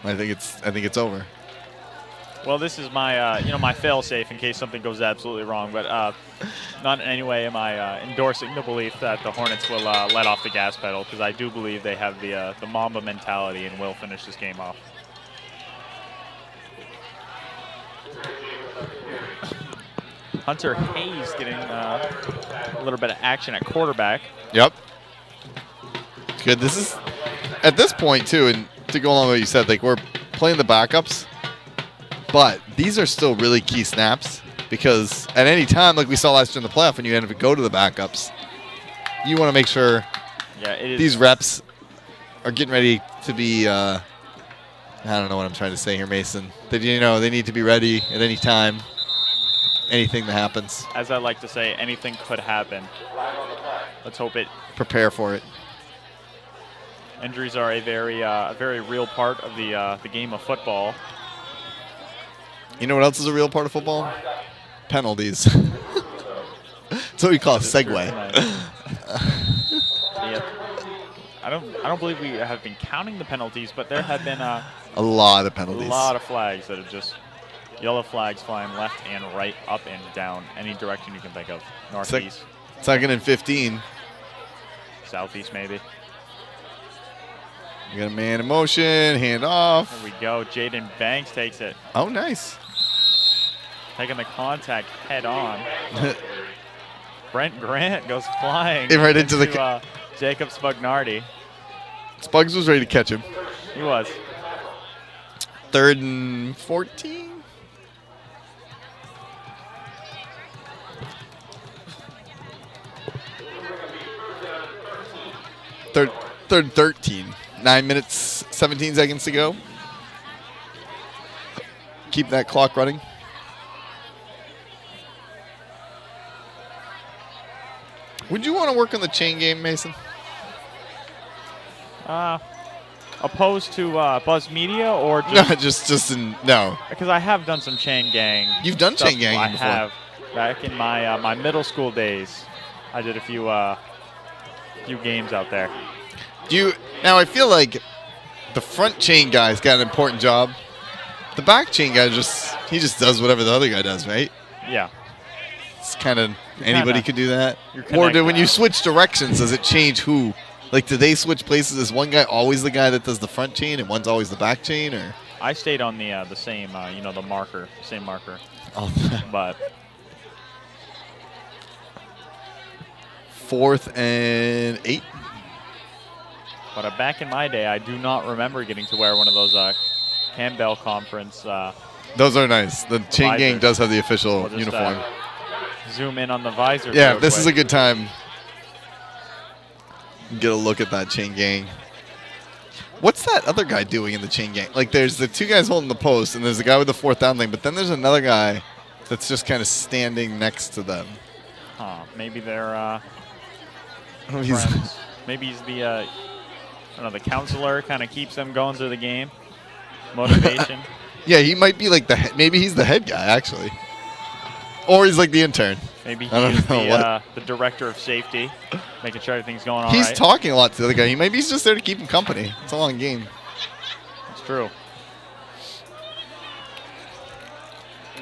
I think it's over. Well, this is my my fail-safe in case something goes absolutely wrong, but not in any way am I endorsing the belief that the Hornets will let off the gas pedal, because I do believe they have the Mamba mentality and will finish this game off. Hunter Hayes getting a little bit of action at quarterback. Yep. Good. This is at this point too, and to go along with what you said, like we're playing the backups, but these are still really key snaps because at any time, like we saw last year in the playoff, when you end up go to the backups, you want to make sure these reps are getting ready to be. I don't know what I'm trying to say here, Mason. That they need to be ready at any time. Anything that happens. As I like to say, anything could happen. Let's hope it. Prepare for it. Injuries are a very real part of the game of football. You know what else is a real part of football? Penalties. That's what we call a segue. Yep. I don't believe we have been counting the penalties, but there have been a lot of penalties. A lot of flags that are just yellow flags flying left and right, up and down, any direction you can think of. Northeast. 2nd and 15. Southeast, maybe. We got a man in motion, hand off. There we go. Jaden Banks takes it. Oh, nice. Taking the contact head on. Brent Grant goes flying. Right into the Jacob Spugnardi. Spugs was ready to catch him. He was. 3rd and 14. Third 13. 9 minutes, 17 seconds to go. Keep that clock running. Would you want to work on the chain game, Mason? Opposed to Buzz Media or just no. Because I have done some chain gang. You've done chain gang before. I have. Back in my my middle school days, I did a few games out there. Now I feel like the front chain guy's got an important job. The back chain guy just does whatever the other guy does, right? Yeah. It's kind of anybody could do that. Or when you switch directions, does it change who Like, do they switch places? Is one guy always the guy that does the front chain and one's always the back chain? Or I stayed on the same, the marker, same marker. Oh. But 4th and 8. But back in my day, I do not remember getting to wear one of those Campbell Conference. Those are nice. The chain gang visors. does have the official We'll just, uniform. Zoom in on the visor. Yeah, real this is quick. a good time. Get a look at that chain gang. What's that other guy doing in the chain gang? Like, there's the 2 guys holding the post, and there's the guy with the 4th down thing, but then there's another guy that's just kind of standing next to them. Huh, maybe they're He's- friends. Maybe he's the the counselor, kind of keeps them going through the game. Motivation. Yeah, he might be like maybe he's the head guy, actually. Or he's like the intern. Maybe I don't he's know the director of safety, making sure everything's going all right. He's talking a lot to the other guy. Maybe he's just there to keep him company. It's a long game. It's true.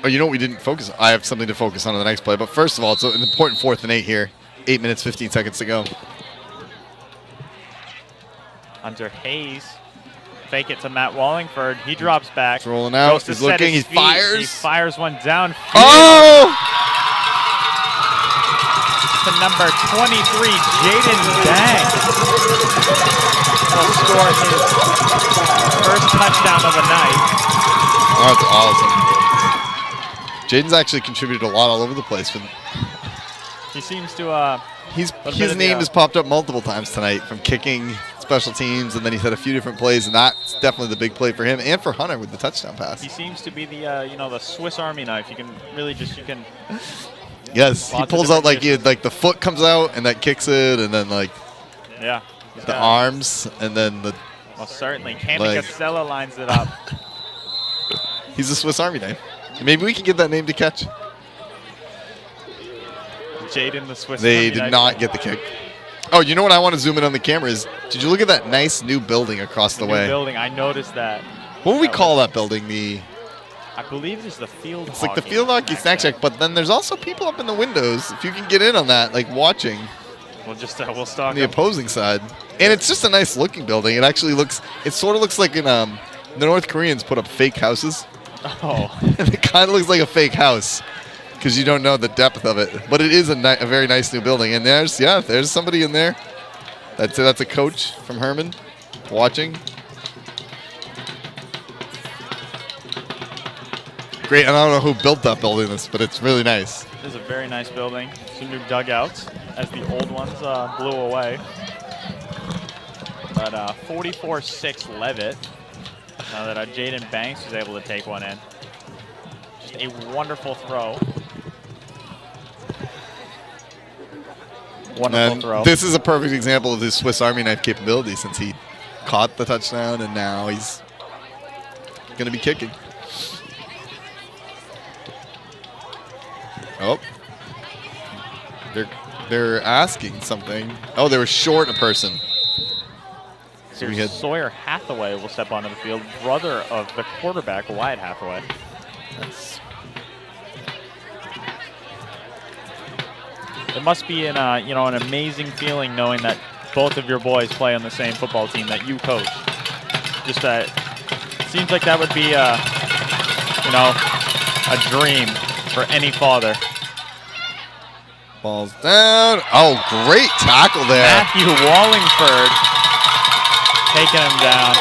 Oh, you know what we didn't focus on? I have something to focus on in the next play. But first of all, it's an important 4th and 8 here. 8 minutes, 15 seconds to go. Hunter Hayes. Fake it to Matt Wallingford. He drops back. He's rolling out. Goes to He's set looking. his He feet. fires. He fires one down. Oh! To number 23, Jaden Banks. Will score his first touchdown of the night. Oh, that's awesome. Jaden's actually contributed a lot all over the place. He seems to. His name has popped up multiple times tonight, from kicking, special teams, and then he's had a few different plays, and that's definitely the big play for him and for Hunter with the touchdown pass. He seems to be the the Swiss Army knife. You can really Yes, he Lots of pulls out different like the foot comes out and that kicks it, and then like yeah, the arms, and then the. Well, certainly, Cami leg. Casella lines it up. He's a Swiss Army knife. Maybe we can get that name to catch. Jaden the Swiss. They Army did knife. not get the kick. Oh, you know what I want to zoom in on the camera is? Did you look at that nice new building across the New way? building. I noticed that. What would we call that building? I believe it's the field. It's like the field hockey snack shack, but then there's also people up in the windows. If you can get in on that, like watching. We'll stalk on the them. opposing side, and it's just a nice looking building. It actually looks. It sort of looks like the North Koreans put up fake houses. Oh. And it kind of looks like a fake house because you don't know the depth of it. But it is a very nice new building, and there's somebody in there. That's a coach from Hermon watching. Great, and I don't know who built that building, but it's really nice. This is a very nice building. Some new dugouts as the old ones blew away. But 44-6 Leavitt. Now that Jaden Banks was able to take one in. Just a wonderful throw. Wonderful And throw. this is a perfect example of his Swiss Army knife capability, since he caught the touchdown and now he's going to be kicking. Oh. They're asking something. Oh, they were short a person. So we had Sawyer Hathaway will step onto the field, brother of the quarterback, Wyatt Hathaway. It must be an amazing feeling knowing that both of your boys play on the same football team that you coach. Just seems like that would be a dream for any father. Ball's down. Oh, great tackle there. Matthew Wallingford taking him down.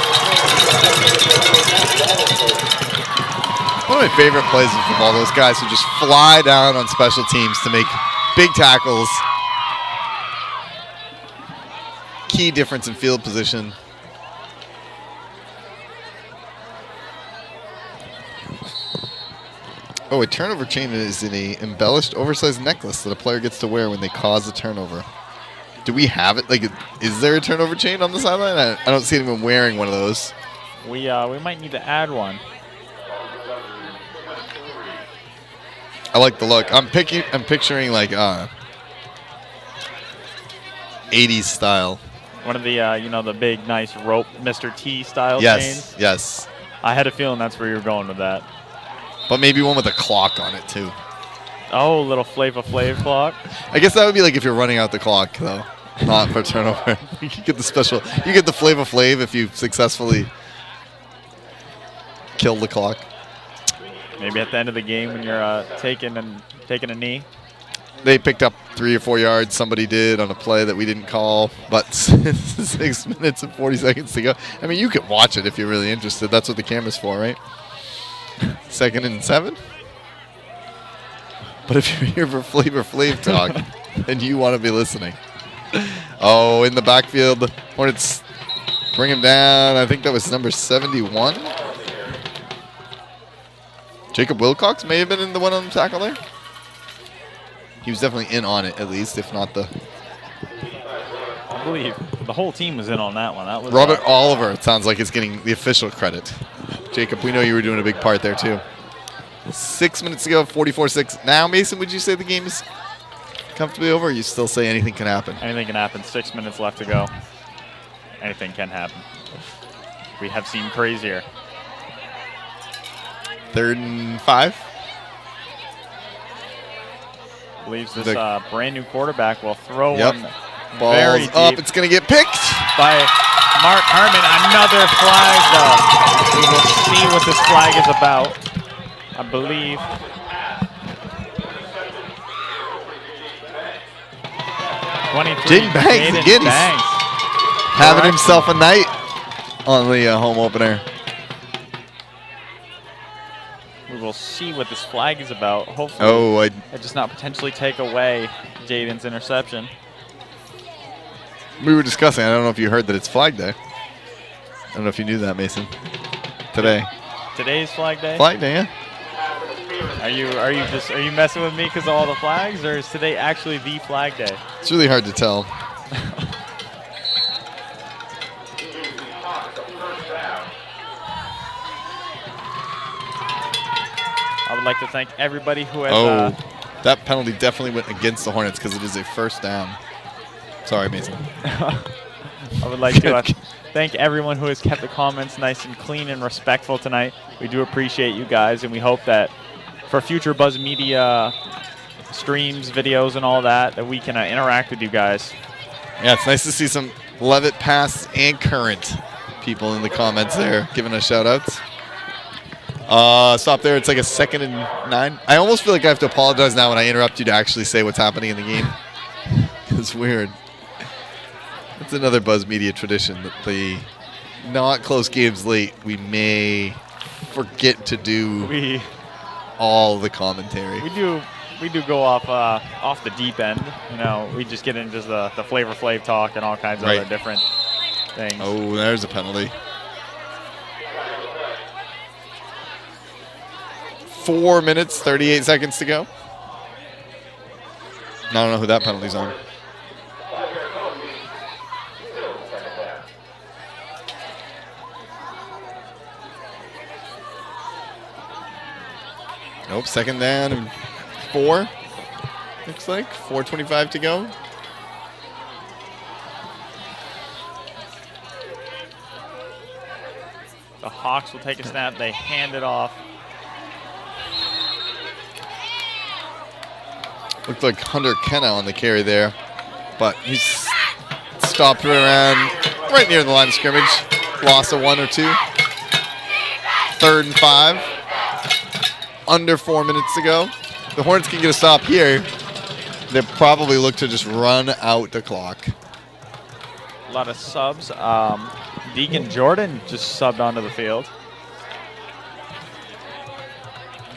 One of my favorite plays in football, those guys who just fly down on special teams to make big tackles. Key difference in field position. Oh, a turnover chain is in a embellished, oversized necklace that a player gets to wear when they cause a turnover. Do we have it? Like, is there a turnover chain on the sideline? I don't see anyone wearing one of those. We might need to add one. I like the look. I'm picturing like 80s style. One of the the big nice rope Mr. T style Yes, chains. yes. I had a feeling that's where you were going with that. But maybe one with a clock on it too. Oh, little Flava Flav clock. I guess that would be like if you're running out the clock though. Not for turnover. You get the special. You get the Flavor Flav if you successfully kill the clock. Maybe at the end of the game when you're taking a knee. They picked up 3 or 4 yards. Somebody did on a play that we didn't call, but 6 minutes and 40 seconds to go. I mean, you can watch it if you're really interested. That's what the camera's for, right? 2nd and 7. But if you're here for Flavor Flav talk, then you want to be listening. Oh, in the backfield, Hornets bring him down. I think that was number 71. Jacob Wilcox may have been in the one on the tackle there. He was definitely in on it, at least, if not the... I believe the whole team was in on that one. That was Robert Oliver, it sounds like, is getting the official credit. Jacob, we know you were doing a big part there, too. 6 minutes to go, 44-6. Now, Mason, would you say the game is comfortably over, or you still say anything can happen? Anything can happen. 6 minutes left to go. Anything can happen. We have seen crazier. 3rd and 5. Believes this brand new quarterback will throw one Ball's very deep. Up. It's going to get picked by Mark Hermon. Another flag, though. We will see what this flag is about. I believe. Jaden Banks again. Having himself a night on the home opener. We will see what this flag is about. Hopefully, it does not potentially take away Jaden's interception. We were discussing. I don't know if you heard that it's Flag Day. I don't know if you knew that, Mason. Today. Today's Flag Day. Flag Day, yeah. Are you messing with me because of all the flags, or is today actually the Flag Day? It's really hard to tell. I would like to thank everybody who has... that penalty definitely went against the Hornets because it is a first down. Sorry, Mason. I would like to thank everyone who has kept the comments nice and clean and respectful tonight. We do appreciate you guys, and we hope that for future Buzz Media streams, videos, and all that we can interact with you guys. Yeah, it's nice to see some Leavitt past and current people in the comments there giving us shout-outs. Stop there. It's like a 2nd and 9. I almost feel like I have to apologize now when I interrupt you to actually say what's happening in the game. It's weird. It's another Buzz Media tradition that the not close games late, we may forget to do all the commentary. We do go off the deep end. You know, we just get into the Flavor Flav talk and all kinds of other different things. Oh, there's a penalty. 4 minutes, 38 seconds to go. I don't know who that penalty's on. Nope, 2nd down and 4. Looks like 4:25 to go. The Hawks will take a snap. They hand it off. Looked like Hunter Kenna on the carry there, but he's stopped around right near the line of scrimmage. Loss of 1 or 2. 3rd and 5. Under 4 minutes to go. The Hornets can get a stop here. They probably look to just run out the clock. A lot of subs. Deacon Jordan just subbed onto the field.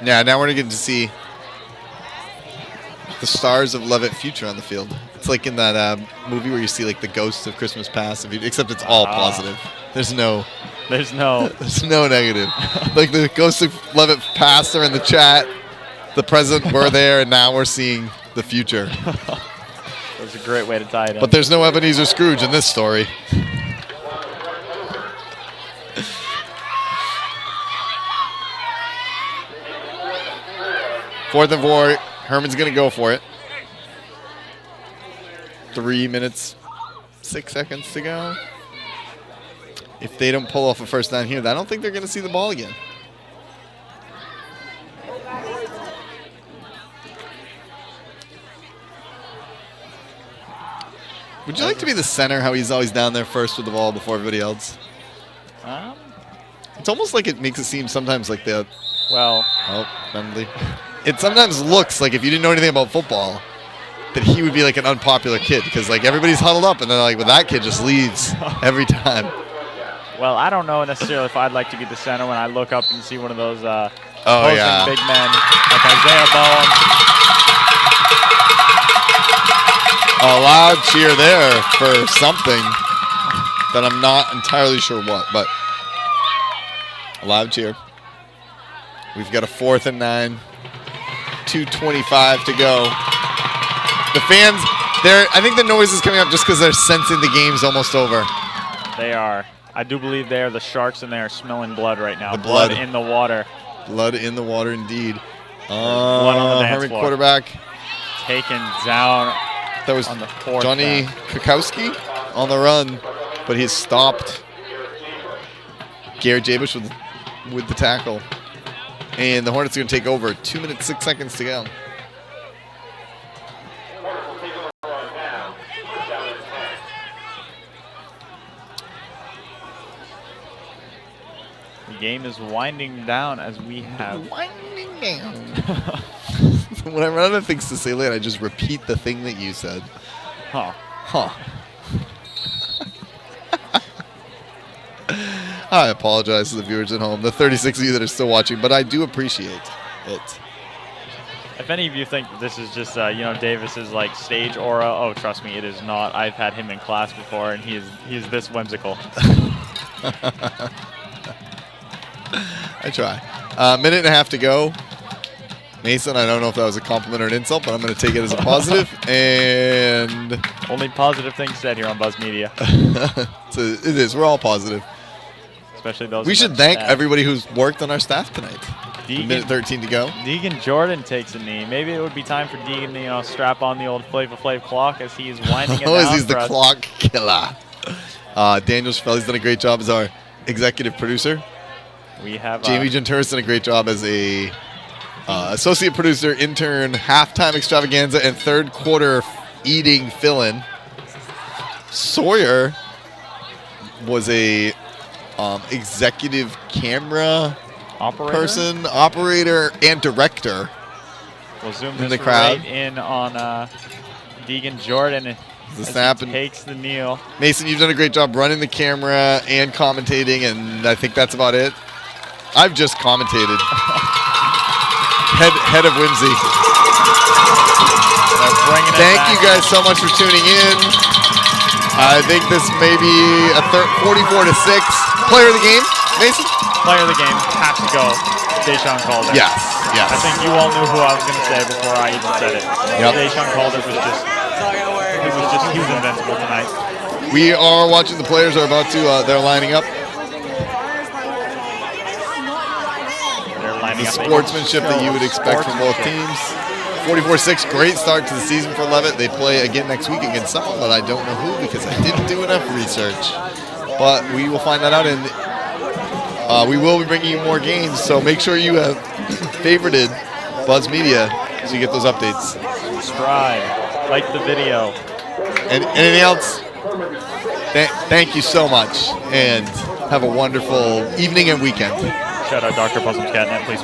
Yeah, now we're getting to see the stars of Leavitt future on the field. It's like in that movie where you see like the ghosts of Christmas past, except it's all positive. There's no negative. Like the ghosts of Leavitt past are in the chat. The present were there, and now we're seeing the future. That's a great way to tie it in. But there's no Ebenezer Scrooge in this story. Fourth and 4. Hermon's going to go for it. 3 minutes, 6 seconds to go. If they don't pull off a first down here, I don't think they're going to see the ball again. Would you like to be the center, how he's always down there first with the ball before everybody else? It's almost like it makes it seem sometimes like the... Well... Oh, Bentley. It sometimes looks like if you didn't know anything about football, that he would be like an unpopular kid because like everybody's huddled up and then like, well, that kid just leads every time. Well, I don't know necessarily if I'd like to be the center when I look up and see one of those oh, yeah. big men like Isaiah Bowen. A loud cheer there for something that I'm not entirely sure what, but a loud cheer. We've got a 4th and 9, 2:25 to go. The fans, I think the noise is coming up just because they're sensing the game's almost over. They are. I do believe they are the sharks and they are smelling blood right now. The blood in the water. Blood in the water, indeed. Blood on the dance Hermon floor. quarterback. Taken down. That was on the 4th Johnny Kukowski on the run, but he's stopped. Garrett Jabush with the tackle. And the Hornets are going to take over. 2 minutes, 6 seconds to go. The game is winding down as we have... Winding down. When I run out of things to say later, I just repeat the thing that you said. Huh. I apologize to the viewers at home, the 36 of you that are still watching, but I do appreciate it. If any of you think this is just, Davis's like stage aura, oh, trust me, it is not. I've had him in class before, and he is this whimsical. I try. Minute and a half to go. Mason, I don't know if that was a compliment or an insult, but I'm going to take it as a positive. And only positive things said here on Buzz Media. So it is. We're all positive. Especially those. We should thank everybody who's worked on our staff tonight. Minute 13 to go. Deegan Jordan takes a knee. Maybe it would be time for Deegan to strap on the old Flavor Flav clock as he is winding it down. As he's the clock killer. Daniel Schaffel's done a great job as our executive producer. We have Jamie Gentura's done a great job as a associate producer, intern, halftime extravaganza, and third quarter eating fill-in. Sawyer was a executive camera operator, and director. We'll zoom in this the crowd. Right in on Deegan Jordan. The snap and takes the kneel. Mason, you've done a great job running the camera and commentating, and I think that's about it. I've just commentated. Head of whimsy. Thank you guys so much for tuning in. I think this may be a 44-6. Player of the game, Mason? Player of the game has to go. Deshaun Calder. Yes. I think you all knew who I was going to say before I even said it. Yep. Deshaun Calder was just, he was invincible tonight. We are watching the players are about to, they're lining up. The sportsmanship that you would expect from both teams. 44-6, great start to the season for Leavitt. They play again next week against someone, but I don't know who because I didn't do enough research. But we will find that out, and we will be bringing you more games. So make sure you have favorited Buzz Media so you get those updates. Subscribe, like the video. And anything else? Thank you so much, and have a wonderful evening and weekend. Shout out Dr. Puzzle's Catnip, please.